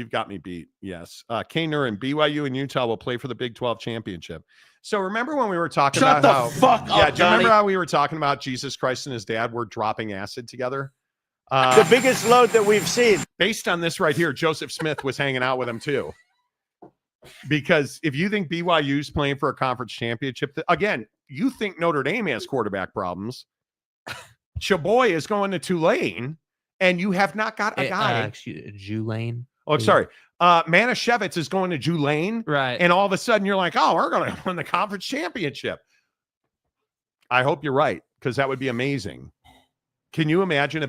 got me beat. Yes. Kaner and BYU and Utah will play for the Big 12 championship. So remember when we were talking about how fuck up, do you Johnny. remember how we were talking about Jesus Christ and his dad were dropping acid together? The biggest load that we've seen. Based on this right here, Joseph Smith was hanging out with him too. Because if you think BYU's playing for a conference championship, again, you think Notre Dame has quarterback problems. Chaboy is going to Tulane, and you have not got a guy. Tulane. Oh, sorry. Manischewitz is going to Tulane. Right. And all of a sudden you're like, oh, we're going to win the conference championship. I hope you're right, because that would be amazing. Can you imagine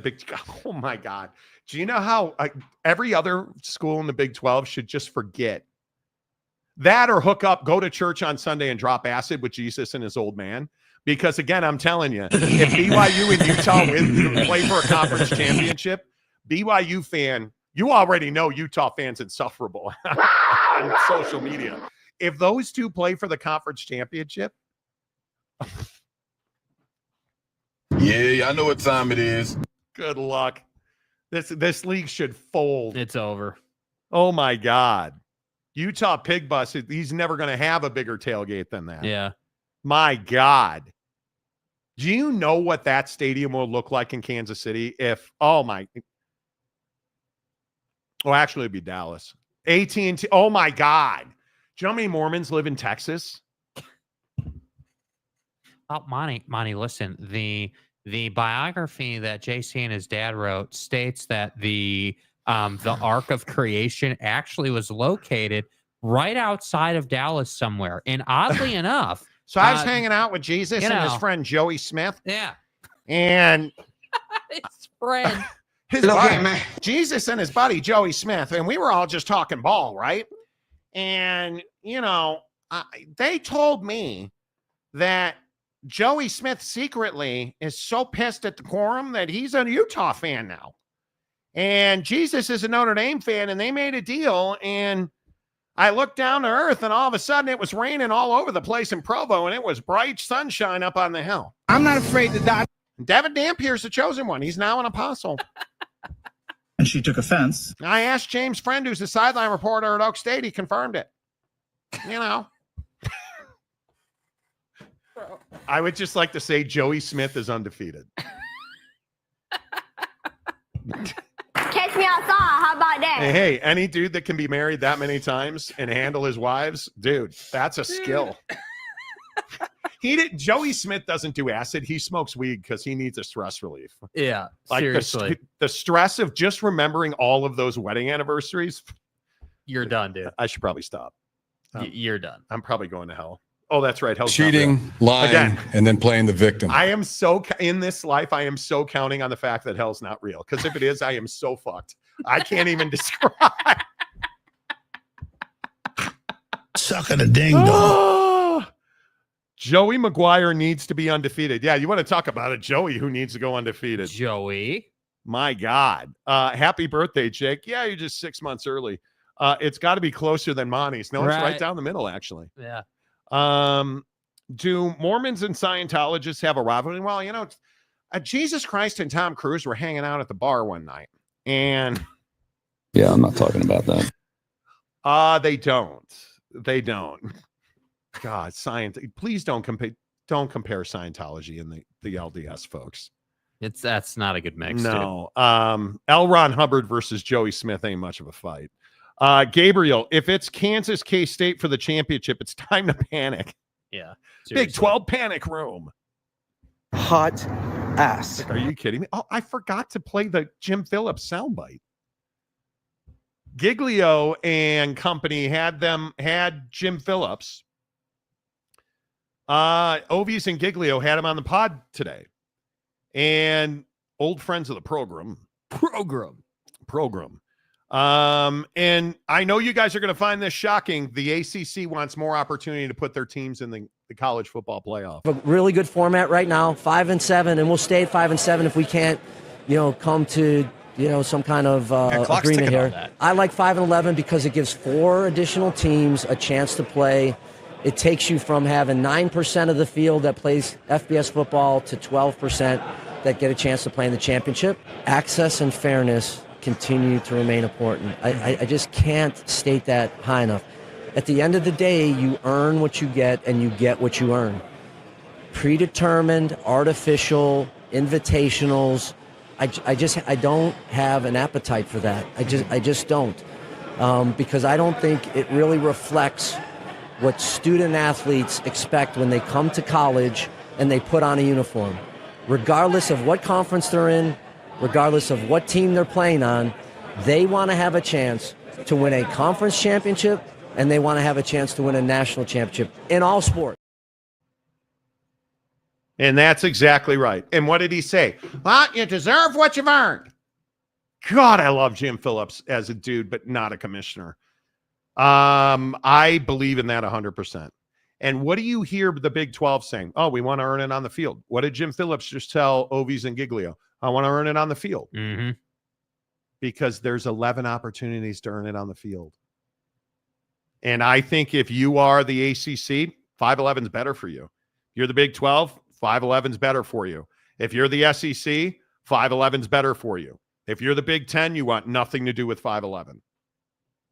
oh my God. Do you know how every other school in the Big 12 should just forget that or hook up, go to church on Sunday and drop acid with Jesus and his old man? Because again, I'm telling you, if BYU and Utah play for a conference championship, BYU fan, you already know Utah fans insufferable on social media. If those two play for the conference championship. Yeah, I know what time it is. Good luck. This league should fold. It's over. Oh my God. Utah Pig Bus, he's never going to have a bigger tailgate than that. Yeah. My God. Do you know what that stadium will look like in Kansas City if, actually it'd be Dallas. AT&T. Oh my God. Do you know how many Mormons live in Texas? Oh, Monty, listen, the biography that JC and his dad wrote states that the Ark of Creation actually was located right outside of Dallas somewhere. And oddly enough, so I was hanging out with Jesus and his friend Joey Smith. Yeah. And his friend. His buddy, man. Jesus and his buddy Joey Smith. And we were all just talking ball, right? And, they told me that Joey Smith secretly is so pissed at the quorum that he's a Utah fan now. And Jesus is a Notre Dame fan, and they made a deal. And I looked down to earth, and all of a sudden it was raining all over the place in Provo, and it was bright sunshine up on the hill. I'm not afraid to die. Devin Dampier's the chosen one. He's now an apostle. And she took offense. I asked James Friend, who's the sideline reporter at Oak State. He confirmed it. You know. I would just like to say Joey Smith is undefeated. Catch me outside. How about that? Hey, any dude that can be married that many times and handle his wives, dude, that's a skill. Joey Smith doesn't do acid. He smokes weed because he needs a stress relief. Yeah, like seriously. The stress of just remembering all of those wedding anniversaries. You're done, dude. I should probably stop. You're done. I'm probably going to hell. Oh, that's right. Hell's cheating, lying, again, and then playing the victim. I am so in this life. I am so counting on the fact that hell's not real. Because if it is, I am so fucked. I can't even describe. Suck at a ding dong. Joey McGuire needs to be undefeated. Yeah, you want to talk about it, Joey, who needs to go undefeated. Joey. My God. Happy birthday, Jake. Yeah, you're just 6 months early. It's got to be closer than Monty's. No, it's right down the middle, actually. Yeah. Do Mormons and Scientologists have a rivalry? Well, you know, Jesus Christ and Tom Cruise were hanging out at the bar one night, and yeah, I'm not talking about that. They don't. God, please don't compare Scientology and the LDS folks. That's not a good mix. No. L. Ron Hubbard versus Joey Smith ain't much of a fight. Gabriel, if it's Kansas K-State for the championship, it's time to panic. Yeah. Seriously. Big 12 panic room. Hot ass. Are you kidding me? Oh, I forgot to play the Jim Phillips soundbite. Giglio and company had Jim Phillips. Ovies and Giglio had him on the pod today. And old friends of the program. And I know you guys are going to find this shocking. The ACC wants more opportunity to put their teams in the college football playoff. A really good format right now, 5-7, and we'll stay at 5-7 if we can't, come to, some kind of agreement here. I like 5-11 because it gives 4 additional teams a chance to play. It takes you from having 9% of the field that plays FBS football to 12% that get a chance to play in the championship. Access and fairness continue to remain important. I just can't state that high enough. At the end of the day, you earn what you get and you get what you earn. Predetermined, artificial, invitationals, I don't have an appetite for that. I just don't. Because I don't think it really reflects what student athletes expect when they come to college and they put on a uniform. Regardless of what conference they're in, regardless of what team they're playing on, they want to have a chance to win a conference championship and they want to have a chance to win a national championship in all sports. And that's exactly right. And what did he say? Well, you deserve what you've earned. God, I love Jim Phillips as a dude, but not a commissioner. I believe in that 100%. And what do you hear the Big 12 saying? Oh, we want to earn it on the field. What did Jim Phillips just tell Ovies and Giglio? I want to earn it on the field. Mm-hmm. Because there's 11 opportunities to earn it on the field. And I think if you are the ACC, 5-11 is better for you. You're the Big 12, 5-11 is better for you. If you're the SEC, 5-11 is better for you. If you're the Big 10, you want nothing to do with 5-11.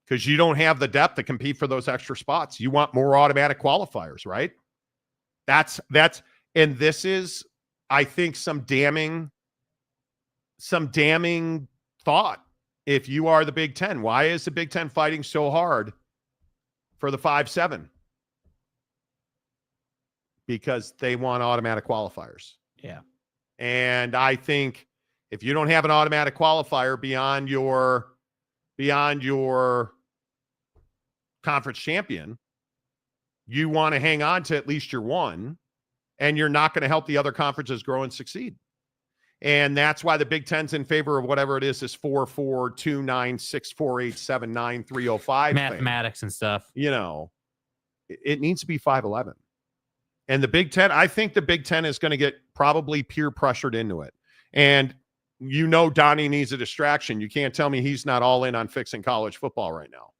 Because you don't have the depth to compete for those extra spots. You want more automatic qualifiers, right? And this is, I think, some damning thought. If you are the Big 10, why is the Big 10 fighting so hard for the 5-7? Because they want automatic qualifiers. Yeah. And I think if you don't have an automatic qualifier beyond your conference champion, you want to hang on to at least your one, and you're not going to help the other conferences grow and succeed. And that's why the Big Ten's in favor of whatever it is, this 4-4, 2-9, 6-4, 8-7, 9, 3-0-5 mathematics and stuff. It needs to be 5-11. And the Big Ten, I think the Big Ten is going to get probably peer pressured into it. And Donnie needs a distraction. You can't tell me he's not all in on fixing college football right now.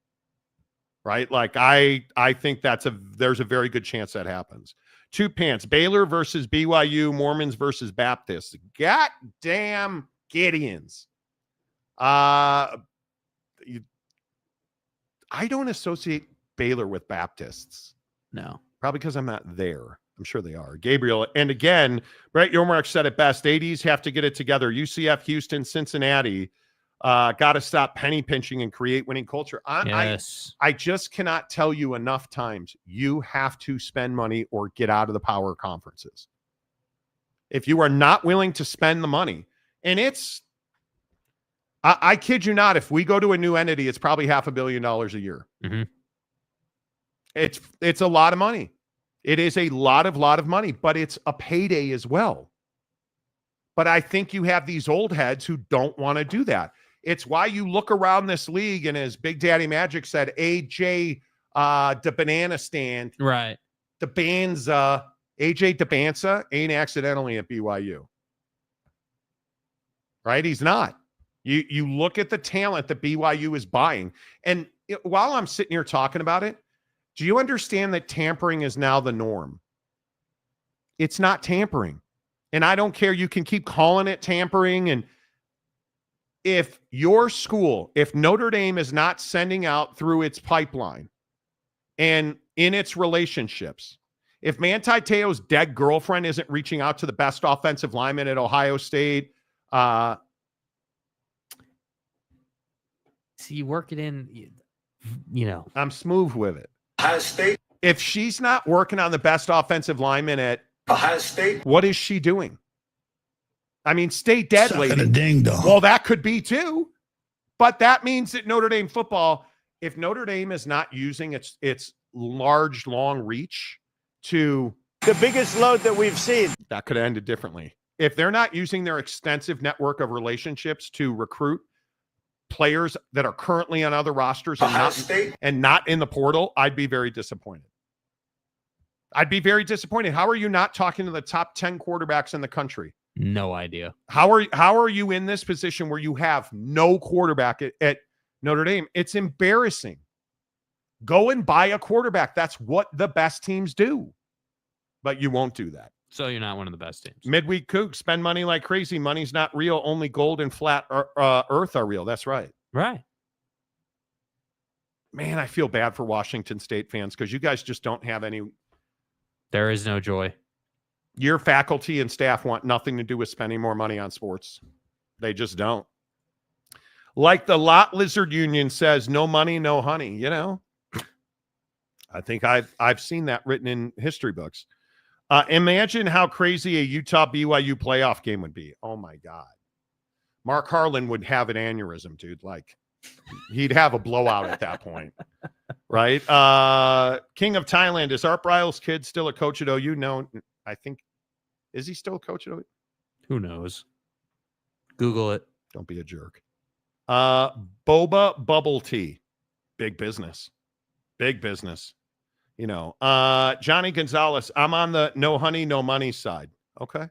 right? Like I think there's a very good chance that happens. Two pants, Baylor versus BYU, Mormons versus Baptists. Goddamn Gideons. I don't associate Baylor with Baptists. No. Probably because I'm not there. I'm sure they are. Gabriel, and again, Brett Yormark said it best. ADs have to get it together. UCF, Houston, Cincinnati got to stop penny pinching and create winning culture. Yes. I just cannot tell you enough times. You have to spend money or get out of the power conferences. If you are not willing to spend the money, and I kid you not, if we go to a new entity, it's probably $500 million a year. Mm-hmm. It's a lot of money. It is a lot of money, but it's a payday as well. But I think you have these old heads who don't want to do that. It's why you look around this league, and as Big Daddy Magic said, AJ the banana stand, right? The Banza, AJ DeBanza ain't accidentally at BYU, right? He's not. You look at the talent that BYU is buying, and while I'm sitting here talking about it, do you understand that tampering is now the norm? It's not tampering. And I don't care. You can keep calling it tampering. And if your school, if Notre Dame is not sending out through its pipeline and in its relationships, if Manti Te'o's dead girlfriend isn't reaching out to the best offensive lineman at Ohio State, see, you work it in, I'm smooth with it. Ohio State. If she's not working on the best offensive lineman at Ohio State, what is she doing? I mean, stay dead, lady. Ding dong. Well, that could be too. But that means that Notre Dame football, if Notre Dame is not using its large, long reach to the biggest load that we've seen, that could have ended differently. If they're not using their extensive network of relationships to recruit players that are currently on other rosters and not in the portal, I'd be very disappointed. I'd be very disappointed. How are you not talking to the top 10 quarterbacks in the country? No idea. How are you in this position where you have no quarterback at Notre Dame? It's embarrassing. Go and buy a quarterback. That's what the best teams do. But you won't do that. So you're not one of the best teams. Midweek kook, spend money like crazy. Money's not real. Only gold and flat earth are real. That's right. Right. Man, I feel bad for Washington State fans because you guys just don't have any. There is no joy. Your faculty and staff want nothing to do with spending more money on sports. They just don't. Like the Lot Lizard Union says, no money, no honey, I think I've seen that written in history books. Imagine how crazy a Utah BYU playoff game would be. Oh my God. Mark Harlan would have an aneurysm, dude. Like he'd have a blowout at that point. Right. King of Thailand, is Art Briles' kid still a coach at OU? No, I think, is he still a coach at OU? Who knows? Google it. Don't be a jerk. Boba Bubble Tea. Big business. Big business. Johnny Gonzalez, I'm on the no honey, no money side. Okay.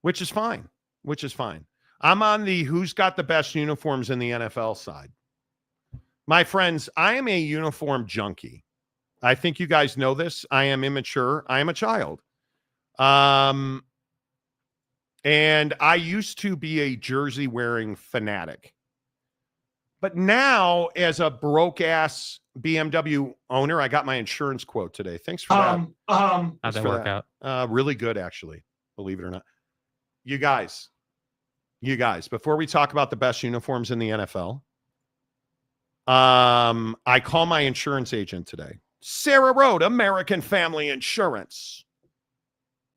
Which is fine. I'm on the who's got the best uniforms in the NFL side. My friends, I am a uniform junkie. I think you guys know this. I am immature. I am a child. And I used to be a jersey wearing fanatic. But now, as a broke-ass BMW owner, I got my insurance quote today. Thanks for that. How'd that work out? Really good, actually, believe it or not. You guys, before we talk about the best uniforms in the NFL, I call my insurance agent today. Sarah Road, American Family Insurance.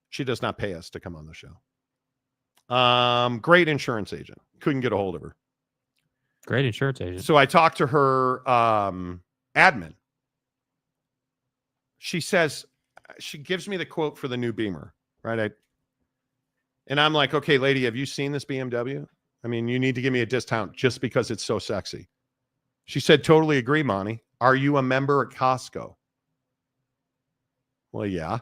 She does not pay us to come on the show. Great insurance agent. Couldn't get a hold of her. Great insurance agent. So I talked to her admin. She says, she gives me the quote for the new Beamer, right? And I'm like, okay, lady, have you seen this BMW? I mean, you need to give me a discount just because it's so sexy. She said, totally agree, Monty. Are you a member at Costco? Well, yeah.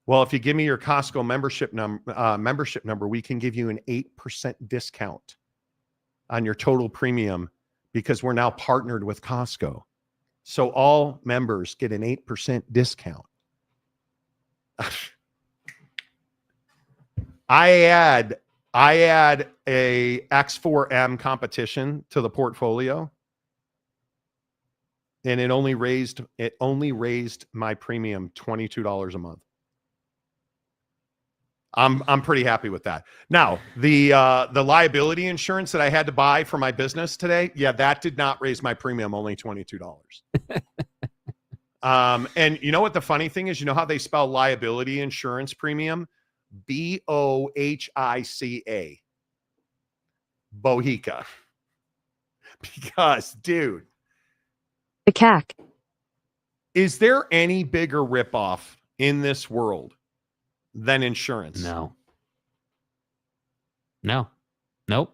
Well, if you give me your Costco membership number, we can give you an 8% discount on your total premium because we're now partnered with Costco. So all members get an 8% discount. I add a X4M competition to the portfolio, and it only raised my premium $22 a month. I'm pretty happy with that. Now, the liability insurance that I had to buy for my business today, yeah, that did not raise my premium, only $22. And you know what the funny thing is? You know how they spell liability insurance premium? BOHICA. Bohica. Because, dude. The CAC. Is there any bigger ripoff in this world than insurance? No. Nope.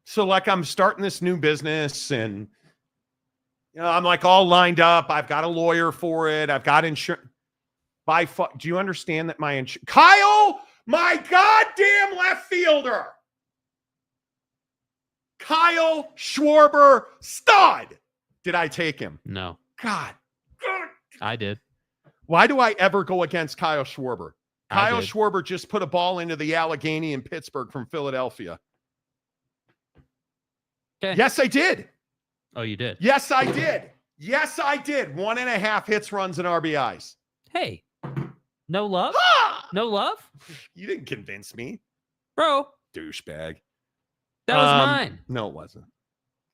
So like I'm starting this new business and I'm like all lined up. I've got a lawyer for it. I've got insurance. Do you understand that my insurance? Kyle, my goddamn left fielder. Kyle Schwarber, stud. Did I take him? No. God. I did. Why do I ever go against Kyle Schwarber? Kyle Schwarber just put a ball into the Allegheny in Pittsburgh from Philadelphia. Okay. Yes, I did. Oh, you did? Yes, I did. 1.5 hits, runs, and RBIs. Hey, no love? No love? You didn't convince me. Bro. Douchebag. That was mine. No, it wasn't.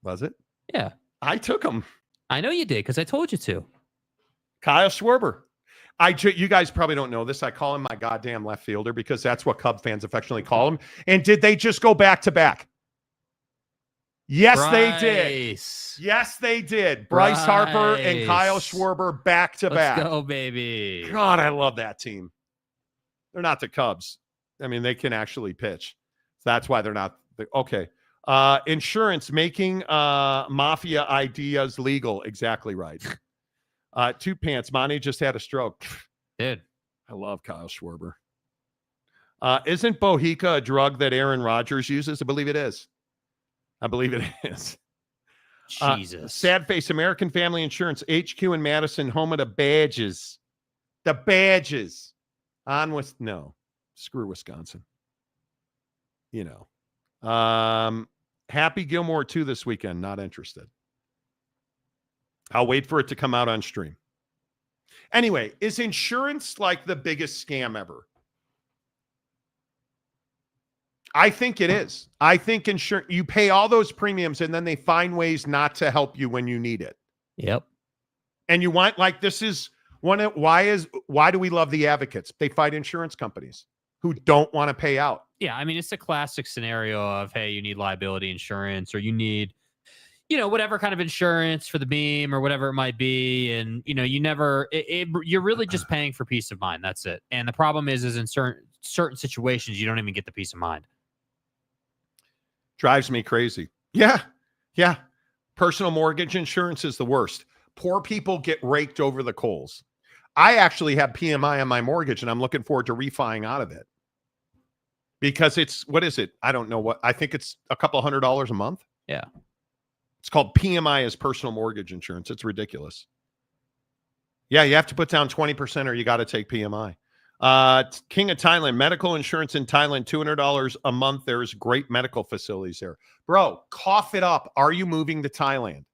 Was it? Yeah. I took him. I know you did because I told you to. Kyle Schwarber. You guys probably don't know this. I call him my goddamn left fielder because that's what Cub fans affectionately call him. And did they just go back to back? Yes, they did. Yes, they did. Bryce Harper and Kyle Schwarber back to back. Let's go, baby. God, I love that team. They're not the Cubs. I mean, they can actually pitch. That's why they're not. Okay. Insurance, making mafia ideas legal. Exactly right. Two pants. Monty just had a stroke. Dude. I love Kyle Schwarber. Isn't Bohica a drug that Aaron Rodgers uses? I believe it is. Jesus. Sad face. American Family Insurance. HQ in Madison. Home of the badges. The badges. Screw Wisconsin. You know. Happy Gilmore 2 this weekend. Not interested. I'll wait for it to come out on stream. Anyway, is insurance like the biggest scam ever? I think it is. I think insurance, you pay all those premiums and then they find ways not to help you when you need it. Yep. And you want, like, this is why do we love the advocates? They fight insurance companies who don't want to pay out. Yeah. I mean, it's a classic scenario of, hey, you need liability insurance or you need, whatever kind of insurance for the beam or whatever it might be. And, you're really just paying for peace of mind. That's it. And the problem is in certain situations, you don't even get the peace of mind. Drives me crazy. Yeah. Personal mortgage insurance is the worst. Poor people get raked over the coals. I actually have PMI on my mortgage and I'm looking forward to refining out of it. Because what is it? I don't know I think it's a couple $100 a month. Yeah. It's called PMI as personal mortgage insurance. It's ridiculous. Yeah, you have to put down 20% or you got to take PMI. King of Thailand, medical insurance in Thailand, $200 a month. There's great medical facilities there. Bro, cough it up. Are you moving to Thailand?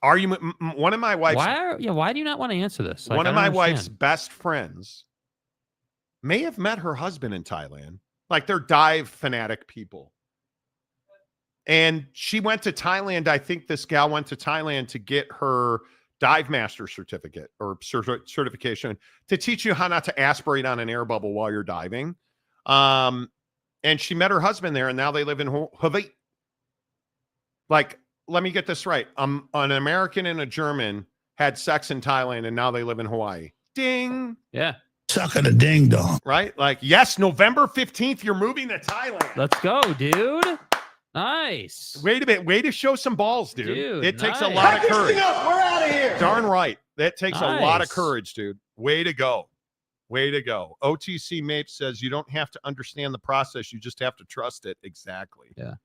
Are you? One of my wife's... Why do you not want to answer this? One of my wife's best friends may have met her husband in Thailand. Like, they're dive fanatic people. And she went to Thailand. I think this gal went to Thailand to get her dive master certificate or certification to teach you how not to aspirate on an air bubble while you're diving. And she met her husband there, and now they live in Hawaii. Like, let me get this right. An American and a German had sex in Thailand, and now they live in Hawaii. Ding. Yeah. Sucking a ding dong. Right? Like, yes, November 15th, you're moving to Thailand. Let's go, dude. Nice. Wait a minute. Way to show some balls, dude. It takes a Nice. lot of Pack this courage. thing up. We're out of here. Darn right. That takes a lot of Nice. courage, dude. Way to go. Way to go. OTC Mapes says you don't have to understand the process. You just have to trust it. Exactly. Yeah.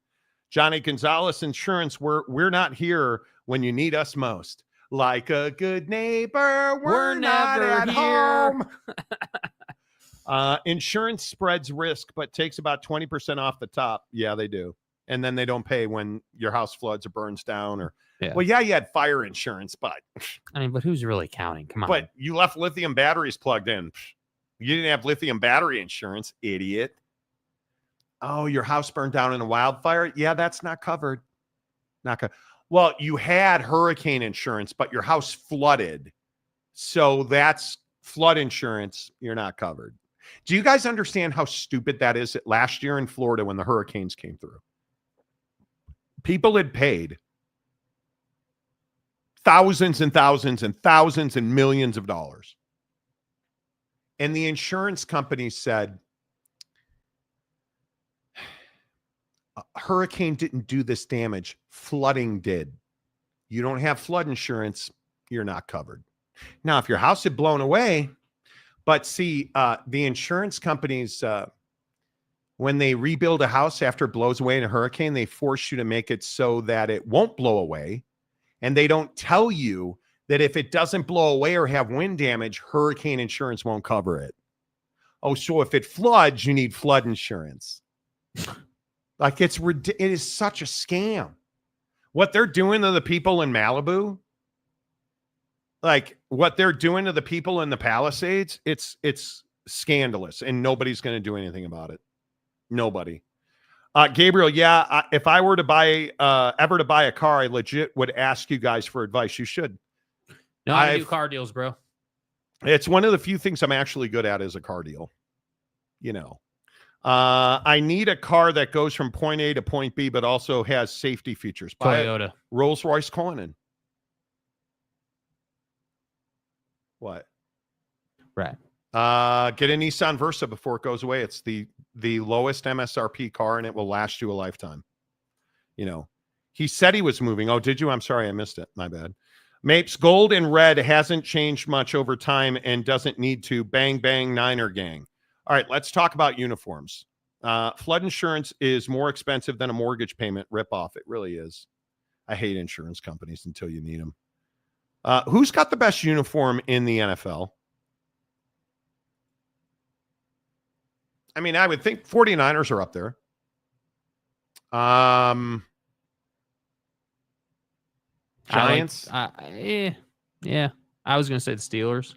Johnny Gonzalez Insurance, we're not here when you need us most. Like a good neighbor, we're not never at here. home. Insurance spreads risk, but takes about 20% off the top. Yeah, they do. And then they don't pay when your house floods or burns down. Or well, yeah, you had fire insurance, but I mean, but who's really counting? Come on. But you left lithium batteries plugged in. You didn't have lithium battery insurance, idiot. Oh, your house burned down in a wildfire? Yeah, that's not covered. Not covered. Well, you had hurricane insurance, but your house flooded. So that's flood insurance. You're not covered. Do you guys understand how stupid that is? Last year in Florida when the hurricanes came through, people had paid thousands and thousands and thousands and millions of dollars. And the insurance company said, hurricane didn't do this damage. Flooding did. You don't have flood insurance. You're not covered. Now, if your house had blown away, but see, the insurance companies, when they rebuild a house after it blows away in a hurricane, they force you to make it so that it won't blow away. And they don't tell you that if it doesn't blow away or have wind damage, hurricane insurance won't cover it. Oh, so if it floods, you need flood insurance. Like it is such a scam. What they're doing to the people in Malibu, like what they're doing to the people in the Palisades, it's scandalous, and nobody's going to do anything about it. Nobody. Gabriel, yeah, if I were to buy ever to buy a car, I legit would ask you guys for advice. You should. No, I do car deals, bro. It's one of the few things I'm actually good at is a car deal. You know. I need a car that goes from point A to point B, but also has safety features. Toyota. Rolls-Royce Cullinan. What? Right. Get a Nissan Versa before it goes away. It's the lowest MSRP car, and it will last you a lifetime. You know, he said he was moving. Oh, did you? I'm sorry. I missed it. My bad. Mapes, gold and red hasn't changed much over time and doesn't need to. Bang, bang, Niner gang. All right, let's talk about uniforms. Flood insurance is more expensive than a mortgage payment ripoff. It really is. I hate insurance companies until you need them. Who's got the best uniform in the NFL? I mean, I would think 49ers are up there. Giants? Yeah. I was going to say the Steelers.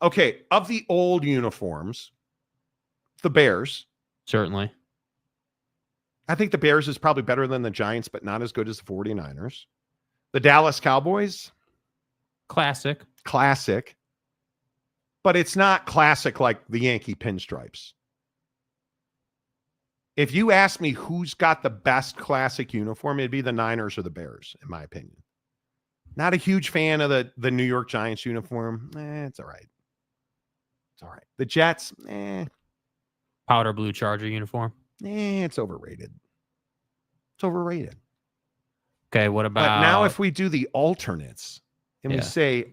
Okay, of the old uniforms, the Bears. Certainly. I think the Bears is probably better than the Giants, but not as good as the 49ers. The Dallas Cowboys. Classic. But it's not classic like the Yankee pinstripes. If you ask me who's got the best classic uniform, it'd be the Niners or the Bears, in my opinion. Not a huge fan of the New York Giants uniform. It's all right. It's all right. The Jets, Powder blue Charger uniform. It's overrated. It's overrated. Okay, what about... But now if we do the alternates and we say,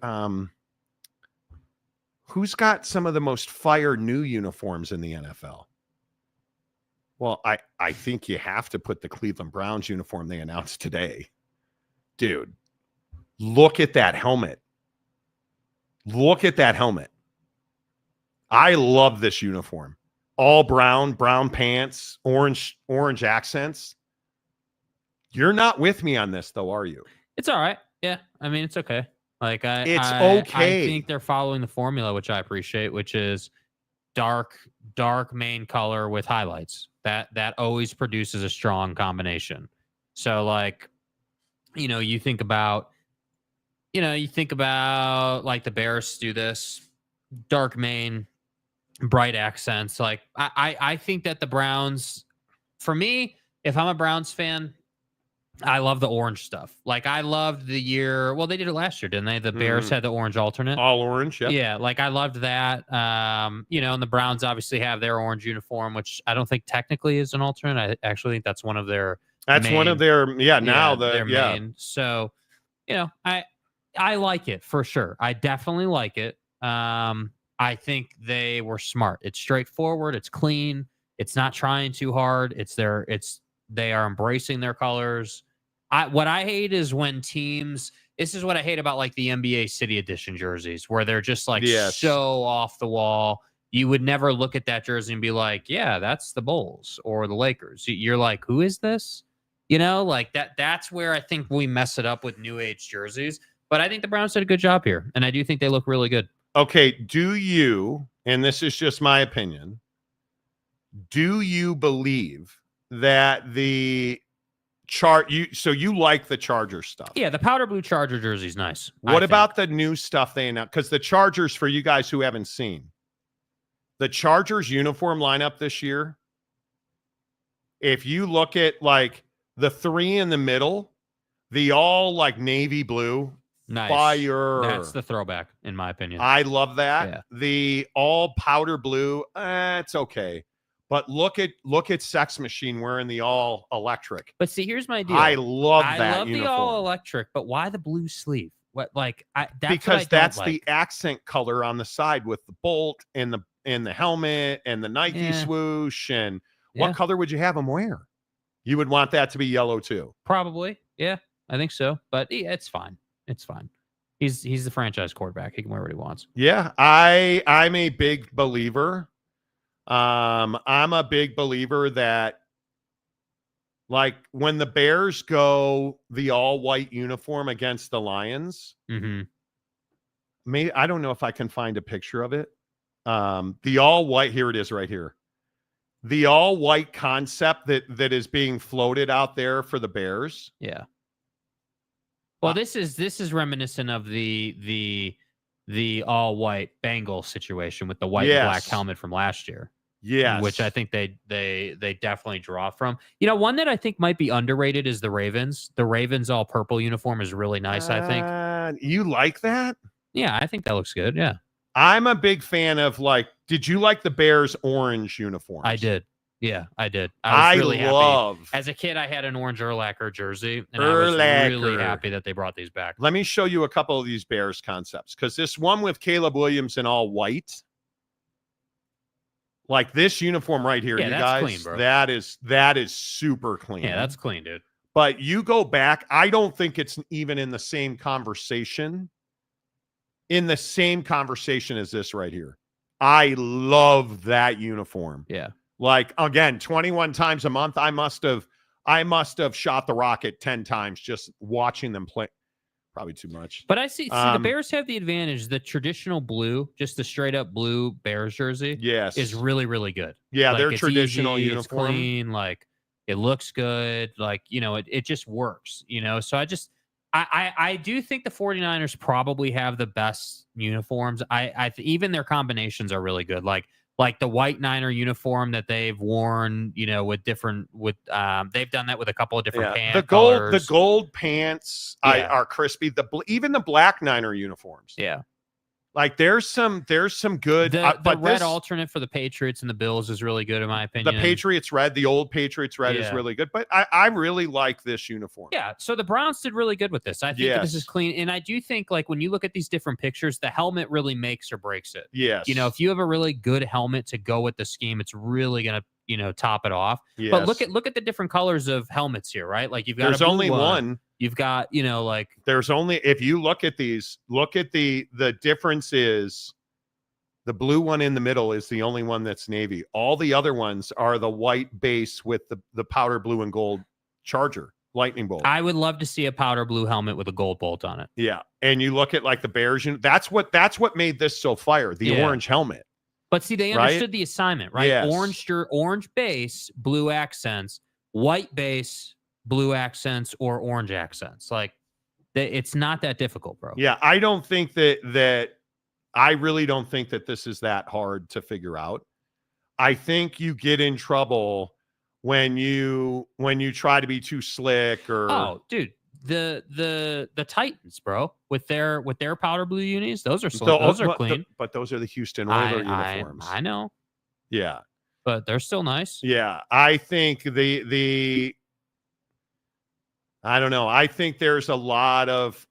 who's got some of the most fire new uniforms in the NFL? Well, I think you have to put the Cleveland Browns uniform they announced today. Dude, look at that helmet. Look at that helmet. I love this uniform. All brown pants, orange accents. You're not with me on this, though, are you? It's all right. Yeah, I mean, it's okay. Like it's okay. I think they're following the formula, which I appreciate, which is dark main color with highlights. That always produces a strong combination. So, like, you think about like the Bears do this dark main, bright accents. Like I think that the Browns, for me, if I'm a Browns fan, I love the orange stuff. Like I loved the year. Well, they did it last year, didn't they? The Bears had the orange alternate. All orange. Yep. Yeah. Like I loved that. And the Browns obviously have their orange uniform, which I don't think technically is an alternate. I actually think that's one of their. Main. So, I like it for sure. I definitely like it. I think they were smart. It's straightforward. It's clean. It's not trying too hard. They are embracing their colors. What I hate is when teams. This is what I hate about like the NBA City Edition jerseys, where they're just like so off the wall. You would never look at that jersey and be like, yeah, that's the Bulls or the Lakers. You're like, who is this? You know, like that's where I think we mess it up with new age jerseys. But I think the Browns did a good job here, and I do think they look really good. Okay, do you, and this is just my opinion, do you believe that the so you like the Charger stuff? Yeah, the powder blue Charger jersey is nice. What about the new stuff they announced? Because the Chargers, for you guys who haven't seen, the Chargers uniform lineup this year, if you look at like the three in the middle, the all like navy blue, nice. Fire. That's the throwback, in my opinion. I love that. Yeah. The all powder blue, it's okay. But look at Sex Machine wearing the all electric. But see, here's my deal. I love that I love uniform. the all electric, but why the blue sleeve? What because that's the accent color on the side with the bolt and the helmet and the Nike swoosh. And what color would you have him wear? You would want that to be yellow too. Probably. Yeah, I think so. But yeah, it's fine. It's fine. He's the franchise quarterback. He can wear what he wants. Yeah, I'm a big believer. I'm a big believer that, like, when the Bears go the all-white uniform against the Lions, maybe I don't know if I can find a picture of it. The all-white, here it is right here. The all-white concept that is being floated out there for the Bears. Yeah. Well, this is reminiscent of the all-white Bengal situation with the white and black helmet from last year. Yes. Which I think they definitely draw from. You know, one that I think might be underrated is the Ravens. The Ravens all purple uniform is really nice, I think. You like that? Yeah, I think that looks good. Yeah. I'm a big fan of, like, did you like the Bears orange uniforms? I did. Yeah, I did. I was really love. Happy. As a kid, I had an orange Urlacher jersey, and I was really happy that they brought these back. Let me show you a couple of these Bears concepts, because this one with Caleb Williams in all white, like this uniform right here, you guys, clean, bro. that is super clean. Yeah, that's clean, dude. But you go back, I don't think it's even in the same conversation. In the same conversation as this right here. I love that uniform. Yeah. Like, again, 21 times a month, I must have shot the rocket 10 times just watching them play. Probably too much. But I see the Bears have the advantage. The traditional blue, just the straight up blue Bears jersey, is really, really good. Yeah, like, their traditional uniform. It's clean, like it looks good, like, you know, it just works, you know. So I do think the 49ers probably have the best uniforms. Even their combinations are really good. Like the white Niner uniform that they've worn, you know, they've done that with a couple of different pants. The gold pants are crispy. Even the black Niner uniforms. Yeah. Like there's some good. The red alternate for the Patriots and the Bills is really good in my opinion. The Patriots red, the old Patriots red is really good. But I really like this uniform. Yeah. So the Browns did really good with this. I think that this is clean. And I do think, like, when you look at these different pictures, the helmet really makes or breaks it. Yes. You know, if you have a really good helmet to go with the scheme, it's really gonna, you know, top it off. Yes. But look at the different colors of helmets here, right? Like you've got there's only one. You've got, you know, like there's only, if you look at these, look at the difference is the blue one in the middle is the only one that's navy. All the other ones are the white base with the powder blue and gold Charger lightning bolt. I would love to see a powder blue helmet with a gold bolt on it. Yeah. And you look at like the Bears, that's what made this so fire, the orange helmet. But see, they understood the assignment, right? Yes. Orange base, blue accents, white base, blue accents, or orange accents. Like, it's not that difficult, bro. Yeah, I don't think I really don't think that this is that hard to figure out. I think you get in trouble when you try to be too slick or. Oh, dude, the Titans, bro, with their powder blue unis, those are those are clean. But those are the Houston Oilers uniforms. I know. Yeah, but they're still nice. Yeah, I think I don't know. I think there's a lot of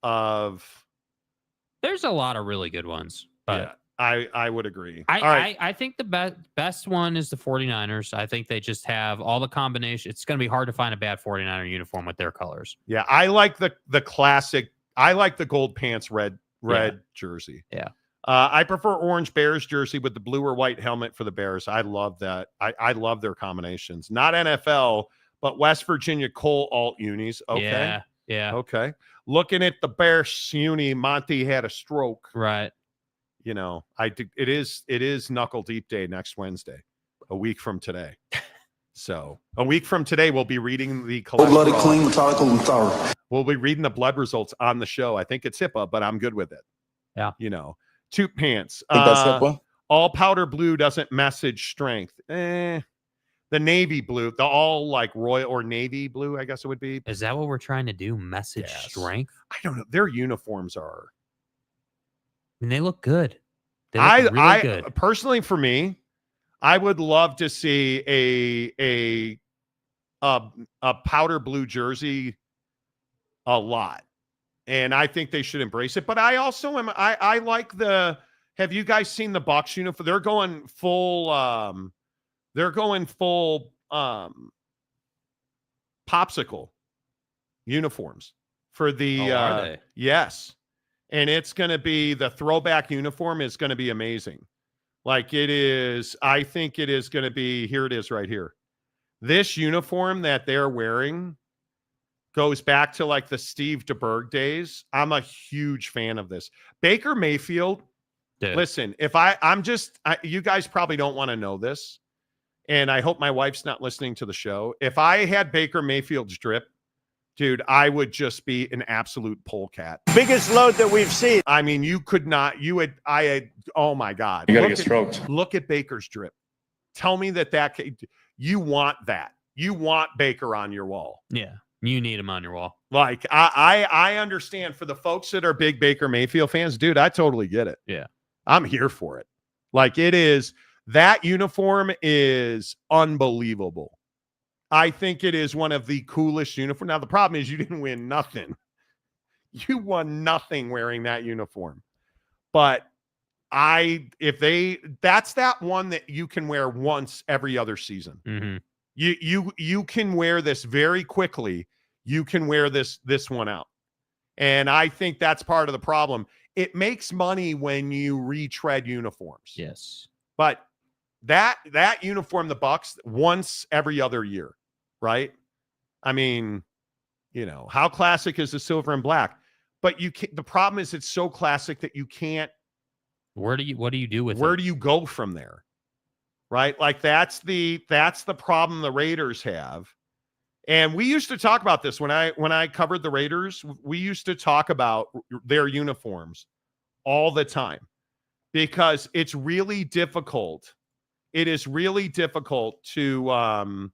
there's a lot of really good ones. But I would agree. I think the best one is the 49ers. I think they just have all the combination. It's going to be hard to find a bad 49er uniform with their colors. Yeah, I like the classic. I like the gold pants, red jersey. Yeah. I prefer orange Bears jersey with the blue or white helmet for the Bears. I love that. I love their combinations. Not NFL, but West Virginia Cole alt unis. Okay. Yeah. Okay. Looking at the Bears uni, Monty had a stroke. Right. You know, it is Knuckle Deep Day next Wednesday, a week from today. So a week from today, we'll be reading the Bloody clean, methodical, and thorough. We'll be reading the blood results on the show. I think it's HIPAA, but I'm good with it. Yeah. You know, toot pants. Think that's HIPAA? All powder blue doesn't message strength. The navy blue, the all like royal or navy blue, I guess it would be. Is that what we're trying to do? Message strength? I don't know. Their uniforms are. I mean, they look good. They look really good. Personally, for me, I would love to see a powder blue jersey a lot, and I think they should embrace it. But I also am. I like the. Have you guys seen the Bucs uniform? They're going full. They're going full popsicle uniforms for the. Are they? Yes. And it's going to be the throwback uniform is going to be amazing. Like it is. I think it is going to be. Here it is right here. This uniform that they're wearing goes back to like the Steve DeBerg days. I'm a huge fan of this. Baker Mayfield. Dude. Listen, if you guys probably don't want to know this. And I hope my wife's not listening to the show. If I had Baker Mayfield's drip, dude, I would just be an absolute polecat. Biggest load that we've seen. I mean, you could not, oh my God. You got to get stroked. Look at Baker's drip. Tell me you want that. You want Baker on your wall. Yeah. You need him on your wall. Like, I understand for the folks that are big Baker Mayfield fans, dude, I totally get it. Yeah. I'm here for it. Like that uniform is unbelievable. I think it is one of the coolest uniforms. Now, the problem is you didn't win nothing. You won nothing wearing that uniform. But that's that one that you can wear once every other season. Mm-hmm. You can wear this very quickly. You can wear this one out. And I think that's part of the problem. It makes money when you retread uniforms. Yes. But that uniform, the Bucs, once every other year. Right? I mean, you know, how classic is the silver and black? But the problem is it's so classic that you can't. What do you do with it? Where do you go from there? Right? Like that's the problem the Raiders have. And we used to talk about this when I covered the Raiders. We used to talk about their uniforms all the time because it's really difficult. It is really difficult to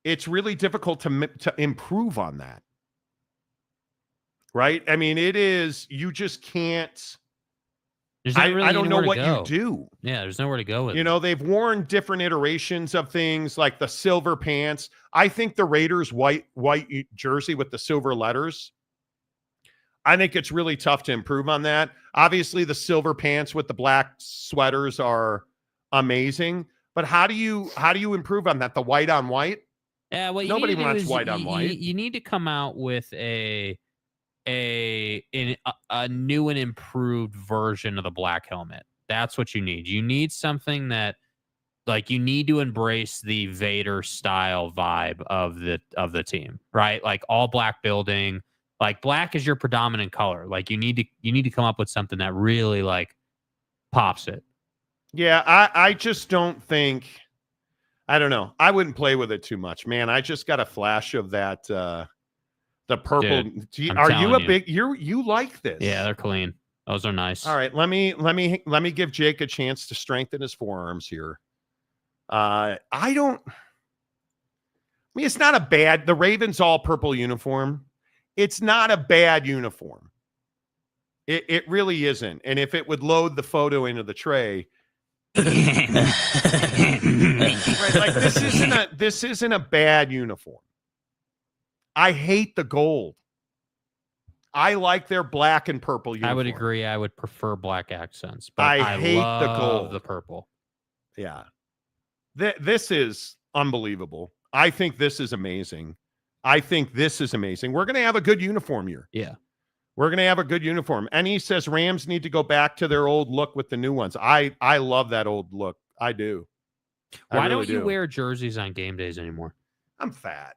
it's really difficult to improve on that. Right? I mean, it is, you just can't. I don't know what you do. Yeah, there's nowhere to go with it. You know, they've worn different iterations of things like the silver pants. I think the Raiders white jersey with the silver letters, I think it's really tough to improve on that. Obviously, the silver pants with the black sweaters are amazing. But how do you improve on that? The white on white? Yeah, well, nobody wants white on white. You need to come out with a new and improved version of the black helmet. That's what you need. You need something that, like, you need to embrace the Vader style vibe of the team, right? Like all black building, like black is your predominant color. Like you need to come up with something that really like pops it. Yeah, I just don't think. I don't know. I wouldn't play with it too much, man. I just got a flash of that, the purple. Dude, are you a big? You like this? Yeah, they're clean. Those are nice. All right, let me give Jake a chance to strengthen his forearms here. I mean, it's not a bad. The Ravens all purple uniform. It's not a bad uniform. It really isn't. And if it would load the photo into the tray. Right, like this isn't a bad uniform. I hate the gold. I like their black and purple uniform. I would agree. I would prefer black accents, but I hate love the gold. the purple. Yeah. This is unbelievable. I think this is amazing. We're going to have a good uniform year. Yeah. We're going to have a good uniform. And he says Rams need to go back to their old look with the new ones. I love that old look. I do. Why don't you wear jerseys on game days anymore? I'm fat.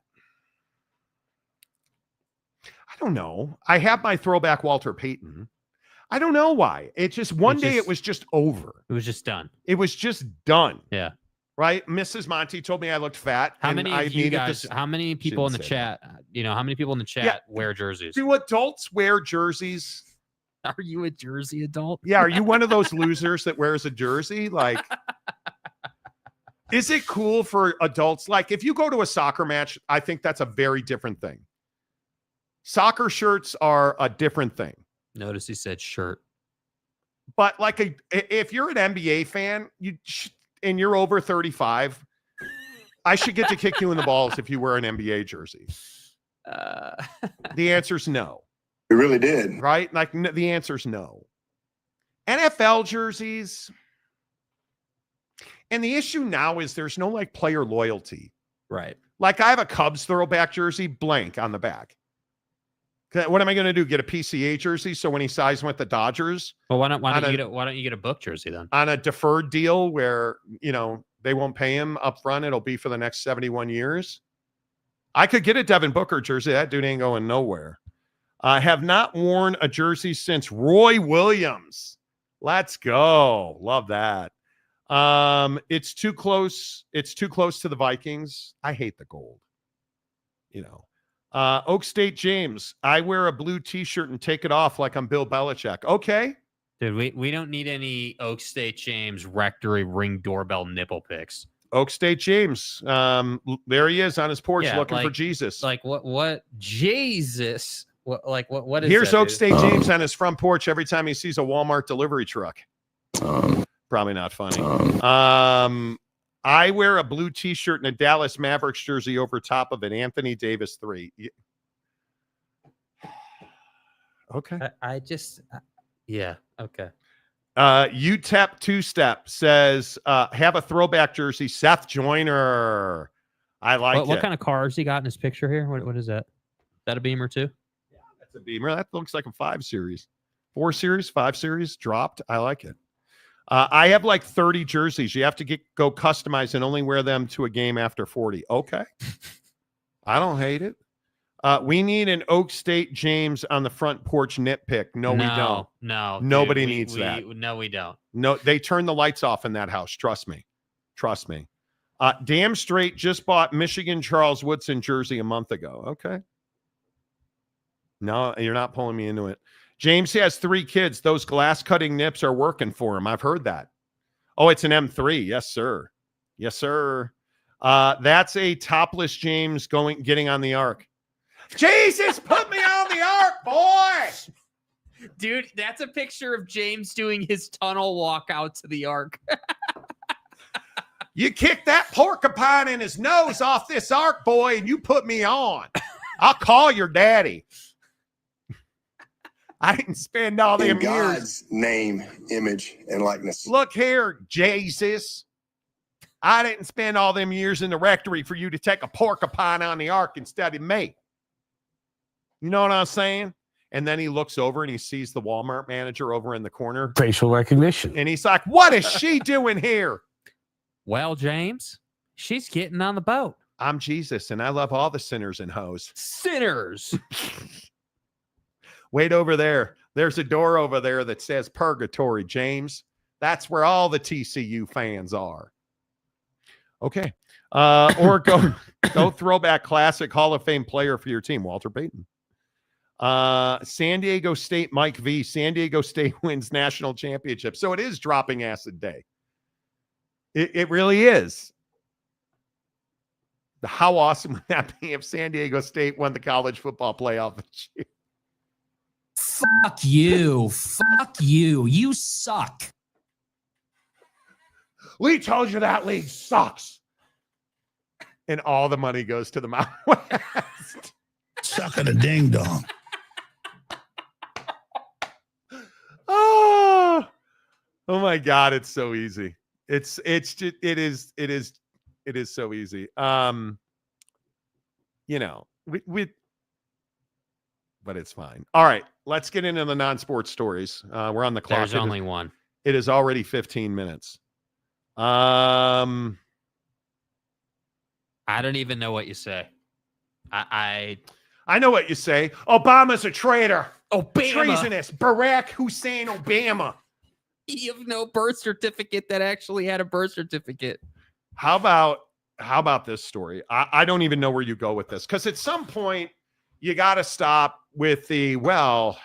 I don't know. I have my throwback Walter Payton. I don't know why. It just one day it was just over. It was just done. It was just done. Yeah. Right? Mrs. Monty told me I looked fat. How many of you guys, how many people in the chat, how many people in the chat wear jerseys? Do adults wear jerseys? Are you a jersey adult? Yeah. Are you one of those losers that wears a jersey? Like, is it cool for adults? Like, if you go to a soccer match, I think that's a very different thing. Soccer shirts are a different thing. Notice he said shirt. But like, if you're an NBA fan, and you're over 35, I should get to kick you in the balls if you wear an NBA jersey. The answer's no. It really did. Right? Like, the answer's no. NFL jerseys. And the issue now is there's no like player loyalty. Right. Like, I have a Cubs throwback jersey, blank on the back. What am I going to do? Get a PCA jersey so when he signs with the Dodgers? Well, why don't you get a book jersey then? On a deferred deal where, they won't pay him up front. It'll be for the next 71 years. I could get a Devin Booker jersey. That dude ain't going nowhere. I have not worn a jersey since Roy Williams. Let's go. Love that. It's too close. It's too close to the Vikings. I hate the gold. Oak State James, I wear a blue t-shirt and take it off like I'm Bill Belichick. Okay. Dude, we don't need any Oak State James rectory ring doorbell nipple pics. Oak State James, there he is on his porch looking for Jesus. Like what Jesus? What is Here's that, Oak dude? State James on his front porch every time he sees a Walmart delivery truck. Probably not funny. I wear a blue t-shirt and a Dallas Mavericks jersey over top of an Anthony Davis 3. Okay. Yeah. Okay. UTEP two-step says, have a throwback jersey, Seth Joyner. I like it. What kind of cars he got in his picture here? What is that? Is that a Beamer too? Yeah, that's a Beamer. That looks like a 5 Series. 4 Series, 5 Series, dropped. I like it. I have like 30 jerseys. You have to go customize and only wear them to a game after 40. Okay. I don't hate it. We need an Oak State James on the front porch nitpick. No, we don't. No. Nobody needs that. No, we don't. No, they turn the lights off in that house. Trust me. Damn straight just bought Michigan Charles Woodson jersey a month ago. Okay. No, you're not pulling me into it. James has 3 kids. Those glass cutting nips are working for him. I've heard that. Oh, it's an M3. Yes, sir. Yes, sir. That's a topless James getting on the ark. Jesus, put me on the ark, boy. Dude, that's a picture of James doing his tunnel walk out to the ark. You kick that porcupine in his nose off this ark, boy, and you put me on. I'll call your daddy. I didn't spend all them years. God's name, image, and likeness. Look here, Jesus. I didn't spend all them years in the rectory for you to take a porcupine on the ark instead of me. You know what I'm saying? And then he looks over and he sees the Walmart manager over in the corner. Facial recognition. And he's like, what is she doing here? Well, James, she's getting on the boat. I'm Jesus, and I love all the sinners and hoes. Sinners. Wait over there. There's a door over there that says purgatory, James. That's where all the TCU fans are. Okay. Or go throwback classic Hall of Fame player for your team, Walter Payton. San Diego State, Mike V. San Diego State wins national championship. So it is dropping acid day. It really is. How awesome would that be if San Diego State won the college football playoff this year? Fuck you. Fuck you. You suck. We told you that league sucks. And all the money goes to the Mountain West. Sucking a ding dong. Oh my God, it's so easy. It is so easy. But it's fine. All right, let's get into the non-sports stories. We're on the clock. There's only one. It is already 15 minutes. I don't even know what you say. I know what you say. Obama's a traitor. Obama. Treasonous. Barack Hussein Obama. You have no birth certificate that actually had a birth certificate. How about this story? I don't even know where you go with this, because at some point you got to stop with the, well,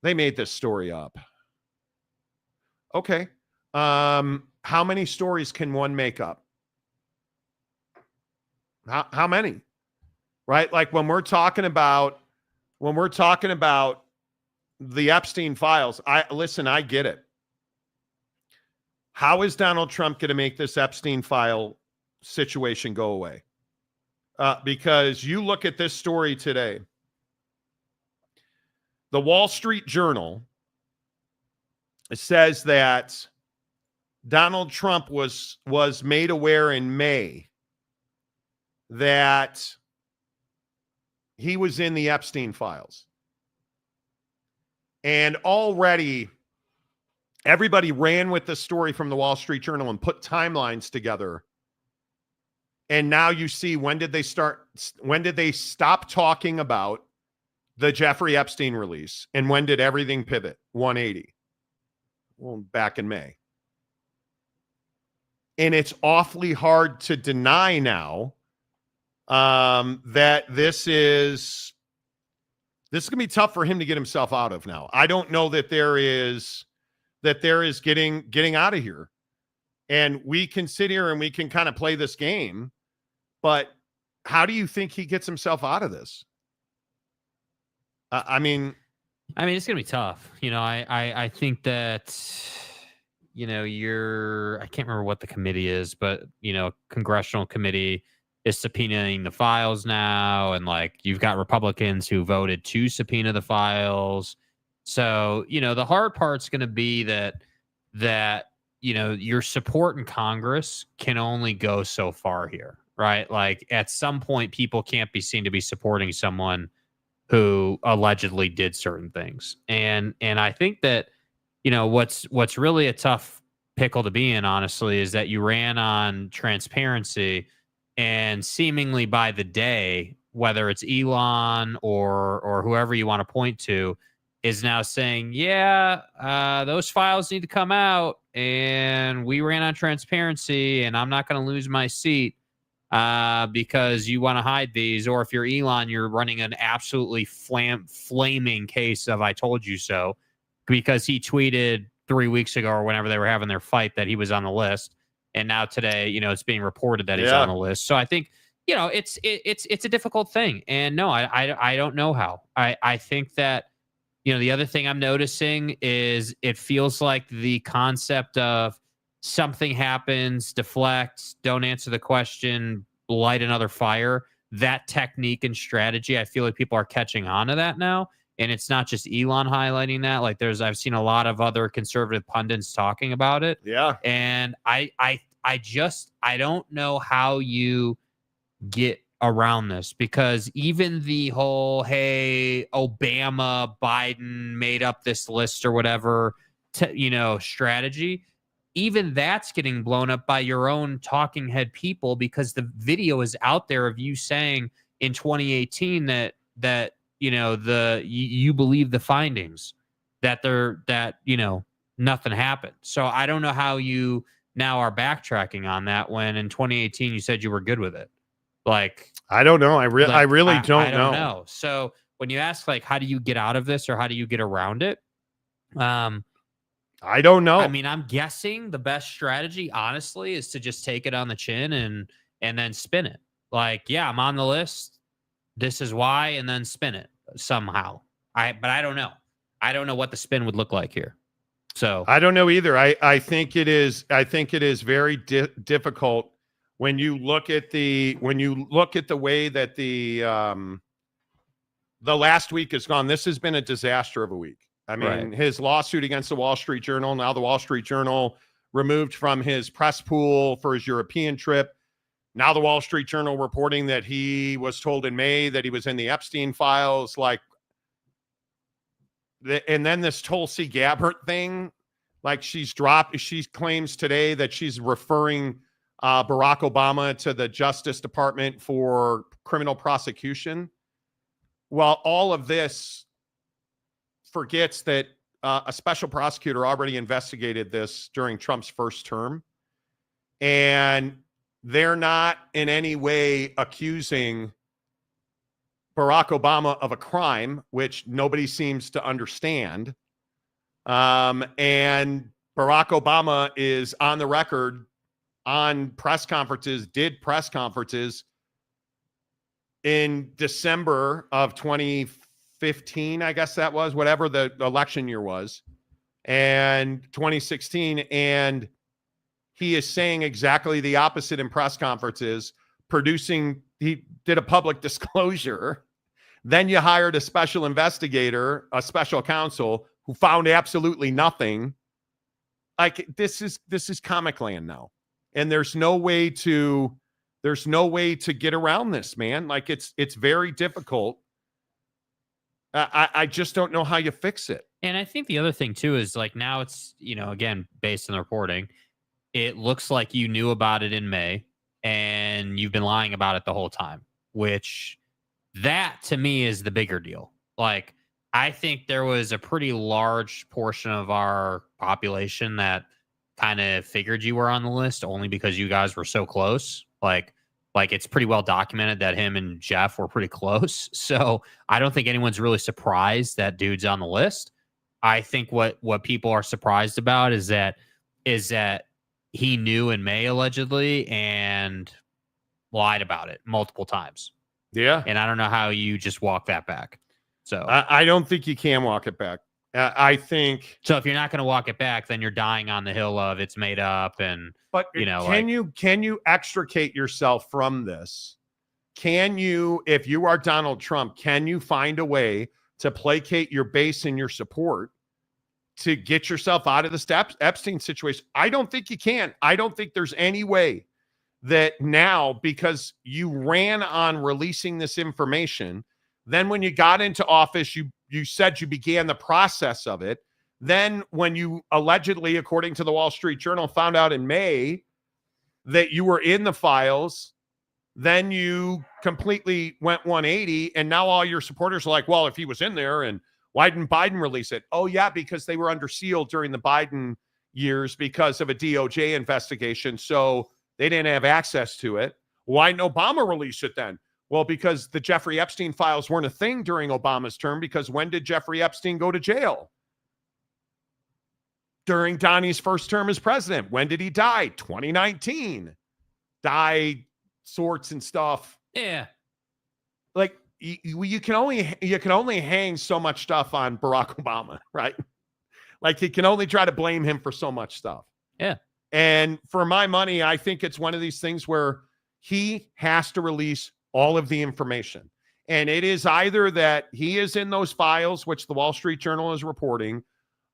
they made this story up. Okay. How many stories can one make up? How many? Right? Like when we're talking about the Epstein files, I get it. How is Donald Trump going to make this Epstein file situation go away? Because you look at this story today, the Wall Street Journal says that Donald Trump was made aware in May that he was in the Epstein files. And already everybody ran with the story from the Wall Street Journal and put timelines together. And now you see, when did they stop talking about the Jeffrey Epstein release? And when did everything pivot 180? Well, back in May. And it's awfully hard to deny now that this is going to be tough for him to get himself out of now. I don't know that there is getting out of here. And we can sit here and we can kind of play this game, but how do you think he gets himself out of this? I mean, it's going to be tough. I think that, I can't remember what the committee is, but, Congressional committee is subpoenaing the files now. And you've got Republicans who voted to subpoena the files. So, the hard part's going to be that, your support in Congress can only go so far here, right? At some point, people can't be seen to be supporting someone who allegedly did certain things. And I think that, what's really a tough pickle to be in, honestly, is that you ran on transparency, and seemingly by the day, whether it's Elon or whoever you want to point to, is now saying, those files need to come out, and we ran on transparency, and I'm not going to lose my seat because you want to hide these. Or if you're Elon, you're running an absolutely flaming case of I told you so, because he tweeted 3 weeks ago or whenever they were having their fight that he was on the list. And now today, it's being reported that he's on the list. So I think, it's a difficult thing. And no, I don't know how. I think that, the other thing I'm noticing is it feels like the concept of something happens, deflect, don't answer the question, light another fire, that technique and strategy, I feel like people are catching on to that now. And it's not just Elon highlighting that. I've seen a lot of other conservative pundits talking about it. Yeah. And I don't know how you get around this, because even the whole, hey, Obama, Biden made up this list or whatever, strategy, even that's getting blown up by your own talking head people, because the video is out there of you saying in 2018 that you believe the findings, that nothing happened. So I don't know how you now are backtracking on that when in 2018 you said you were good with it. I don't know. I really don't know. So when you ask how do you get out of this or how do you get around it? I don't know. I'm guessing the best strategy, honestly, is to just take it on the chin and then spin it. I'm on the list. This is why, and then spin it somehow. But I don't know. I don't know what the spin would look like here. So I don't know either. I think it is very difficult when you look at the way that the last week has gone. This has been a disaster of a week. I mean, Right. his lawsuit against the Wall Street Journal, now the Wall Street Journal removed from his press pool for his European trip. Now the Wall Street Journal reporting that he was told in May that he was in the Epstein files. Like, and then this Tulsi Gabbard thing, like she claims today that she's referring Barack Obama to the Justice Department for criminal prosecution. Well, all of this forgets that a special prosecutor already investigated this during Trump's first term, and they're not in any way accusing Barack Obama of a crime, which nobody seems to understand. And Barack Obama is on the record on press conferences, did press conferences in December of 2015, I guess that was, whatever the election year was, and 2016. And he is saying exactly the opposite in press conferences, he did a public disclosure. Then you hired a special investigator, a special counsel who found absolutely nothing. Like, this is comic land now. And there's no way to get around this, man. Like, it's very difficult. I just don't know how you fix it. And I think the other thing too is, like, now it's, again, based on the reporting, it looks like you knew about it in May and you've been lying about it the whole time, which that to me is the bigger deal. Like, I think there was a pretty large portion of our population that kind of figured you were on the list only because you guys were so close. Like it's pretty well documented that him and Jeff were pretty close. So I don't think anyone's really surprised that dude's on the list. I think what people are surprised about is that he knew in May allegedly and lied about it multiple times. Yeah. And I don't know how you just walk that back. So I don't think you can walk it back. I think so. If you're not going to walk it back, then you're dying on the hill of it's made up. And can you extricate yourself from this? Can you, if you are Donald Trump, can you find a way to placate your base and your support to get yourself out of the Epstein situation? I don't think you can. I don't think there's any way that now, because you ran on releasing this information, then when you got into office, you said you began the process of it. Then when you allegedly, according to the Wall Street Journal, found out in May that you were in the files, then you completely went 180. And now all your supporters are like, well, if he was in there, and why didn't Biden release it? Oh, yeah, because they were under seal during the Biden years because of a DOJ investigation. So they didn't have access to it. Why didn't Obama release it then? Well, because the Jeffrey Epstein files weren't a thing during Obama's term, because when did Jeffrey Epstein go to jail? During Donnie's first term as president. When did he die? 2019. Die sorts and stuff. Yeah. Like, you can only hang so much stuff on Barack Obama, right? Like, you can only try to blame him for so much stuff. Yeah. And for my money, I think it's one of these things where he has to release all of the information. And it is either that he is in those files, which the Wall Street Journal is reporting,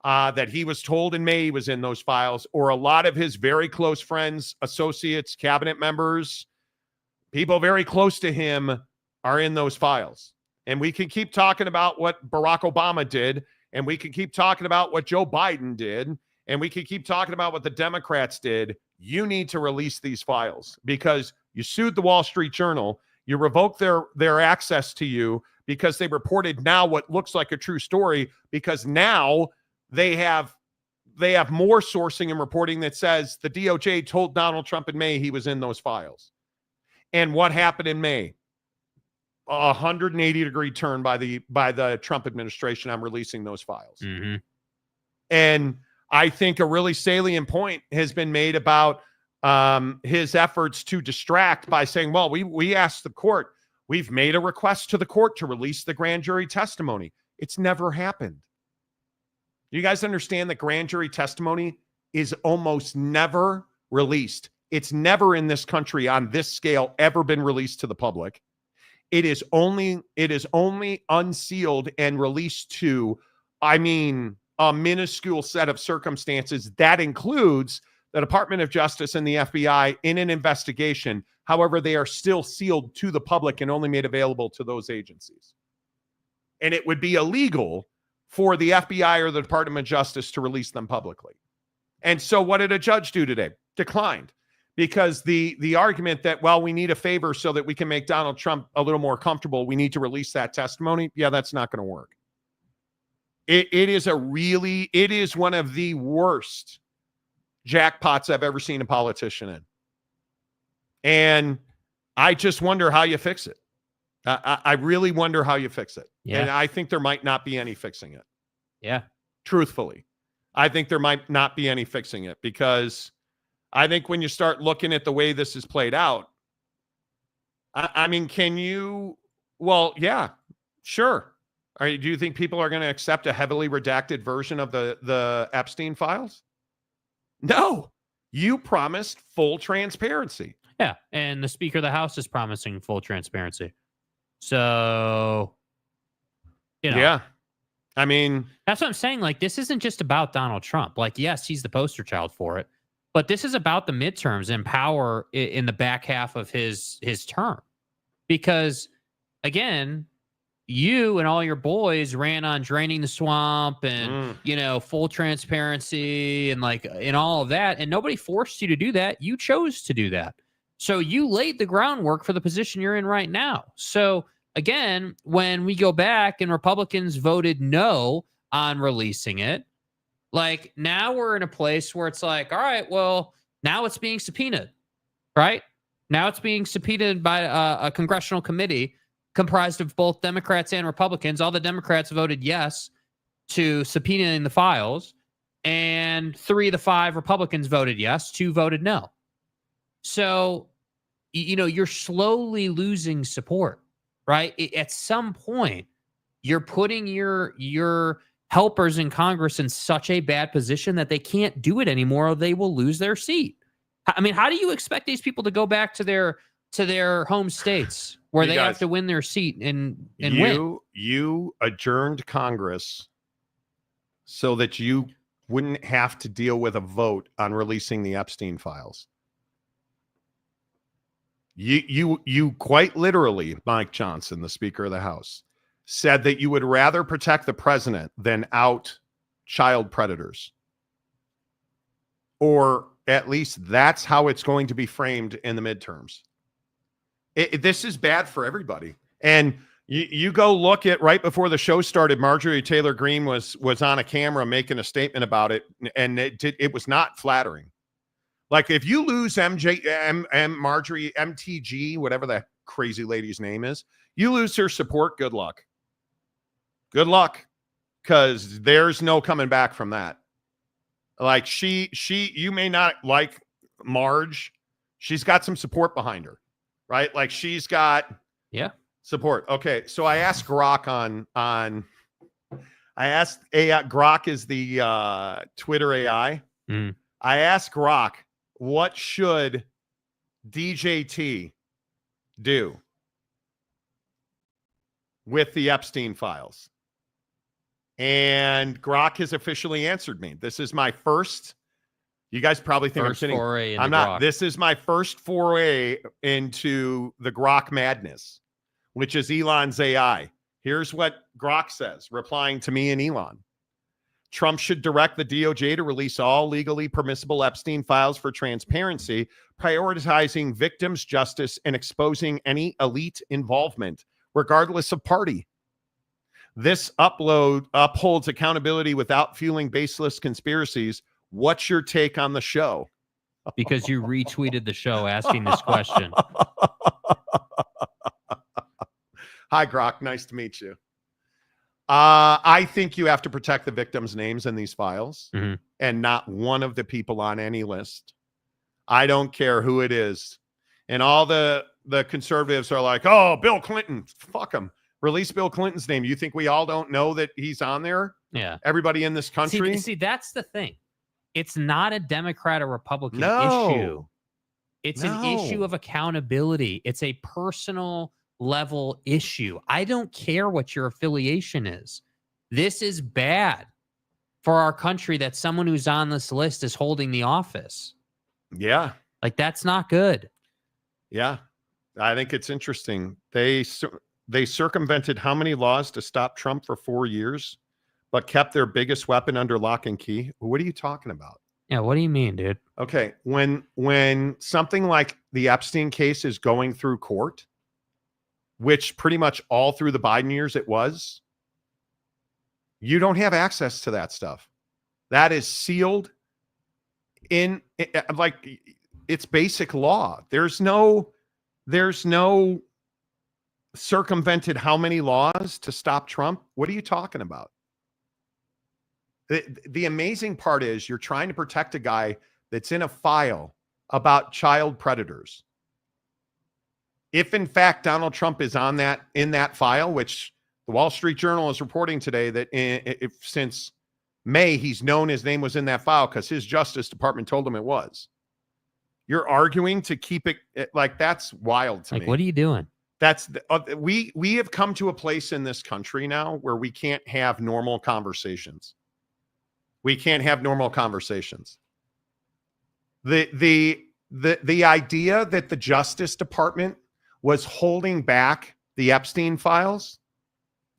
that he was told in May he was in those files, or a lot of his very close friends, associates, cabinet members, people very close to him are in those files. And we can keep talking about what Barack Obama did, and we can keep talking about what Joe Biden did, and we can keep talking about what the Democrats did. You need to release these files because you sued the Wall Street Journal. You revoked their access to you because they reported now what looks like a true story, because now they have more sourcing and reporting that says the DOJ told Donald Trump in May he was in those files. And what happened in May? A 180-degree turn by the Trump administration on releasing those files. Mm-hmm. And I think a really salient point has been made about his efforts to distract by saying, well, we asked the court, we've made a request to the court to release the grand jury testimony. It's never happened. You guys understand that grand jury testimony is almost never released. It's never in this country on this scale ever been released to the public. It is only unsealed and released to I mean, a minuscule set of circumstances that includes the Department of Justice and the FBI in an investigation. However, they are still sealed to the public and only made available to those agencies. And it would be illegal for the FBI or the Department of Justice to release them publicly. And so what did a judge do today? Declined. Because the argument that, well, we need a favor so that we can make Donald Trump a little more comfortable, we need to release that testimony. Yeah, that's not going to work. It is one of the worst jackpots I've ever seen a politician in. And I just wonder how you fix it. I really wonder how you fix it. Yeah. And I think there might not be any fixing it. Yeah. Truthfully, I think there might not be any fixing it, because I think when you start looking at the way this is played out, I mean, can you, well, yeah, sure. Do you think people are going to accept a heavily redacted version of the Epstein files? No. You promised full transparency. Yeah, and the Speaker of the House is promising full transparency. So, Yeah. I mean, that's what I'm saying. Like, this isn't just about Donald Trump. Like, yes, he's the poster child for it, but this is about the midterms and power in the back half of his term. Because, again, you and all your boys ran on draining the swamp and, full transparency and all of that. And nobody forced you to do that. You chose to do that. So you laid the groundwork for the position you're in right now. So again, when we go back and Republicans voted no on releasing it, now we're in a place where it's like, all right, well, now it's being subpoenaed, right? Now it's being subpoenaed by a congressional committee comprised of both Democrats and Republicans. All the Democrats voted yes to subpoenaing the files, and 3 of the 5 Republicans voted yes, 2 voted no. So, you're slowly losing support, right? At some point, you're putting your helpers in Congress in such a bad position that they can't do it anymore, or they will lose their seat. I mean, how do you expect these people to go back to their home states where they have to win their seat and win? You adjourned Congress so that you wouldn't have to deal with a vote on releasing the Epstein files. You quite literally, Mike Johnson, the Speaker of the House, said that you would rather protect the president than out child predators. Or at least that's how it's going to be framed in the midterms. This is bad for everybody. And you go look at right before the show started, Marjorie Taylor Greene was on a camera making a statement about it, and it was not flattering. Like, if you lose Marjorie MTG, whatever that crazy lady's name is, you lose her support. Good luck. Good luck, because there's no coming back from that. Like, you may not like Marge. She's got some support behind her, right? Like, she's got support. Okay, so I asked Grok Grok is the Twitter AI. I asked Grok, what should DJT do with the Epstein files? And Grok has officially answered me. This is my first. You guys probably think I'm kidding. I'm not. This is my first foray into the Grok madness, which is Elon's AI. Here's what Grok says, replying to me and Elon. Trump should direct the DOJ to release all legally permissible Epstein files for transparency, prioritizing victims' justice and exposing any elite involvement, regardless of party. This upload upholds accountability without fueling baseless conspiracies. What's your take on the show? Because you retweeted the show asking this question. Hi, Grok. Nice to meet you. I think you have to protect the victims' names in these files, and not one of the people on any list. I don't care who it is. And all the conservatives are like, oh, Bill Clinton, fuck him. Release Bill Clinton's name. You think we all don't know that he's on there? Yeah. Everybody in this country? See, that's the thing. It's not a Democrat or Republican issue. It's an issue of accountability. It's a personal level issue. I don't care what your affiliation is. This is bad for our country that someone who's on this list is holding the office. Yeah. Like, that's not good. Yeah. I think it's interesting. They circumvented how many laws to stop Trump for 4 years, but kept their biggest weapon under lock and key? What are you talking about? Yeah, what do you mean, dude? Okay, when something like the Epstein case is going through court, which pretty much all through the Biden years it was, you don't have access to that stuff. That is sealed in, like, it's basic law. There's no circumvented how many laws to stop Trump. What are you talking about? The amazing part is you're trying to protect a guy that's in a file about child predators. If in fact Donald Trump is in that file, which the Wall Street Journal is reporting today that since May, he's known his name was in that file because his Justice Department told him it was. You're arguing to keep it like, that's wild to me. What are you doing? That's we have come to a place in this country now where we can't have normal conversations. We can't have normal conversations. The idea that the Justice Department was holding back the Epstein files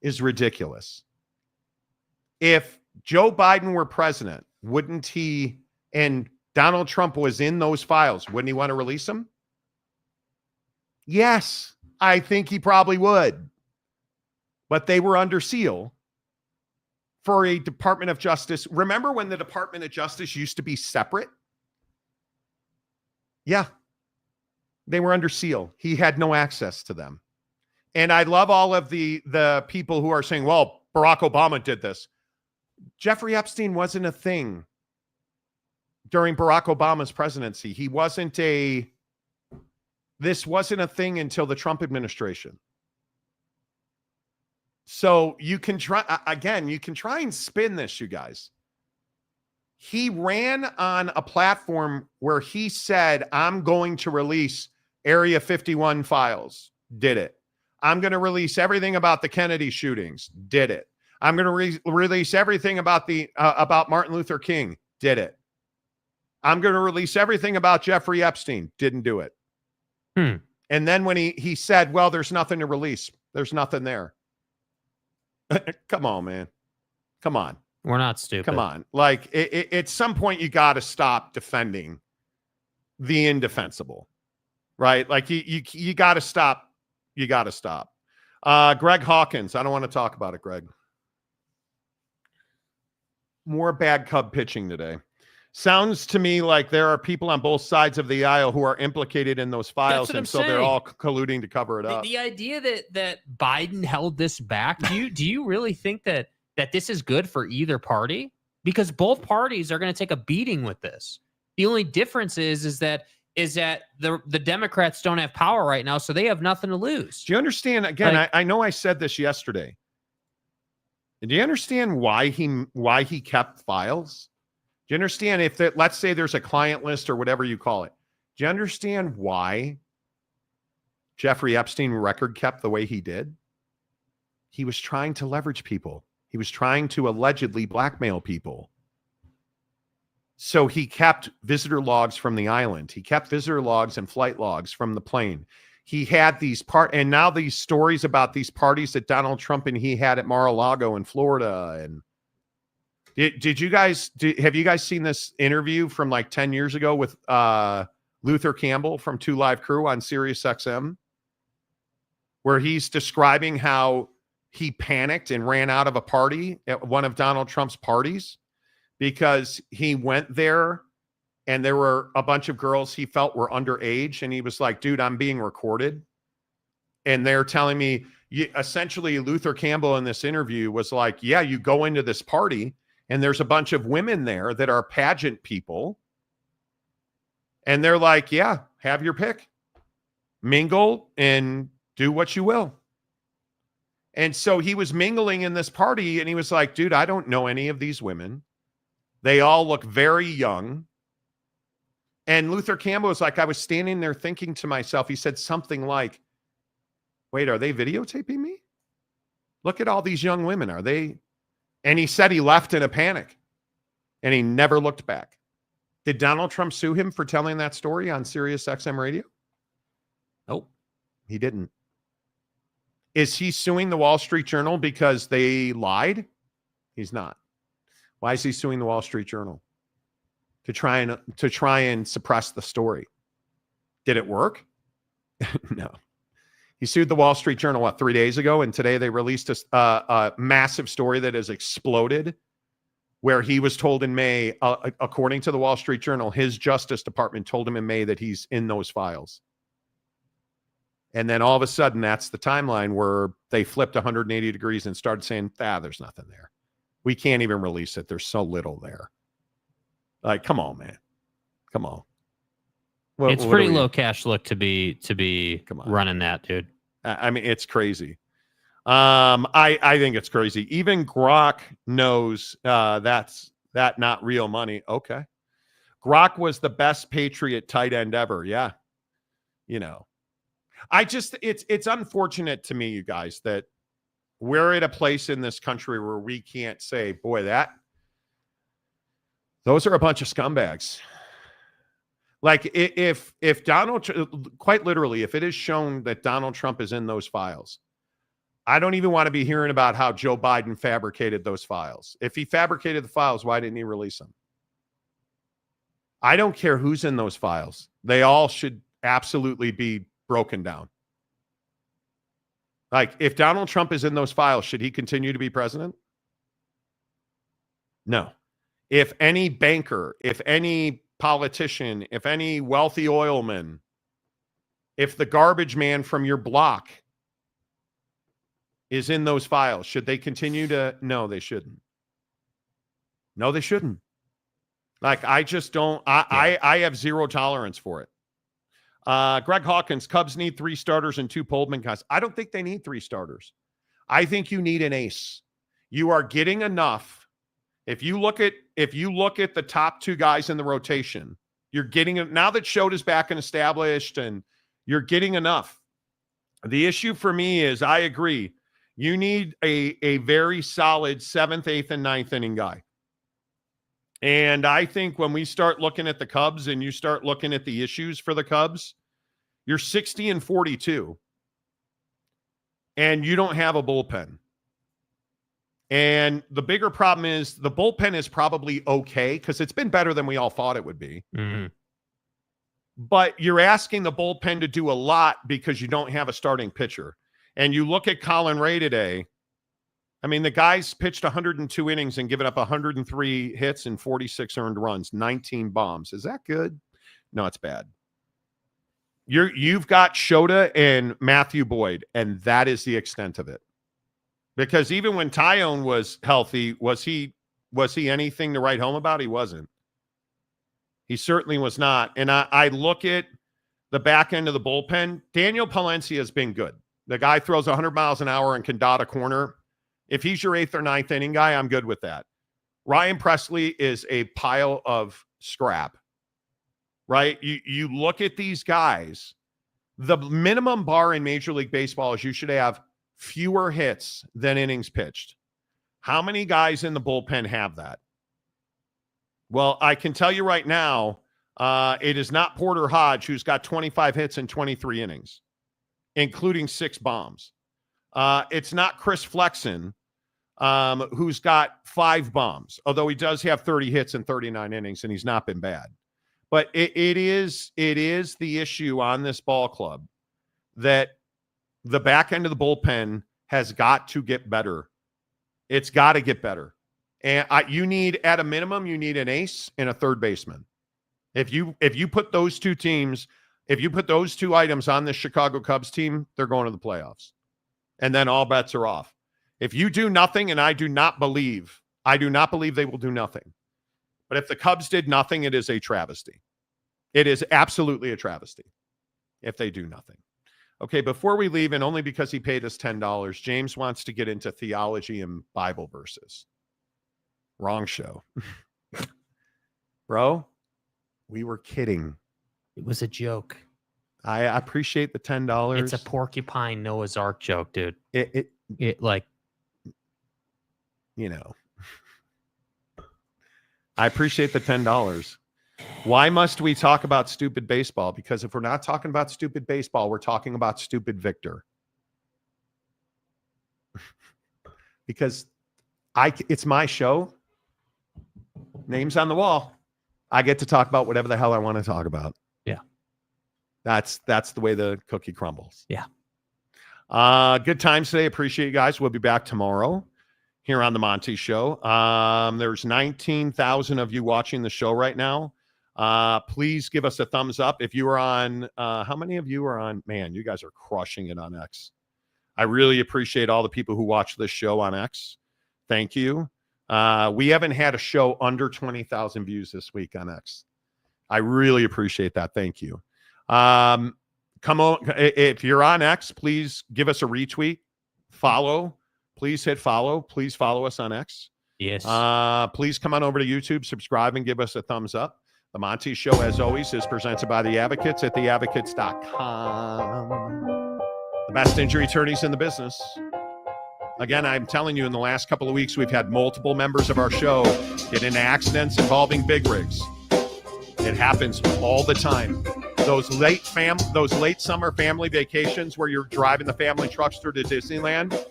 is ridiculous. If Joe Biden were president, wouldn't he, and Donald Trump was in those files, wouldn't he want to release them? Yes, I think he probably would. But they were under seal for a Department of Justice. Remember when the Department of Justice used to be separate? Yeah. They were under seal. He had no access to them. And I love all of the people who are saying, well, Barack Obama did this. Jeffrey Epstein wasn't a thing during Barack Obama's presidency. This wasn't a thing until the Trump administration. So you can try and spin this, you guys. He ran on a platform where he said, I'm going to release Area 51 files. Did it. I'm going to release everything about the Kennedy shootings. Did it. I'm going to release everything about about Martin Luther King. Did it. I'm going to release everything about Jeffrey Epstein. Didn't do it. And then when he said, well, there's nothing to release. There's nothing there. Come on, man. Come on. We're not stupid. Come on. Like, at some point, you got to stop defending the indefensible, right? Like, you got to stop. You got to stop. Greg Hawkins. I don't want to talk about it, Greg. More bad Cub pitching today. Sounds to me like there are people on both sides of the aisle who are implicated in those files, and so they're all colluding to cover it up. The idea that Biden held this back, do you really think that this is good for either party? Because both parties are going to take a beating with this. The only difference is that the Democrats don't have power right now, so they have nothing to lose. Do you understand? Again, I know I said this yesterday. Do you understand why he kept files? Do you understand let's say there's a client list or whatever you call it? Do you understand why Jeffrey Epstein record kept the way he did? He was trying to leverage people. He was trying to allegedly blackmail people. So he kept visitor logs from the island. He kept visitor logs and flight logs from the plane. He had and now these stories about these parties that Donald Trump and he had at Mar-a-Lago in Florida. And have you guys seen this interview from like 10 years ago with Luther Campbell from 2 Live Crew on Sirius XM, where he's describing how he panicked and ran out of a party at one of Donald Trump's parties because he went there and there were a bunch of girls he felt were underage. And he was like, dude, I'm being recorded. And they're telling me, essentially Luther Campbell in this interview was like, yeah, you go into this party and there's a bunch of women there that are pageant people. And they're like, yeah, have your pick. Mingle and do what you will. And so he was mingling in this party and he was like, dude, I don't know any of these women. They all look very young. And Luther Campbell was like, I was standing there thinking to myself, he said something like, wait, are they videotaping me? Look at all these young women. Are they? And he said he left in a panic and he never looked back. Did Donald Trump sue him for telling that story on Sirius XM radio? Nope, he didn't. Is he suing the Wall Street Journal because they lied? He's not. Why is he suing the Wall Street Journal? To try and suppress the story. Did it work? No. He sued the Wall Street Journal, 3 days ago? And today they released a massive story that has exploded, where he was told in May, according to the Wall Street Journal, his Justice Department told him in May that he's in those files. And then all of a sudden, that's the timeline where they flipped 180 degrees and started saying, there's nothing there. We can't even release it. There's so little there. Like, come on, man. Come on. It's pretty low cash look to be running that, dude. I mean, it's crazy. I think it's crazy. Even Grok knows that's not real money. Okay. Grok was the best Patriot tight end ever. Yeah. You know, it's unfortunate to me, you guys, that we're at a place in this country where we can't say, boy, those are a bunch of scumbags. Like if Donald, quite literally, if it is shown that Donald Trump is in those files, I don't even want to be hearing about how Joe Biden fabricated those files. If he fabricated the files, why didn't he release them? I don't care who's in those files. They all should absolutely be broken down. Like, if Donald Trump is in those files, should he continue to be president? No. If any banker, if any politician, if any wealthy oilman, if the garbage man from your block is in those files, should they continue to? No, they shouldn't. No, they shouldn't. Like, I just don't, I have zero tolerance for it. Greg Hawkins, Cubs need 3 starters and 2 Pullman guys. I don't think they need 3 starters. I think you need an ace. You are getting enough. If you look at the top 2 guys in the rotation, you're getting it now that Shota's back and established, and you're getting enough. The issue for me is, I agree, you need a very solid 7th, 8th, and 9th inning guy. And I think when we start looking at the Cubs and you start looking at the issues for the Cubs, you're 60-42, and you don't have a bullpen. And the bigger problem is the bullpen is probably okay because it's been better than we all thought it would be. Mm-hmm. But you're asking the bullpen to do a lot because you don't have a starting pitcher. And you look at Colin Ray today. I mean, the guy's pitched 102 innings and given up 103 hits and 46 earned runs, 19 bombs. Is that good? No, it's bad. You've got Shota and Matthew Boyd, and that is the extent of it. Because even when Tyone was healthy, was he anything to write home about? He wasn't. He certainly was not. And I look at the back end of the bullpen. Daniel Palencia has been good. The guy throws 100 miles an hour and can dot a corner. If he's your 8th or 9th inning guy, I'm good with that. Ryan Presley is a pile of scrap, right? You look at these guys, the minimum bar in Major League Baseball is you should have fewer hits than innings pitched. How many guys in the bullpen have that? Well, I can tell you right now, it is not Porter Hodge, who's got 25 hits in 23 innings, including 6 bombs. It's not Chris Flexen, who's got 5 bombs, although he does have 30 hits in 39 innings, and he's not been bad. But it is the issue on this ball club that the back end of the bullpen has got to get better. It's got to get better. And you need, at a minimum, you need an ace and a third baseman. If you put those 2 teams, if you put those 2 items on this Chicago Cubs team, they're going to the playoffs. And then all bets are off. If you do nothing, and I do not believe they will do nothing. But if the Cubs did nothing, it is a travesty. It is absolutely a travesty if they do nothing. Okay, before we leave, and only because he paid us $10, James wants to get into theology and Bible verses. Wrong show. Bro, we were kidding. It was a joke. I appreciate the $10. It's a porcupine Noah's Ark joke, dude. It like, you know. I appreciate the $10. Why must we talk about stupid baseball? Because if we're not talking about stupid baseball, we're talking about stupid Victor. Because it's my show. Name's on the wall. I get to talk about whatever the hell I want to talk about. Yeah. That's the way the cookie crumbles. Yeah. Good times today. Appreciate you guys. We'll be back tomorrow here on the Monty Show. There's 19,000 of you watching the show right now. Please give us a thumbs up. If you are on, how many of you are on? Man, you guys are crushing it on X. I really appreciate all the people who watch this show on X. Thank you. We haven't had a show under 20,000 views this week on X. I really appreciate that. Thank you. Come on. If you're on X, please give us a retweet, follow. Please hit follow. Please follow us on X. Yes. Please come on over to YouTube, subscribe, and give us a thumbs up. The Monty Show, as always, is presented by the Advocates at theadvocates.com. The best injury attorneys in the business. Again, I'm telling you, in the last couple of weeks, we've had multiple members of our show get into accidents involving big rigs. It happens all the time. Those late summer family vacations where you're driving the family trucks through to Disneyland,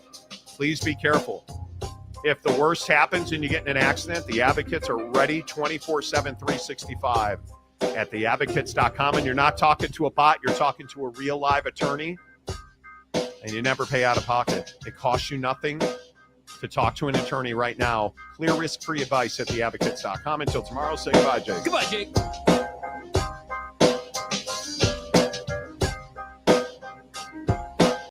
please be careful. If the worst happens and you get in an accident, the Advocates are ready 24/7, 365 at theadvocates.com. And you're not talking to a bot, you're talking to a real live attorney. And you never pay out of pocket. It costs you nothing to talk to an attorney right now. Clear risk-free advice at theadvocates.com. Until tomorrow, say goodbye, Jake. Goodbye, Jake.